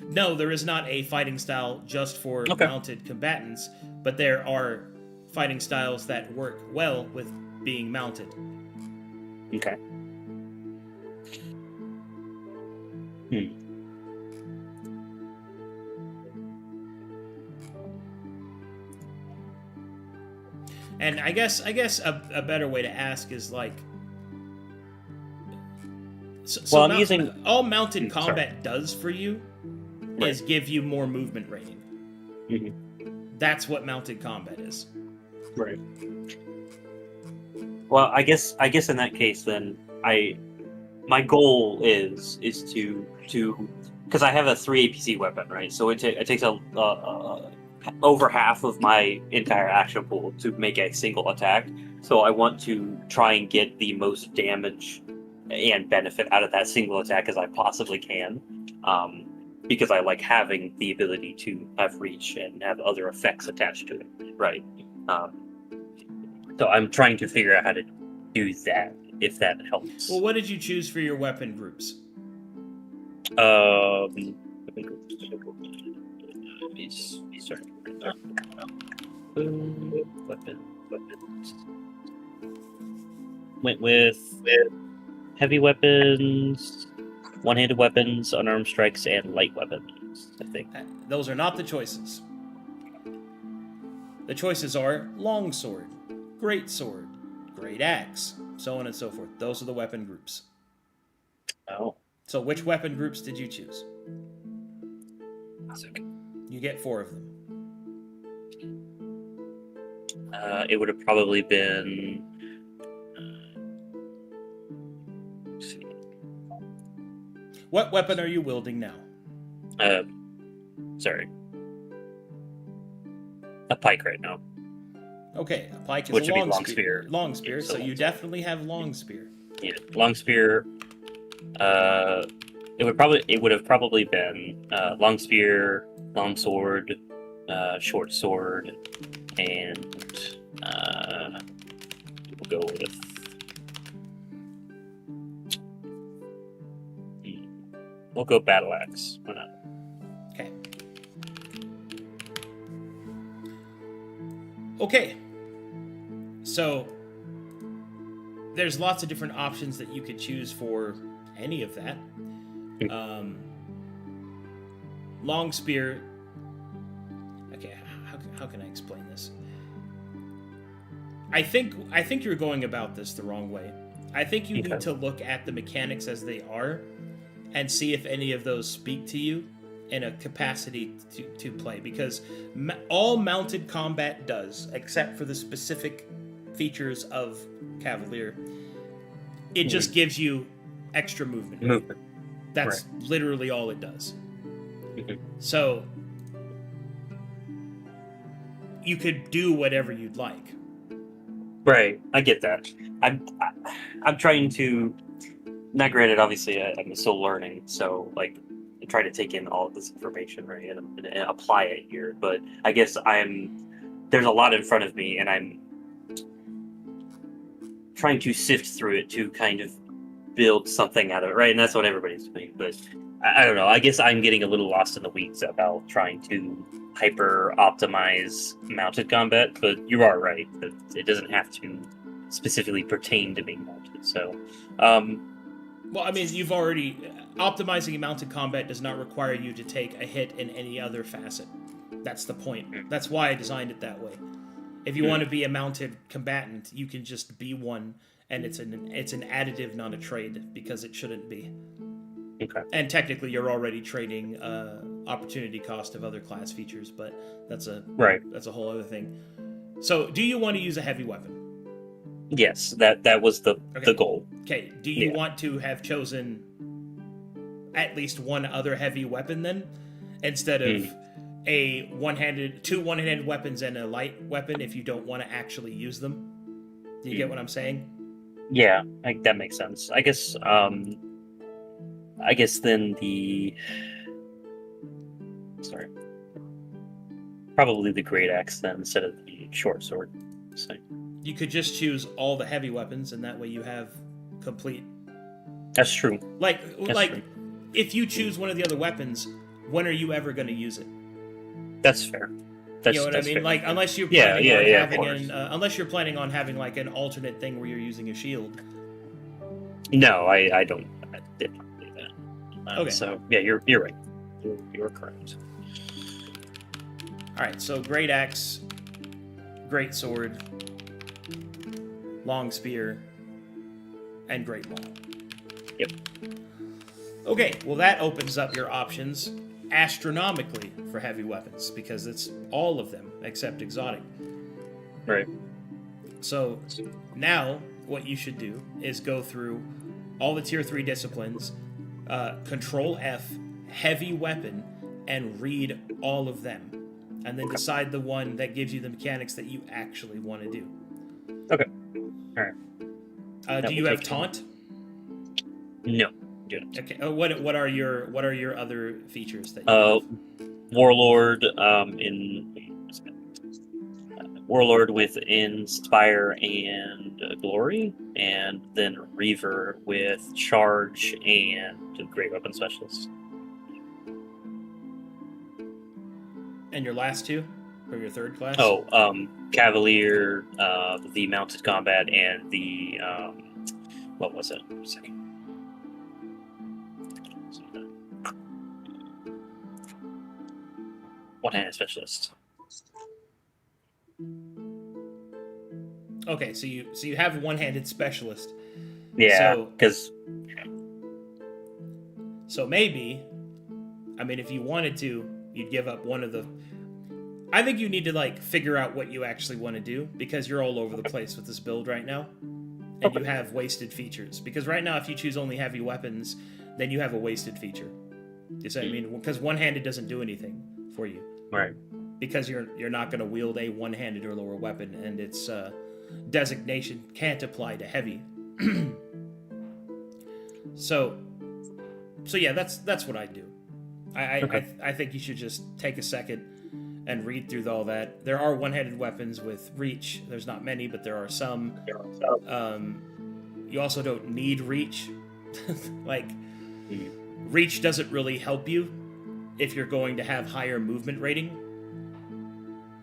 no, there is not a fighting style just for Okay. mounted combatants, but there are fighting styles that work well with being mounted. Okay. And I guess a better way to ask is like. Well, I'm using- all mounted Sorry. combat does for you is give you more movement rating. That's what mounted combat is. Right. Well, I guess in that case, then my goal is to because I have a 3 APC weapon, right? So it takes over half of my entire action pool to make a single attack. So I want to try and get the most damage and benefit out of that single attack as I possibly can, because I like having the ability to have reach and have other effects attached to it, right? So I'm trying to figure out how to do that, if that helps. Well, what did you choose for your weapon groups? Weapons. Went with heavy weapons, one-handed weapons, unarmed strikes, and light weapons, I think. Those are not the choices. The choices are longsword, great sword, great axe, so on and so forth. Those are the weapon groups. Oh. So which weapon groups did you choose? That's okay. You get 4 of them. It would have probably been. Let's see. What weapon are you wielding now? Sorry. A pike right now. Okay, a pike is Which a would be long long spear. Long spear, Yeah, so so you long definitely have long spear. Yeah, long spear. It would have probably been long spear, long sword, short sword, and we'll go with. We'll go battle axe. Why not? Okay. Okay. So there's lots of different options that you could choose for any of that. Long spear. Okay, how can I explain this? I think you're going about this the wrong way. I think you need to look at the mechanics as they are and see if any of those speak to you in a capacity to play, because all mounted combat does, except for the specific features of Cavalier, it just gives you extra movement. That's literally all it does. So you could do whatever you'd like. Right, I get that. I'm trying to. Not granted, obviously, I'm still learning, so like, I try to take in all of this information, right, and apply it here. But I guess there's a lot in front of me, and I'm trying to sift through it to kind of build something out of it, right? And that's what everybody's doing. But I don't know. I guess I'm getting a little lost in the weeds about trying to hyper optimize mounted combat. But you are right that it doesn't have to specifically pertain to being mounted. So. Well, I mean, you've already... Optimizing mounted combat does not require you to take a hit in any other facet. That's the point. That's why I designed it that way. If you want to be a mounted combatant, you can just be one, and it's an additive, not a trade, because it shouldn't be. Okay. And technically, you're already trading opportunity cost of other class features, but that's a whole other thing. So, do you want to use a heavy weapon? Yes, that was the goal. Okay, do you want to have chosen at least one other heavy weapon then? instead of two one-handed weapons and a light weapon if you don't want to actually use them. Do you get what I'm saying? Yeah, that makes sense. I guess then probably the great axe then instead of the short sword. So. You could just choose all the heavy weapons, and that way you have complete. That's true. Like true. If you choose one of the other weapons, when are you ever going to use it? That's fair. You know what I mean? Fair. Like, unless you're unless you're planning on having like an alternate thing where you're using a shield. No, I don't. I did not do that. Okay. So yeah, you're right. You're correct. All right. So great axe, great sword, long spear, and great maul. Yep. Okay. Well, that opens up your options astronomically for heavy weapons because it's all of them except exotic. Right. So now what you should do is go through all the tier 3 disciplines, control F, heavy weapon, and read all of them. And then decide the one that gives you the mechanics that you actually want to do. Okay. All right. Do you have taunt? No. Okay. What are your other features that Warlord Warlord with Inspire and Glory, and then Reaver with Charge and Great Weapon Specialist. And your last two? Or your third class? Cavalier, the Mounted Combat, and the what was it? A second. One-handed specialist. Okay, so you have a one-handed specialist. Yeah, because so maybe, I mean, if you wanted to, you'd give up one of the. I think you need to like figure out what you actually want to do because you're all over the place with this build right now, and you have wasted features. Because right now, if you choose only heavy weapons, then you have a wasted feature. You see what I mean? Because one-handed doesn't do anything for you. Right. Because you're not going to wield a one-handed or lower weapon, and its designation can't apply to heavy. So yeah, that's what I do. I think you should just take a second and read through all that. There are one-handed weapons with reach. There's not many, but there are some. You also don't need reach. Like, reach doesn't really help you if you're going to have higher movement rating.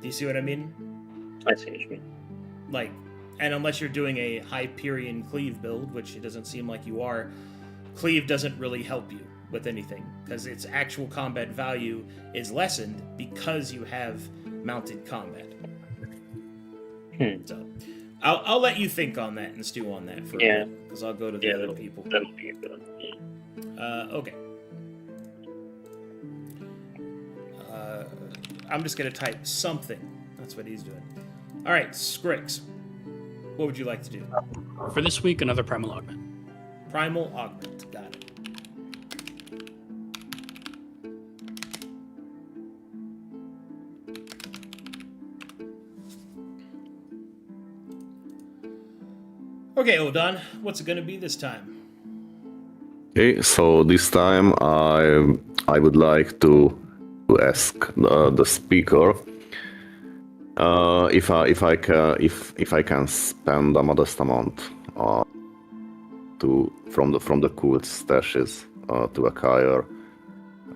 Do you see what I mean? I see what you mean. Like, and unless you're doing a Hyperion Cleave build, which it doesn't seem like you are, Cleave doesn't really help you with anything, because its actual combat value is lessened because you have mounted combat. So, I'll let you think on that and stew on that for a bit, because I'll go to the other people. That'll be good. Okay. I'm just going to type something. That's what he's doing. All right, Scrix. What would you like to do? For this week, another Primal Augment. Primal Augment. Got it. Okay, Odon, what's it going to be this time? Okay, so this time I would like to ask the speaker if I can spend a modest amount from the cult stashes to acquire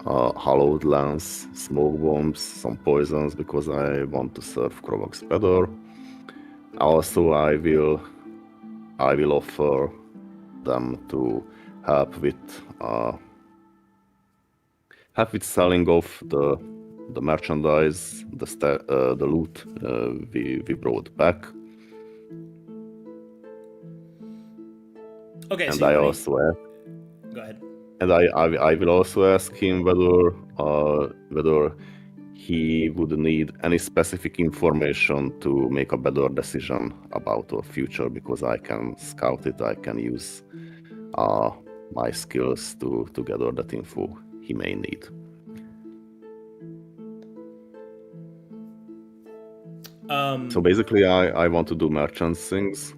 hollowed lance, smoke bombs, some poisons, because I want to serve Krovox better. Also, I will offer them to help with selling off the merchandise, the loot we brought back. Okay, and so I also ask, go ahead. And I will also ask him whether he would need any specific information to make a better decision about our future, because I can scout it. I can use my skills to gather that info he may need. So basically, I want to do merchant things.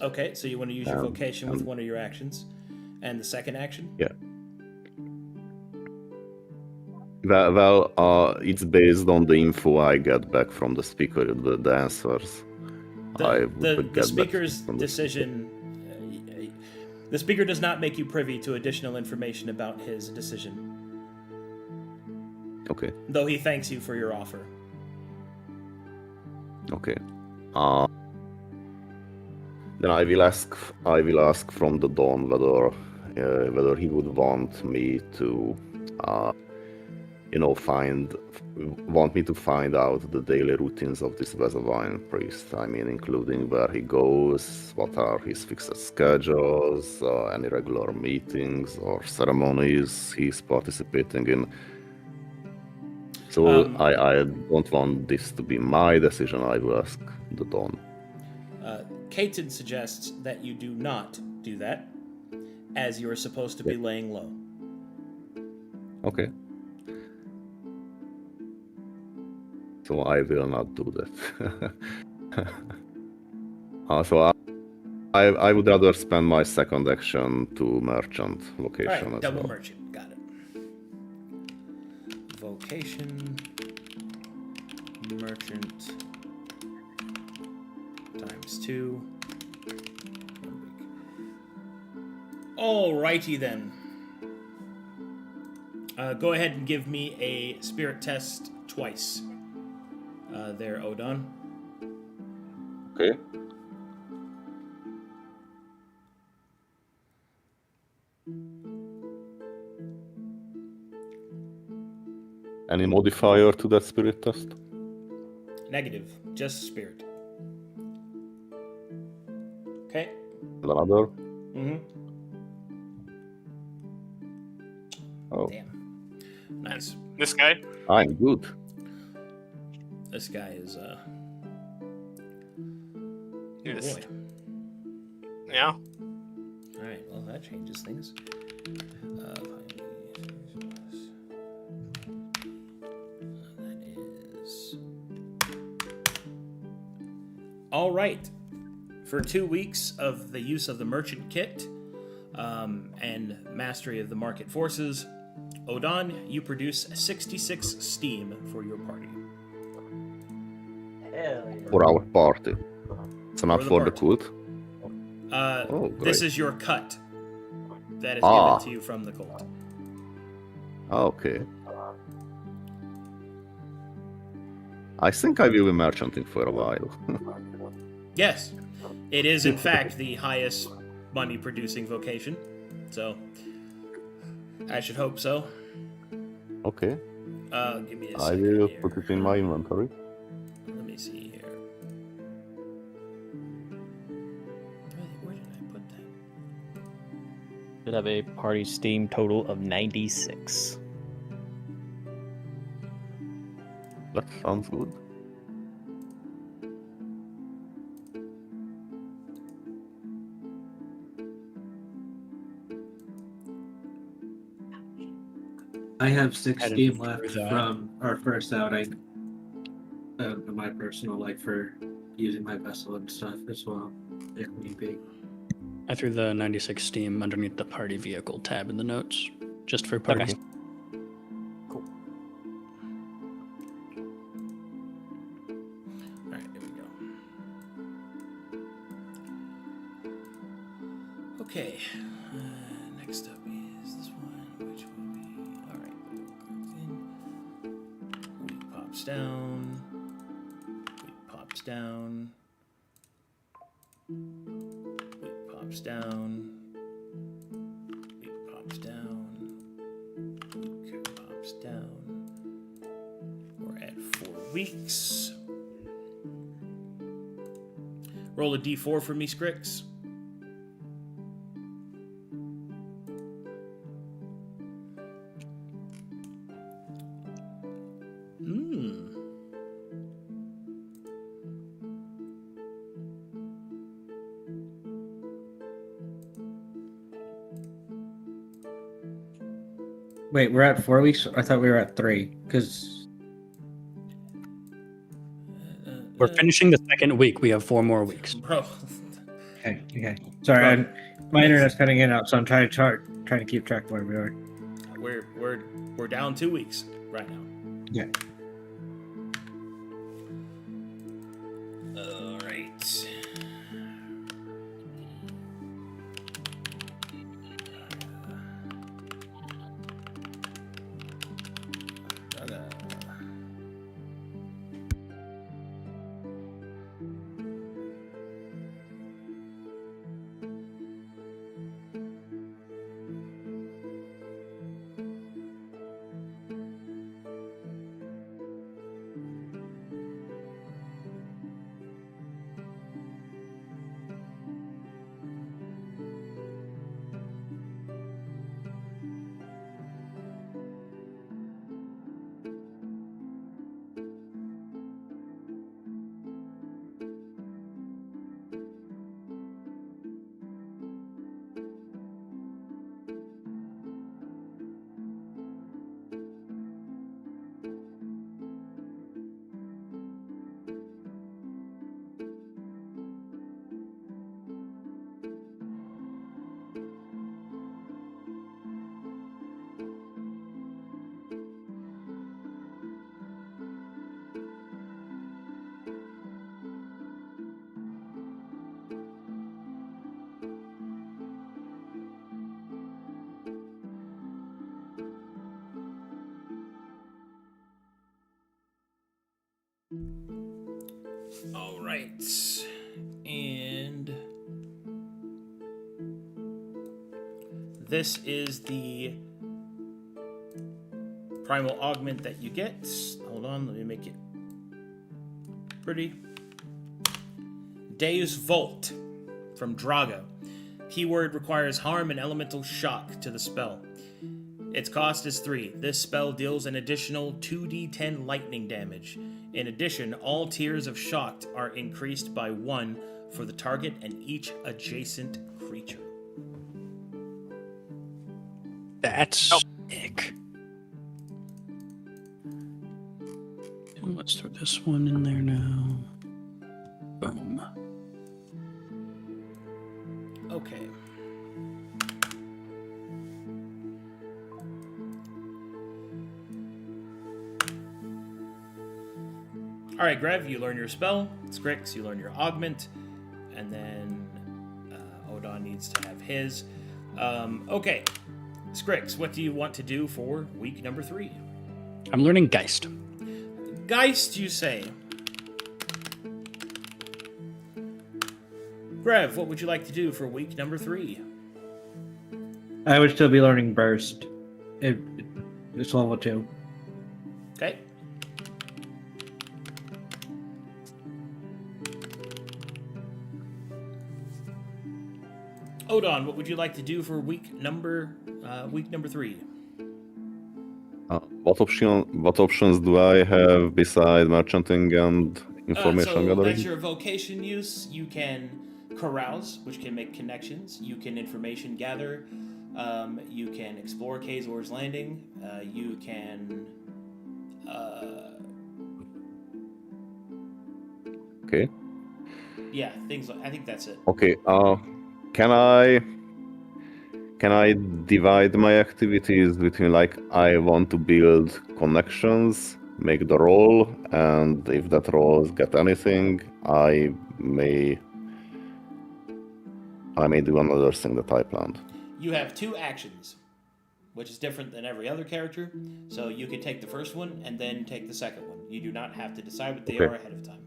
Okay, so you want to use your vocation with one of your actions. And the second action? Yeah. Well, it's based on the info I get back from the speaker, the answers. The speaker's decision. The speaker does not make you privy to additional information about his decision. Okay. Though he thanks you for your offer. Okay. Then I will ask from the Dawn whether he would want me to, want me to find out the daily routines of this Vezavine priest. I mean, including where he goes, what are his fixed schedules, any regular meetings or ceremonies he's participating in. So I don't want this to be my decision. I will ask the Dawn. Caton suggests that you do not do that, as you are supposed to be laying low. Okay. So I will not do that. So I would rather spend my second action to merchant vocation All right, as double well. merchant, got it. Vocation, merchant, times 2. Alrighty then. Go ahead and give me a spirit test twice. There, Odon. Okay. Any modifier to that spirit test? Negative, just spirit. Okay. Another? Mm-hmm. Oh, Damn. Nice. This guy? I'm good. This guy is oh Yes. boy. Yeah. Alright, well that changes things. That is... Alright. For 2 weeks of the use of the merchant kit and mastery of the market forces, Odon, you produce 66 steam for your party. For our party. So not For the for the party. cult? This great. is your cut that is given to you from the cult. Okay. I think I will be merchanting for a while. Yes, it is in fact the highest money producing vocation, so I should hope so. Okay. Give me a I second will here. put it in my inventory. Let me see here. Where did I put that? Should have a party steam total of 96. That sounds good. I have 6 I didn't steam do left that. from our first outing. My personal, like, for using my vessel and stuff as well, if need be. I threw the 96 steam underneath the party vehicle tab in the notes, just for party. Okay. Alright, there we go. Okay, next up is this one, which will be... Alright, weak pops down. Weak pops down. Weak pops down. Weak pops down. Weak pops down. We're at 4 weeks. Roll a d4 for me, Scrix. Wait, we're at 4 weeks? I thought we were at 3, because... We're We're finishing the second week. We have 4 more weeks. Bro. Okay. Sorry, my internet's cutting in and out, so I'm trying to keep track of where we are. We're down 2 weeks right now. Yeah. All right. All right. And this is the primal augment that you get. Hold on, let me make it pretty. Deus Volt from Drago. Keyword requires harm and elemental shock to the spell. Its cost is 3. This spell deals an additional 2d10 lightning damage. In addition, all tiers of shocked are increased by 1 for the target and each adjacent creature. That's sick. Let's throw this one in there now. Boom. Okay. All right, Grev, you learn your spell. Scrix, you learn your augment. And then Odon needs to have his. Okay. Scrix, what do you want to do for week number 3? I'm learning Geist. Geist, you say? Grev, what would you like to do for week number 3? I would still be learning Burst. It's level 2. Okay. Odon, what would you like to do for week number 3? What options do I have beside merchanting and information So gathering? that's your vocation use. You can carouse, which can make connections. You can information gather. You can explore Kazor's Landing. You can. Okay. Yeah, things like I think that's it. Okay. Can I divide my activities between, like, I want to build connections, make the roll, and if that rolls get anything, I may do another thing that I planned. You have 2 actions, which is different than every other character. So you can take the first one and then take the second one. You do not have to decide what they Okay. are ahead of time.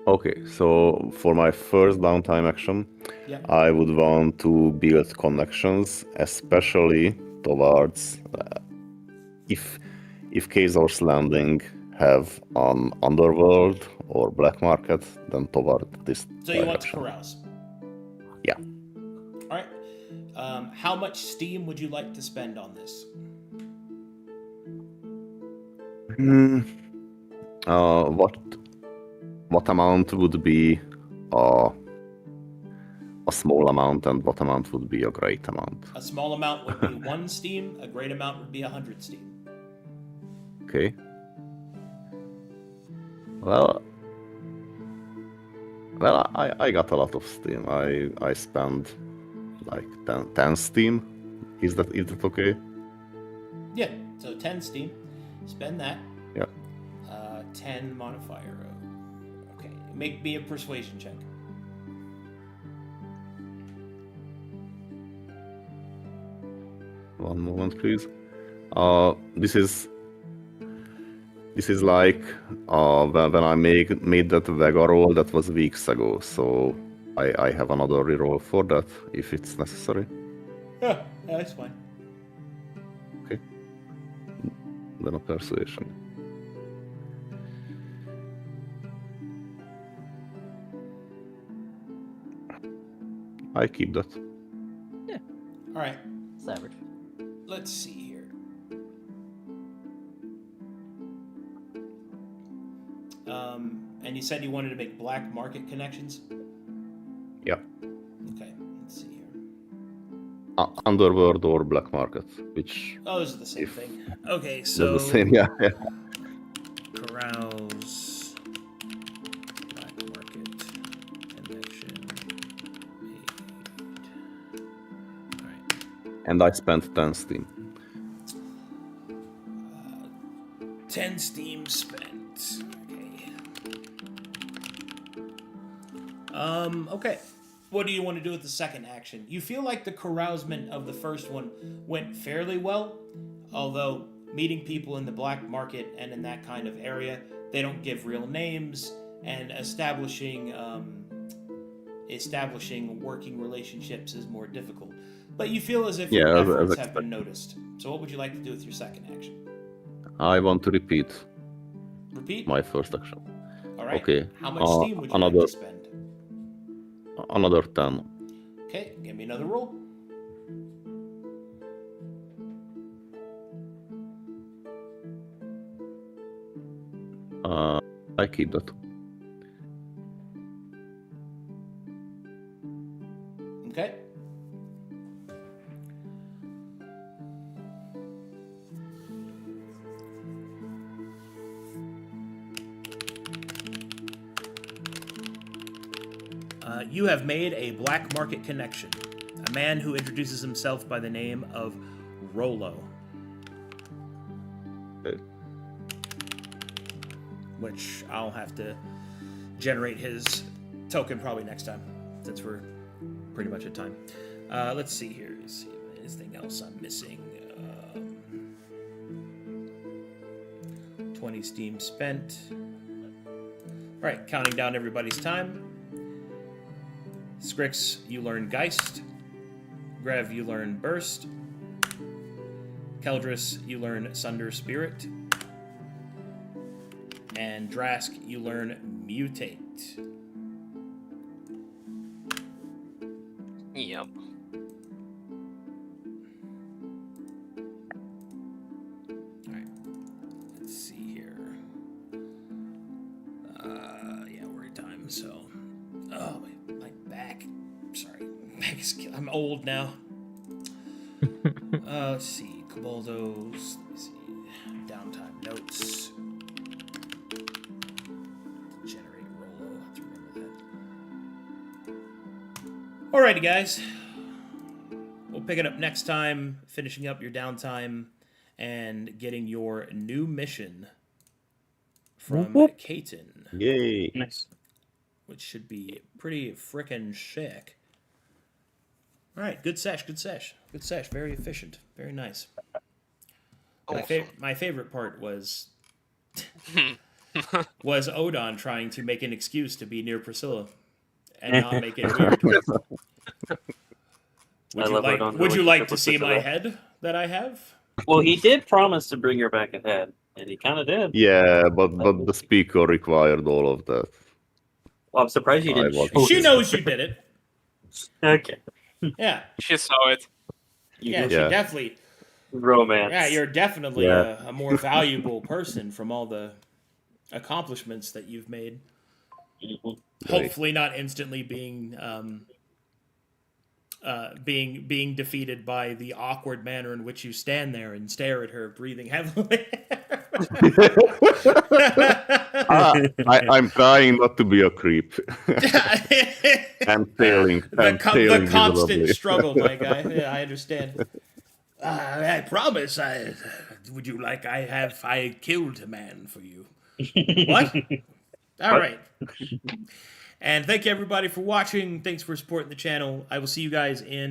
Okay, so for my first downtime action, Yeah. I would want to build connections, especially towards if Kazor's Landing have an underworld or black market, then toward this So you want to direction. carouse. Yeah. All right. How much steam would you like to spend on this? What amount would be a small amount, and what amount would be a great amount? A small amount would be 1 steam. A great amount would be 100 steam. Okay. Well, Well, I got a lot of steam. I spent like 10 steam. Is that okay? Yeah, so 10 steam. Spend that. Yeah. 10 modifier. Okay, make me a persuasion check. One moment, please. This is like when I made that Vega roll that was weeks ago. So I have another reroll for that if it's necessary. Yeah, that's fine. Okay. Then a persuasion. I keep that. All right, It's average. let's see here. And you said you wanted to make black market connections? Yeah. Okay, let's see here. Underworld or black market, which Oh, those are the same If- thing. Okay, they're so the same. Yeah. carouse, black market connection made. All right. And I spent 10 steam. 10 steam spent. Okay. What do you want to do with the second action? You feel like the carousement of the first one went fairly well, although meeting people in the black market and in that kind of area, they don't give real names, and establishing working relationships is more difficult. But you feel as if your Yeah, as efforts have expected. been noticed. So what would you like to do with your second action? I want to repeat Repeat? my first action. All right. Okay. How much steam would you another like to spend? another 10. Okay, give me another roll. I keep that. Okay. You have made a black market connection. A man who introduces himself by the name of Rolo. Okay. Which I'll have to generate his token probably next time, since we're pretty much at time. Let's see here. Let's see if there's anything else I'm missing. 20 steam spent. All right, counting down everybody's time. Skrix, you learn Geist. Grev, you learn Burst. Keldris, you learn Sunder Spirit. And Drask, you learn Mutate. Yep. Alright. Let's see here. Yeah, we're at time, so. Oh, my back. Sorry. Back is I'm old now. Let's see. Koboldos. Let's see. Downtime notes. Generate Rolo. I have to remember that. Alrighty, guys. We'll pick it up next time, finishing up your downtime and getting your new mission from Kaiten, Yay! Nice. which should be pretty frickin' sick. All right, good sesh. Very efficient, very nice. My favorite part was Odon trying to make an excuse to be near Priscilla and not make it weird. Would you like to see my head that I have? Well, he did promise to bring her back ahead, and he kind of did. Yeah, but the speaker required all of that. Well, I'm surprised you didn't. I was- show She his- knows you did it. Okay. Yeah, She saw it. yeah, she Yeah. definitely. Romance. Yeah, you're definitely Yeah. a more valuable person from all the accomplishments that you've made. Mhm. Right. Hopefully, not instantly being being defeated by the awkward manner in which you stand there and stare at her, breathing heavily. I'm trying not to be a creep. I'm failing. I'm failing The constant miserably. struggle, my guy. Yeah, I understand. I promise. Would you like? I killed a man for you. What? All right. And thank you everybody for watching. Thanks for supporting the channel. I will see you guys in